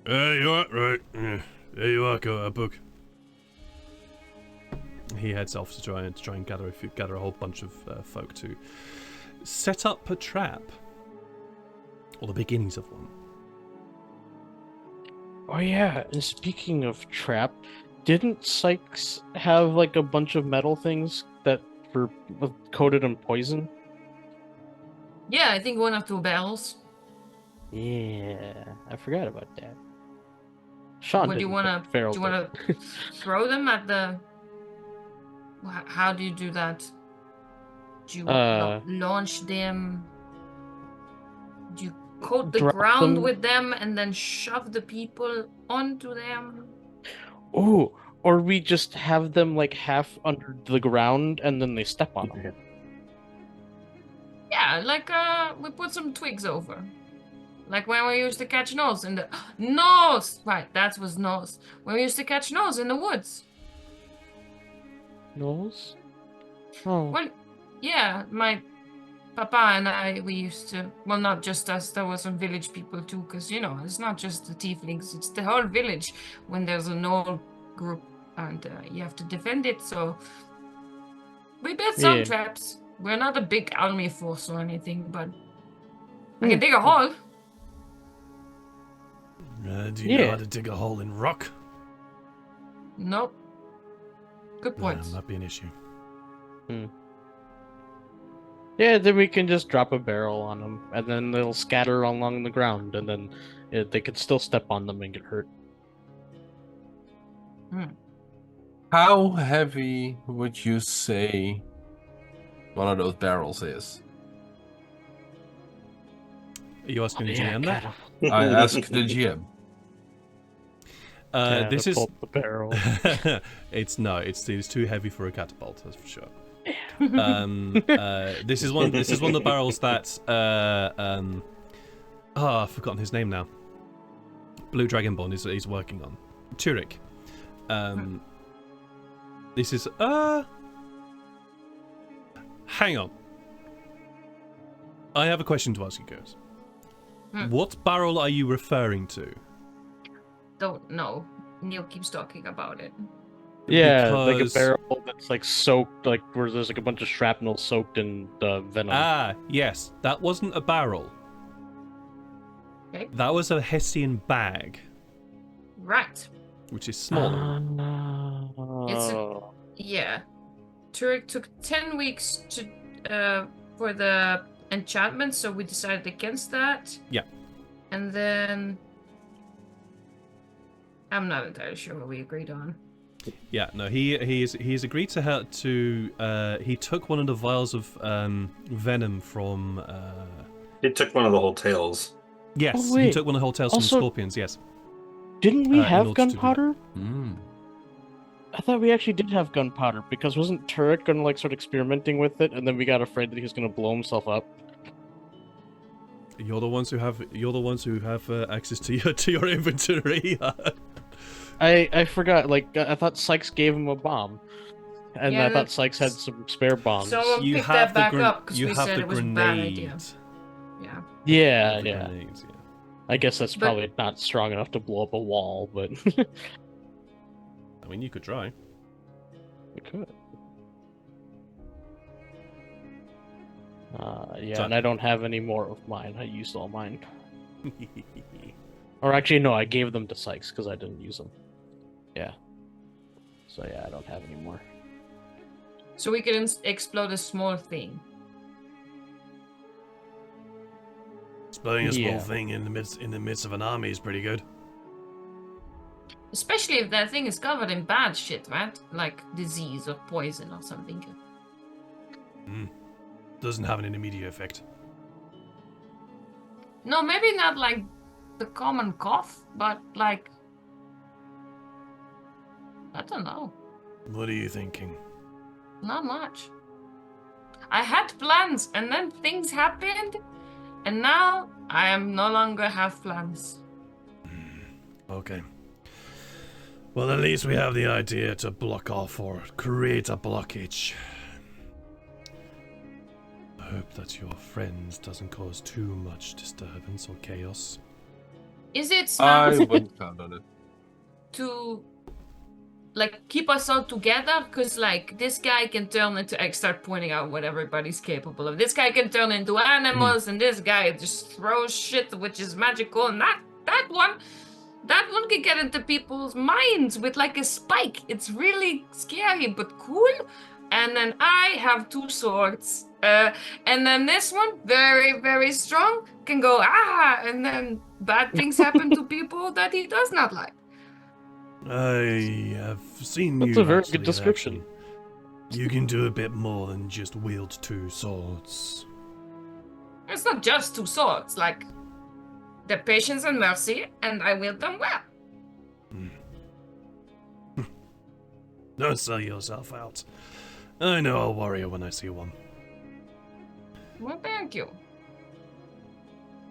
You are right. Yeah. There you are, Apuk. He heads off to try and gather a whole bunch of folk to set up a trap, or the beginnings of one. Oh yeah, and speaking of trap, didn't Sykes have like a bunch of metal things that were coated in poison? Yeah, I think 1 or 2 barrels. Yeah, I forgot about that. Sean, What do you didn't, wanna? but Farrell Do you wanna throw them at the? How do you do that? Do you Uh, launch them? Do you coat the Drop ground them. with them and then shove the people onto them? Oh, or we just have them like half under the ground and then they step on them. Yeah, like we put some twigs over. Like when we used to catch nose in the nose. Right, that was nose. When we used to catch nose in the woods. Nose? Oh. Well, yeah, my papa and I, we used to. Well, not just us. There were some village people too, because you know it's not just the tieflings; it's the whole village. When there's a knoll group, and you have to defend it, so we built some Yeah. traps. We're not a big army force or anything, but I Hmm. can dig a hole. Do you know Yeah. how to dig a hole in rock? Nope. Good point. Might be an issue. Yeah, then we can just drop a barrel on them, and then they'll scatter along the ground, and then they could still step on them and get hurt. How heavy would you say one of those barrels is? Are you asking the GM that? I asked the GM. This is the barrel. it's too heavy for a catapult, that's for sure. This is one of the barrels that I've forgotten his name now. Blue Dragonborn is working on. Turek. This is hang on. I have a question to ask you guys. What barrel are you referring to? Don't know. Neil keeps talking about it. Yeah, like a Because- barrel that's like soaked, like where there's like a bunch of shrapnel soaked in the venom. Ah, yes. That wasn't a barrel. Okay. That was a Hessian bag, Right. which is smaller. Oh. Yeah. Turek took 10 weeks to for the enchantment, so we decided against that. Yeah. And then I'm not entirely sure what we agreed on. Yeah, no, he's agreed to help to. He took one of the vials of venom from. He took one of the whole tails. Yes, Oh, he wait. took one of the hotels Also- from Scorpions. Yes. Didn't we in have order to do that. gunpowder? Mm. I thought we actually did have gunpowder because wasn't Turek gonna like start experimenting with it, and then we got afraid that he was gonna blow himself up. You're the ones who have access to your inventory. I forgot. Like I thought Sykes gave him a bomb, and Yeah, I thought Sykes had some spare bombs. So you pick have that back the up because you we have said the it was a bad idea. grenades. Yeah. yeah, The yeah. grenades, yeah. I guess that's But- probably not strong enough to blow up a wall, but I mean, you could try. it could. Yeah, So- and I don't have any more of mine. I used all mine. Or actually, no, I gave them to Sykes because I didn't use them. Yeah. So yeah, I don't have any more. So we can explode a small thing. Exploding a small Yeah. thing in the midst of an army is pretty good. Especially if that thing is covered in bad shit, right? Like disease or poison or something. Doesn't have an immediate effect. No, maybe not like the common cough, but like I don't know. What are you thinking? Not much. I had plans and then things happened, and now I am no longer have plans. Okay. Well, at least we have the idea to block off or create a blockage. I hope that your friends doesn't cause too much disturbance or chaos. Is it I smart wouldn't count on it. to like keep us all together? Because like this guy can turn into I start pointing out what everybody's capable of. This guy can turn into animals, and this guy just throws shit which is magical, and that one can get into people's minds with like a spike. It's really scary but cool. And then I have 2 swords. And then this one, very, very strong, can go and then bad things happen to people that he does not like. I have seen That's you a very actually good in description. action. You can do a bit more than just wield 2 swords. It's not just 2 swords, like the patience and mercy, and I wield them well. Don't sell yourself out. I know a warrior when I see one. Well, thank you.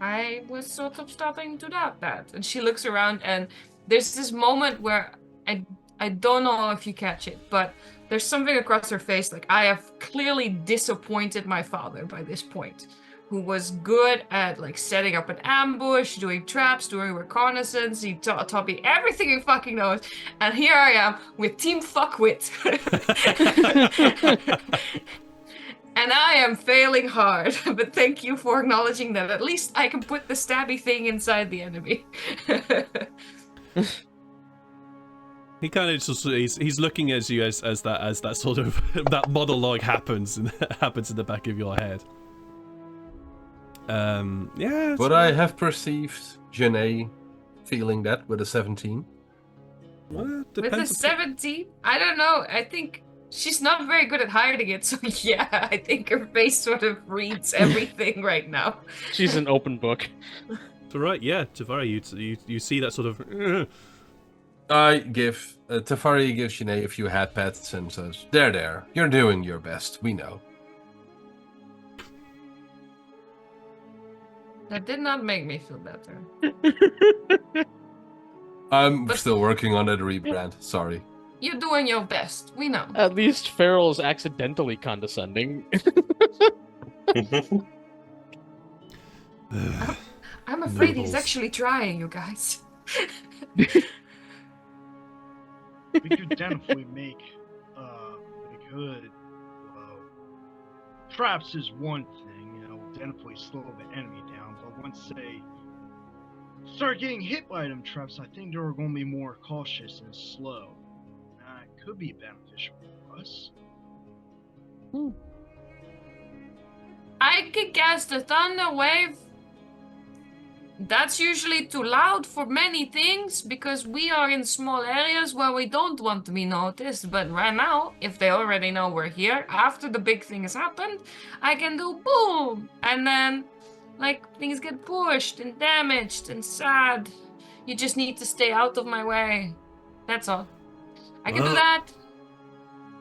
I was sort of starting to doubt that. And she looks around, and there's this moment where I don't know if you catch it, but there's something across her face. Like, I have clearly disappointed my father by this point, who was good at like setting up an ambush, doing traps, doing reconnaissance. He taught me everything he fucking knows, and here I am with Team Fuckwit. And I am failing hard, but thank you for acknowledging that. At least I can put the stabby thing inside the enemy. He kind of just he's looking at you as that sort of that monologue happens in the back of your head. Yeah. Would I have perceived Janae feeling that with a 17? Well, With a depends 17, I don't know. I think she's not very good at hiding it, so yeah, I think her face sort of reads everything right now. She's an open book. Tafari, you see that sort of. I give Tafari gives Janae a few hat pats and says, "There, you're doing your best. We know." That did not make me feel better. I'm still working on that rebrand. Sorry. You're doing your best. We know. At least Farrell's accidentally condescending. I'm afraid he's Nobles. actually trying, you guys. We could definitely make traps is one thing, you know, definitely slow the enemy down, but once they start getting hit by them traps, I think they're going to be more cautious and slow. That could be beneficial for us. I could cast a thunder wave. That's usually too loud for many things because we are in small areas where we don't want to be noticed. But right now, if they already know we're here, after the big thing has happened, I can do boom. And then, like, things get pushed and damaged and sad. You just need to stay out of my way. That's all. I can do Well, that.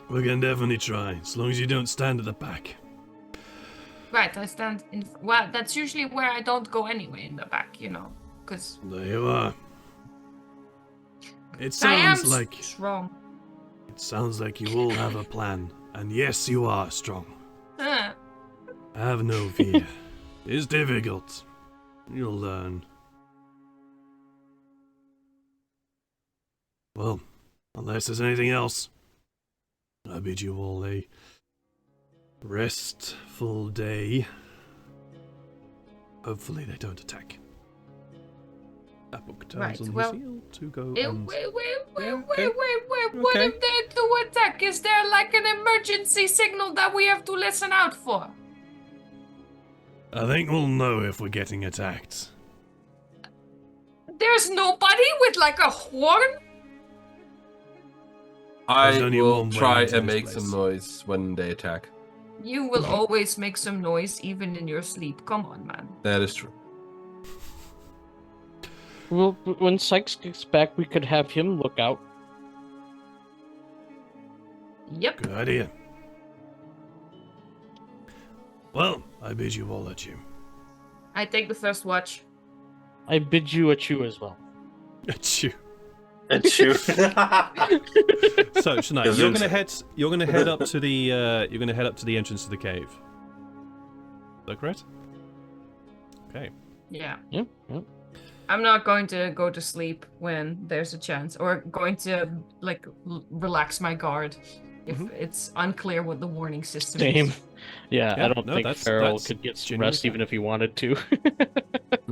We can definitely try, as long as you don't stand at the back. Right, I stand in. Well, that's usually where I don't go anyway, in the back, you know, because There you are. It I am sounds like strong. you all have a plan, and yes, you are strong. Huh. Have no fear. It's difficult. You'll learn. Well, unless there's anything else, I bid you all a restful day. Hopefully they don't attack. That book turns Right, on well, his heel to go Wait, and... wait, Yeah, okay. what Okay. if they do attack? Is there like an emergency signal that we have to listen out for? I think we'll know if we're getting attacked. There's nobody with like a horn? I There's only will one way try into and this make place. some noise when they attack. You will always make some noise even in your sleep. Come on, man. That is true. Well, when Sykes gets back, we could have him look out. Yep. Good idea. Well, I bid you all adieu. I take the first watch. I bid you a chew as well. Adieu. Achoo. So, Shania, Isn't- you're gonna head up to the entrance to the cave. Is that correct? Okay. Yeah. Yep, yep. I'm not going to go to sleep when there's a chance, or going to like relax my guard if it's unclear what the warning system Same. is. Yeah, Yeah, I don't no, think that's Farrell could get some genuinely rest even if he wanted to.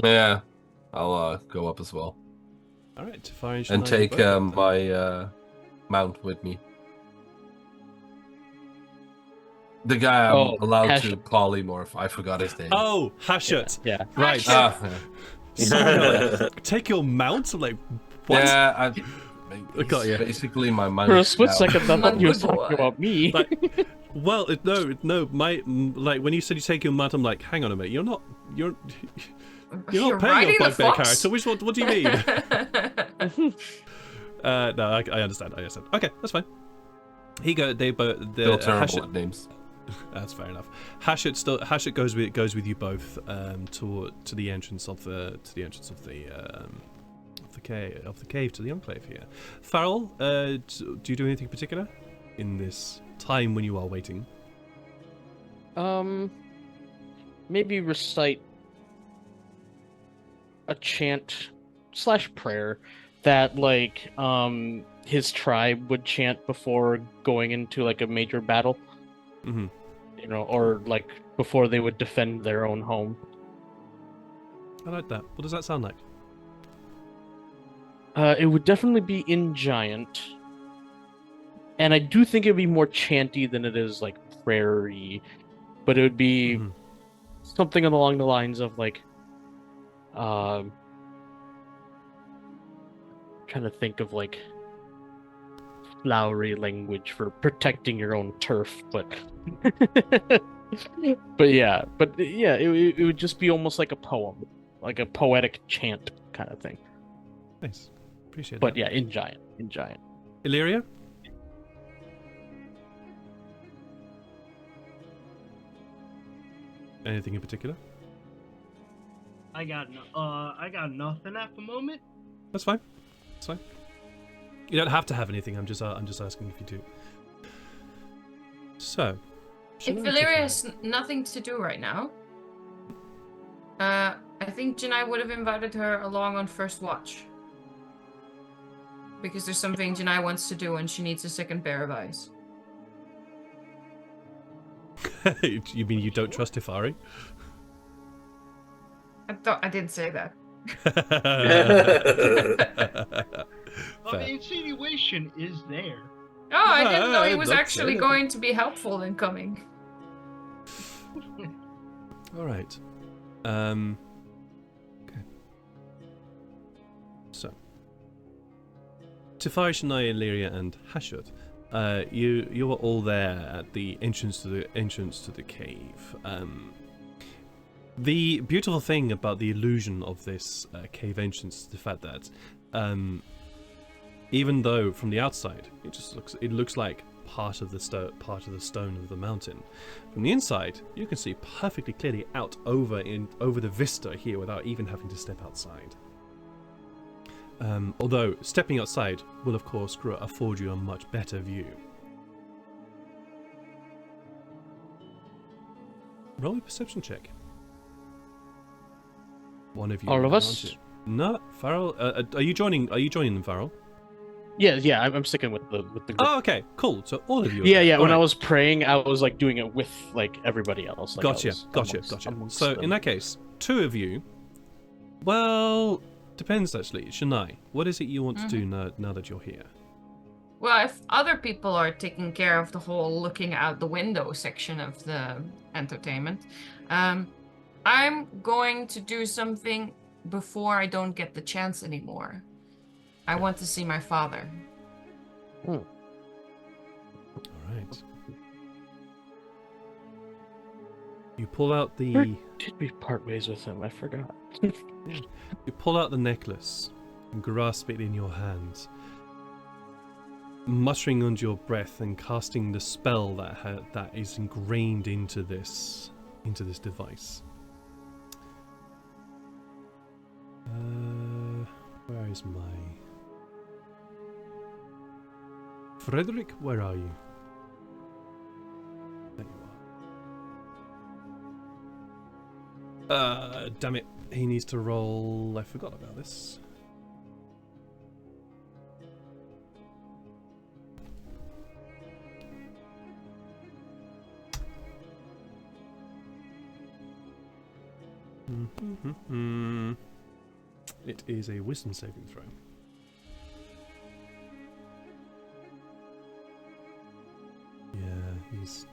Yeah, I'll go up as well. All right. Fine. And take my mount with me. The guy I'm allowed to polymorph. I forgot his name. Oh, Hashut. Yeah. Right. Ah, Sorry, like, take your mount. I'm like, what? yeah, Got ya. Basically, my mind. For a split second, I thought you were Monkey talking boy. about me. Like, well, no. Like when you said you take your mud, I'm like, hang on a minute. You're not playing riding your the bugbear fox? character. What do you mean? No, I understand. Okay, that's fine. They both. Still terrible at names. That's fair enough. Hashut goes with you both to the entrance of the cave to the enclave here. Farrell, do you do anything particular in this time when you are waiting? Maybe recite a chant / prayer that like his tribe would chant before going into like a major battle. Mm-hmm. You know, or like before they would defend their own home. I like that. What does that sound like? It would definitely be in Giant. And I do think it would be more chanty than it is like prayer-y. But it would be Mhm. something along the lines of like trying to think of like flowery language for protecting your own turf, but it would just be almost like a poem, like a poetic chant kind of thing. Nice. Appreciate But that. yeah, in Giant. Illyria? Anything in particular? I got nothing at the moment. That's fine. That's fine. You don't have to have anything. I'm just asking if you do. So, If Valyria has nothing to do right now, I think Janai would have invited her along on first watch. Because there's something Janai wants to do and she needs a second pair of eyes. You mean you don't trust Ifari? I didn't say that. The insinuation is there. Oh, I didn't know he I'm was not actually saying going to be helpful in coming. All right. Okay. So, Tefari, Shania, Illyria, and Hashut, you were all there at the entrance to the cave. The beautiful thing about the illusion of this cave entrance is the fact that, even though from the outside it looks like part of the stone of the mountain, from the inside you can see perfectly clearly out over the vista here without even having to step outside. Although stepping outside will of course afford you a much better view. Roll a perception check. One of you. All of aren't us? you? No, Farrell. Are you joining them, Farrell? Yeah, I'm sticking with the group. Oh, okay, cool. So all of you. Are Yeah. there. When I Alright. was praying, I was like doing it with like everybody else. Like, I Gotcha. was amongst So them. in that case, two of you. Well, depends actually. Shania, what is it you want to do now that you're here? Well, if other people are taking care of the whole looking out the window section of the entertainment, I'm going to do something before I don't get the chance anymore. I want to see my father. All right. You pull out the. Where did we part ways with him? I forgot. You pull out the necklace and grasp it in your hands, muttering under your breath and casting the spell that is ingrained into this device. Where is my Frederick? Where are you? There you are. Damn it. He needs to roll. I forgot about this. It is a wisdom saving throw. Yeah, he's.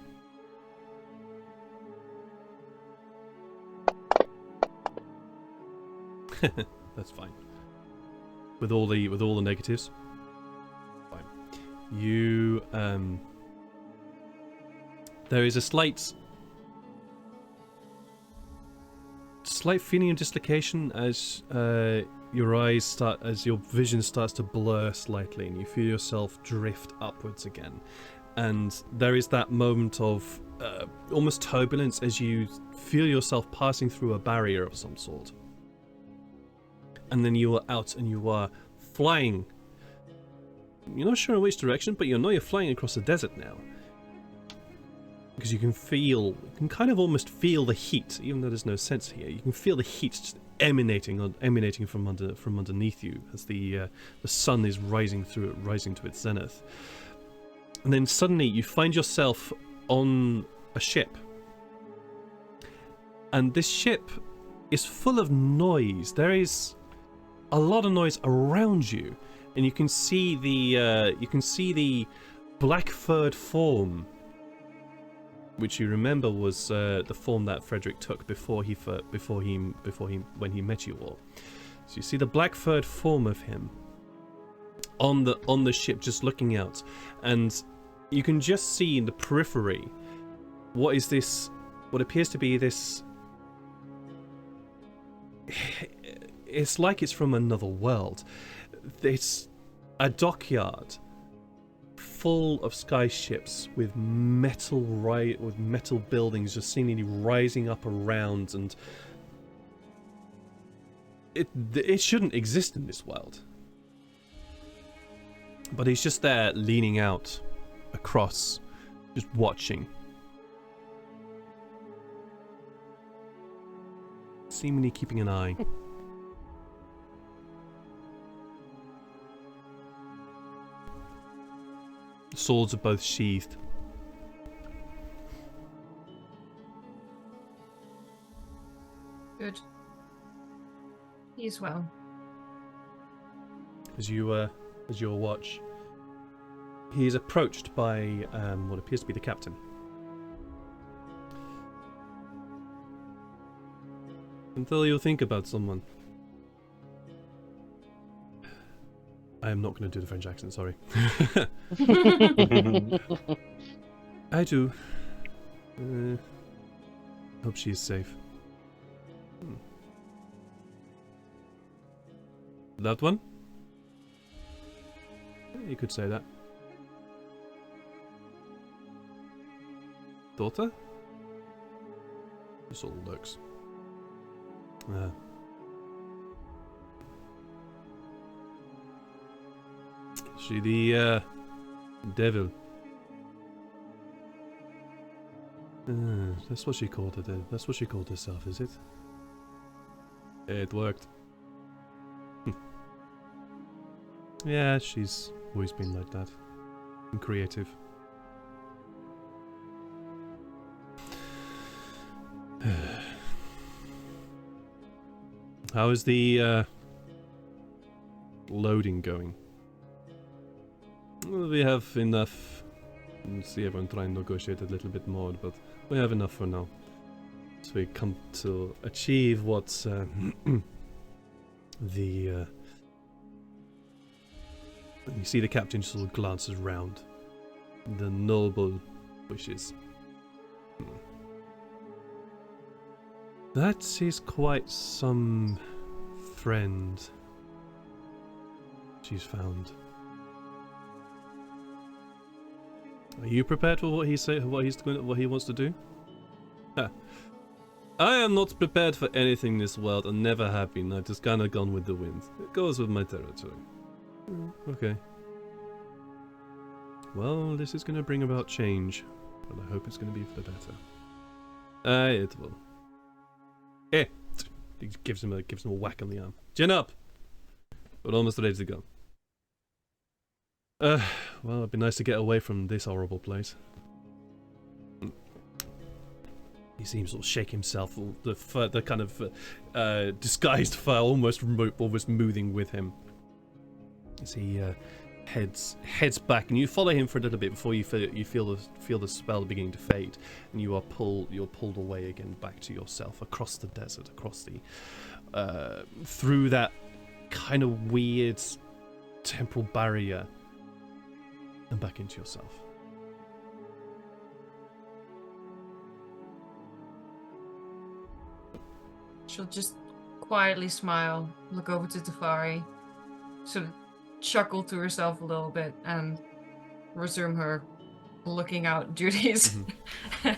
That's fine. With all the negatives. you there is a slight feeling of dislocation as your vision starts to blur slightly, and you feel yourself drift upwards again. And there is that moment of almost turbulence as you feel yourself passing through a barrier of some sort. And then you are out and you are flying. You're not sure in which direction, but you know you're flying across the desert now. Because you can kind of almost feel the heat, even though there's no sense here. You can feel the heat just emanating from underneath you as the sun is rising to its zenith. And then suddenly you find yourself on a ship. And this ship is full of noise. There is a lot of noise around you, and you can see the black furred form, which you remember was the form that Frederick took when he met you all. So you see the black furred form of him on the ship, just looking out, and you can just see in the periphery what appears to be this. It's like it's from another world. It's a dockyard full of sky ships with metal buildings just seemingly rising up around, and it shouldn't exist in this world. But he's just there leaning out across, just watching. Seemingly keeping an eye. Swords are both sheathed. Good. He's well. As you watch, he is approached by what appears to be the captain. Until you think about someone. I am not going to do the French accent, sorry. I do. Hope she is safe. That one? You could say that. Daughter? This all looks. She the devil. That's what she called it. That's what she called herself, is it? It worked. Yeah, she's always been like that. And creative. How is the loading going? Well, we have enough. See everyone try and negotiate a little bit more, but we have enough for now. So we come to achieve what the you see the captain sort of glances round. The noble wishes. That is quite some friend she's found. Are you prepared for what he wants to do? Ha. I am not prepared for anything in this world and never have been. I've just kind of gone with the wind. It goes with my territory. Okay. Well, this is going to bring about change, but I hope it's going to be for the better. It will. He gives him a whack on the arm. Chin up! We're almost ready to go. Well, it'd be nice to get away from this horrible place. He seems to shake himself, the kind of disguised fire almost moving with him. As he heads back, and you follow him for a little bit before you feel the spell beginning to fade, and you're pulled away again back to yourself across the desert, across the through that kind of weird temporal barrier and back into yourself. She'll just quietly smile, look over to Tafari, sort of chuckle to herself a little bit, and resume her looking out duties.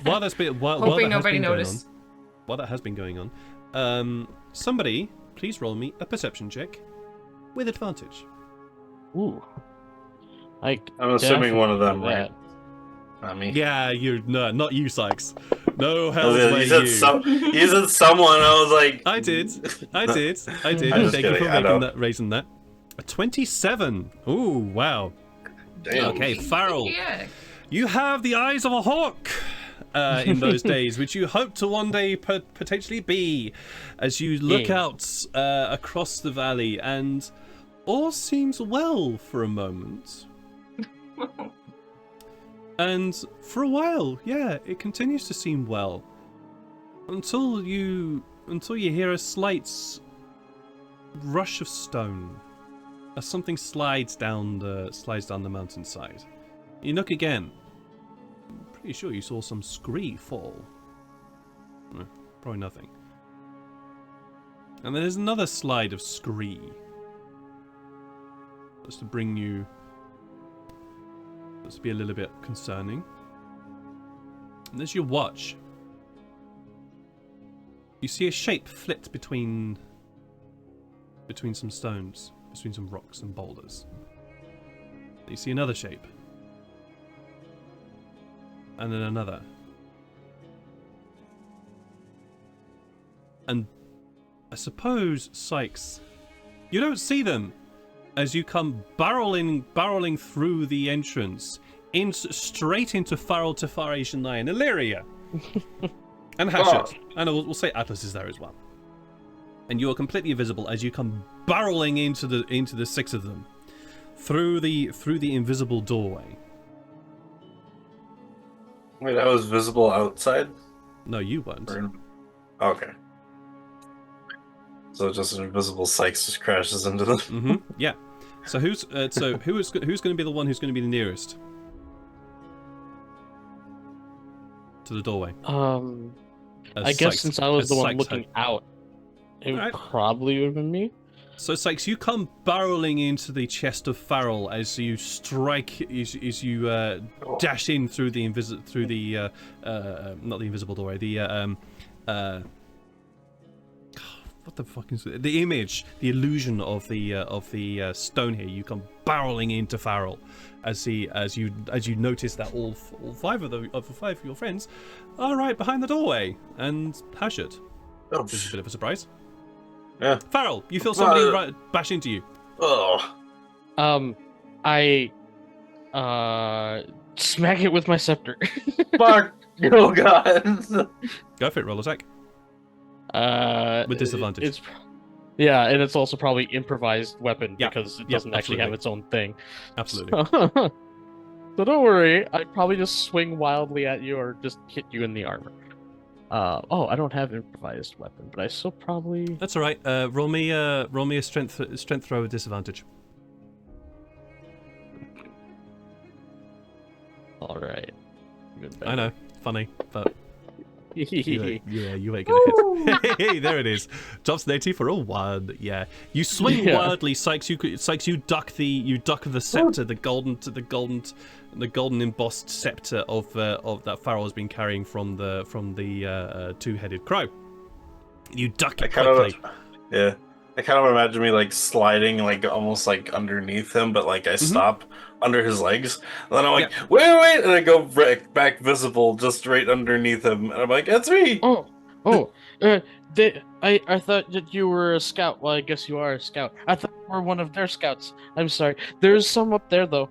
While that's been Hoping nobody noticed. While that has been going on, somebody please roll me a perception check with advantage. Ooh. I'm assuming one of them, definitely right? Not me. Yeah, not you, Sykes. No hell's way You said someone. I was like, I did. I'm just Thank you kidding, for I know. raising that. A 27. Ooh, wow. damn. Okay, Farrell. Yeah. You have the eyes of a hawk in those days, which you hope to one day potentially be, as you look out across the valley, and all seems well for a moment. And for a while, yeah, it continues to seem well. Until you hear a slight rush of stone as something slides down the mountainside. You look again. I'm pretty sure you saw some scree fall. Probably nothing. And then there's another slide of scree. Just to bring you... Just to be a little bit concerning. And as you watch, you see a shape flit between some stones, between some rocks and boulders. You see another shape. And then another. And I suppose, Sykes, you don't see them as you come barreling through the entrance, straight into Farrell, Tafari, Shania, and Illyria. And Hashut. And we'll say Atlas is there as well. And you are completely invisible as you come barreling into the six of them through the invisible doorway. Wait, I was visible outside? No, you weren't. Okay. So just an invisible Sykes just crashes into them. Mm-hmm. Yeah. So who's going to be the one who's going to be the nearest to the doorway? I guess since I was the one looking out, it Alright. probably would have been me. So Sykes, you come barreling into the chest of Farrell as you dash in through the not the invisible doorway, what the fuck is it? The image, the illusion of the stone here. You come barreling into Farrell as you notice that all five of your friends are right behind the doorway, and Hashut. Oh, Which is a bit of a surprise. Yeah. Farrell, you feel somebody bash into you. Oh. I smack it with my scepter. Fuck. Oh god. Go for it, roll attack. With disadvantage. Yeah, and it's also probably improvised weapon Yeah. because it Yeah, doesn't actually have absolutely. its own thing. Absolutely. So don't worry, I'd probably just swing wildly at you or just hit you in the armor. I don't have improvised weapon, but I still probably. That's all right. Roll me a strength throw with disadvantage. All right. I know, funny, but you ain't gonna hit. Hey, there it is. Drops native for a 1. Yeah, you swing wildly, Sykes. Sykes, you duck the scepter, the golden embossed scepter of that Farrell has been carrying from the two-headed crow. You duck it quickly. Yeah. I kind of imagine me like sliding like almost like underneath him, but like I stop under his legs. And then I'm like, wait, and I go right back visible just right underneath him. And I'm like, it's me! I thought that you were a scout. Well, I guess you are a scout. I thought you were one of their scouts. I'm sorry. There's some up there, though.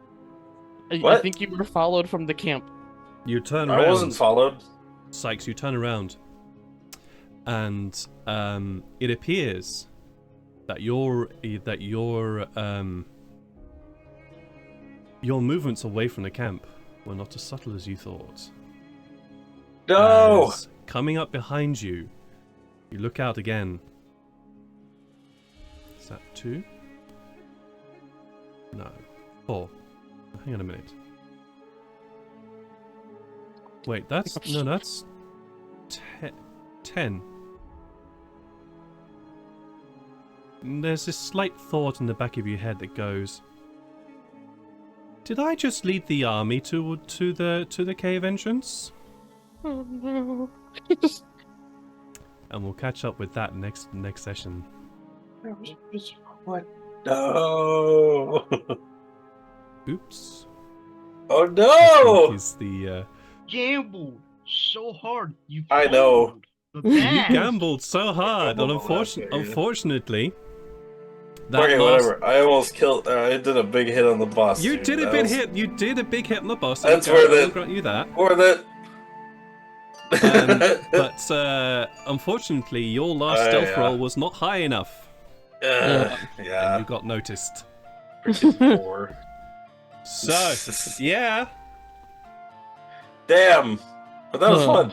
I think you were followed from the camp. You turn around. I wasn't followed. Sykes, you turn around. And it appears that your movements away from the camp were not as subtle as you thought. No! As coming up behind you, you look out again. Is that 2? No. 4. Hang on a minute. Wait, that's no, that's 10. There's this slight thought in the back of your head that goes, did I just lead the army to the cave entrance? Oh no. And we'll catch up with that next session. What? No. Oops. Oh I no! think is the Gambled so hard. You I know. fumbled The you bag. gambled so hard, and unfortunately, that Okay, last whatever. I almost killed. I did a big hit on the boss. you dude. did a That big was hit. You did a big hit on the boss. That's I'll worth it. grant you that. Worth it. But unfortunately, your last stealth yeah. roll was not high enough, yeah. and you got noticed. Freaking poor. So, yeah, Damn. But that was fun.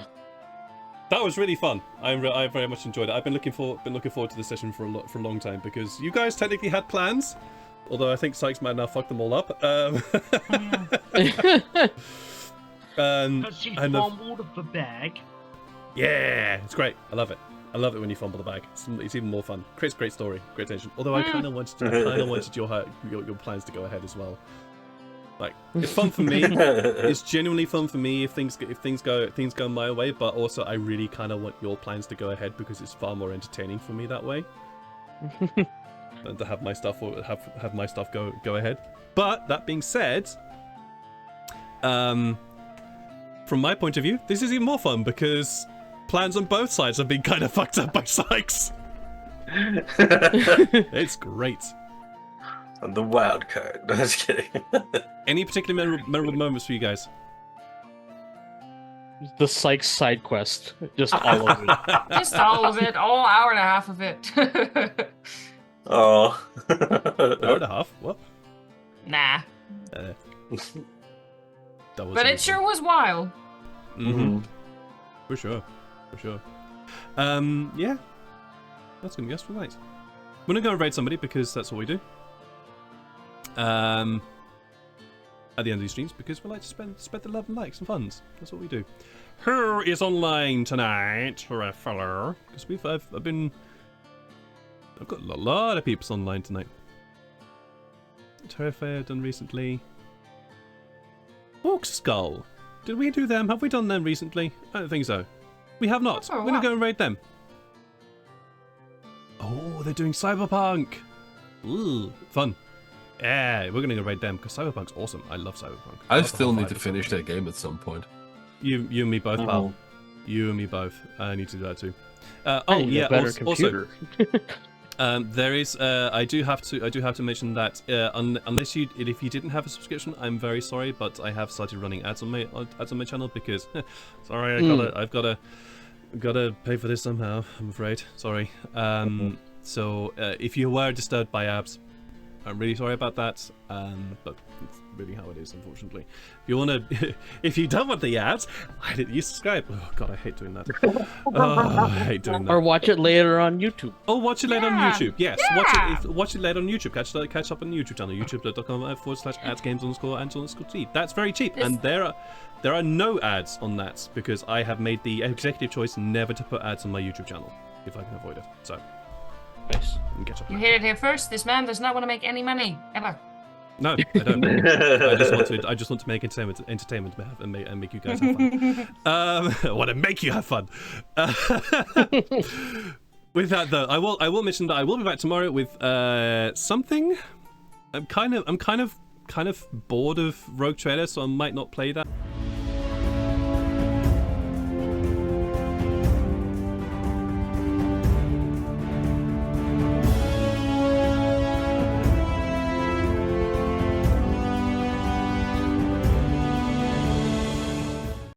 that was really fun. I very much enjoyed it. I've been looking forward to this session for a long time because you guys technically had plans, although I think Sykes might now fuck them all up. Because he and fumbled the bag. yeah, it's great. I love it. I love it when you fumble the bag. It's even more fun. Creates great story, great tension. Although I kind of wanted your plans to go ahead as well. Like, it's fun for me. It's genuinely fun for me if things go my way. But also, I really kind of want your plans to go ahead because it's far more entertaining for me that way than to have my stuff have my stuff go ahead. But that being said, from my point of view, this is even more fun because plans on both sides have been kind of fucked up by Sykes. It's great. The wild card. No, just kidding. Any particular memorable moments for you guys? The Sykes side quest, just all of it. Just all of it, all hour and a half of it. Oh. Hour and a half? What? Nah. That was But it sure was wild. Mm-hmm. For sure. Yeah. That's gonna be us for the night. We're gonna go and raid somebody because that's what we do. At the end of these streams, because we like to spread the love and likes and funds. That's what we do. Who is online tonight, fellow? Because I've got a lot of peeps online tonight. Terrifier I've done recently. Orc Skull. Did we do them? Have we done them recently? I don't think so. We have not. Oh, We're gonna wow. go and raid them. Oh, they're doing Cyberpunk. Ooh, fun. Yeah, we're gonna go raid them because Cyberpunk's awesome. I love Cyberpunk. I love the still whole need vibe to of finish Cyberpunk. that game at some point. You and me both, pal. Mhm. You and me both. I need to do that too. I Oh need yeah. a better Also, computer. there is. I do have to mention that if you didn't have a subscription, I'm very sorry, but I have started running ads on my channel because sorry, I've gotta pay for this somehow. I'm afraid. Sorry. So if you were disturbed by ads, I'm really sorry about that. But it's really how it is, unfortunately. If you wanna, if you don't want the ads, you subscribe. Oh god, I hate doing that. I hate doing that. Or watch it later on YouTube. Oh, watch it later on Yeah. YouTube. Yes, Yeah. watch it later on YouTube. Catch up on the YouTube channel, youtube.com/adsgames_t. That's very cheap, Yes. and there are no ads on that because I have made the executive choice never to put ads on my YouTube channel if I can avoid it. So, Nice. you can catch up. You hear it here first. This man does not want to make any money ever. No, I don't. I just want to make entertainment and make you guys have fun. I want to make you have fun. With that though, I will mention that I will be back tomorrow with something. I'm kind of bored of Rogue Trader, so I might not play that.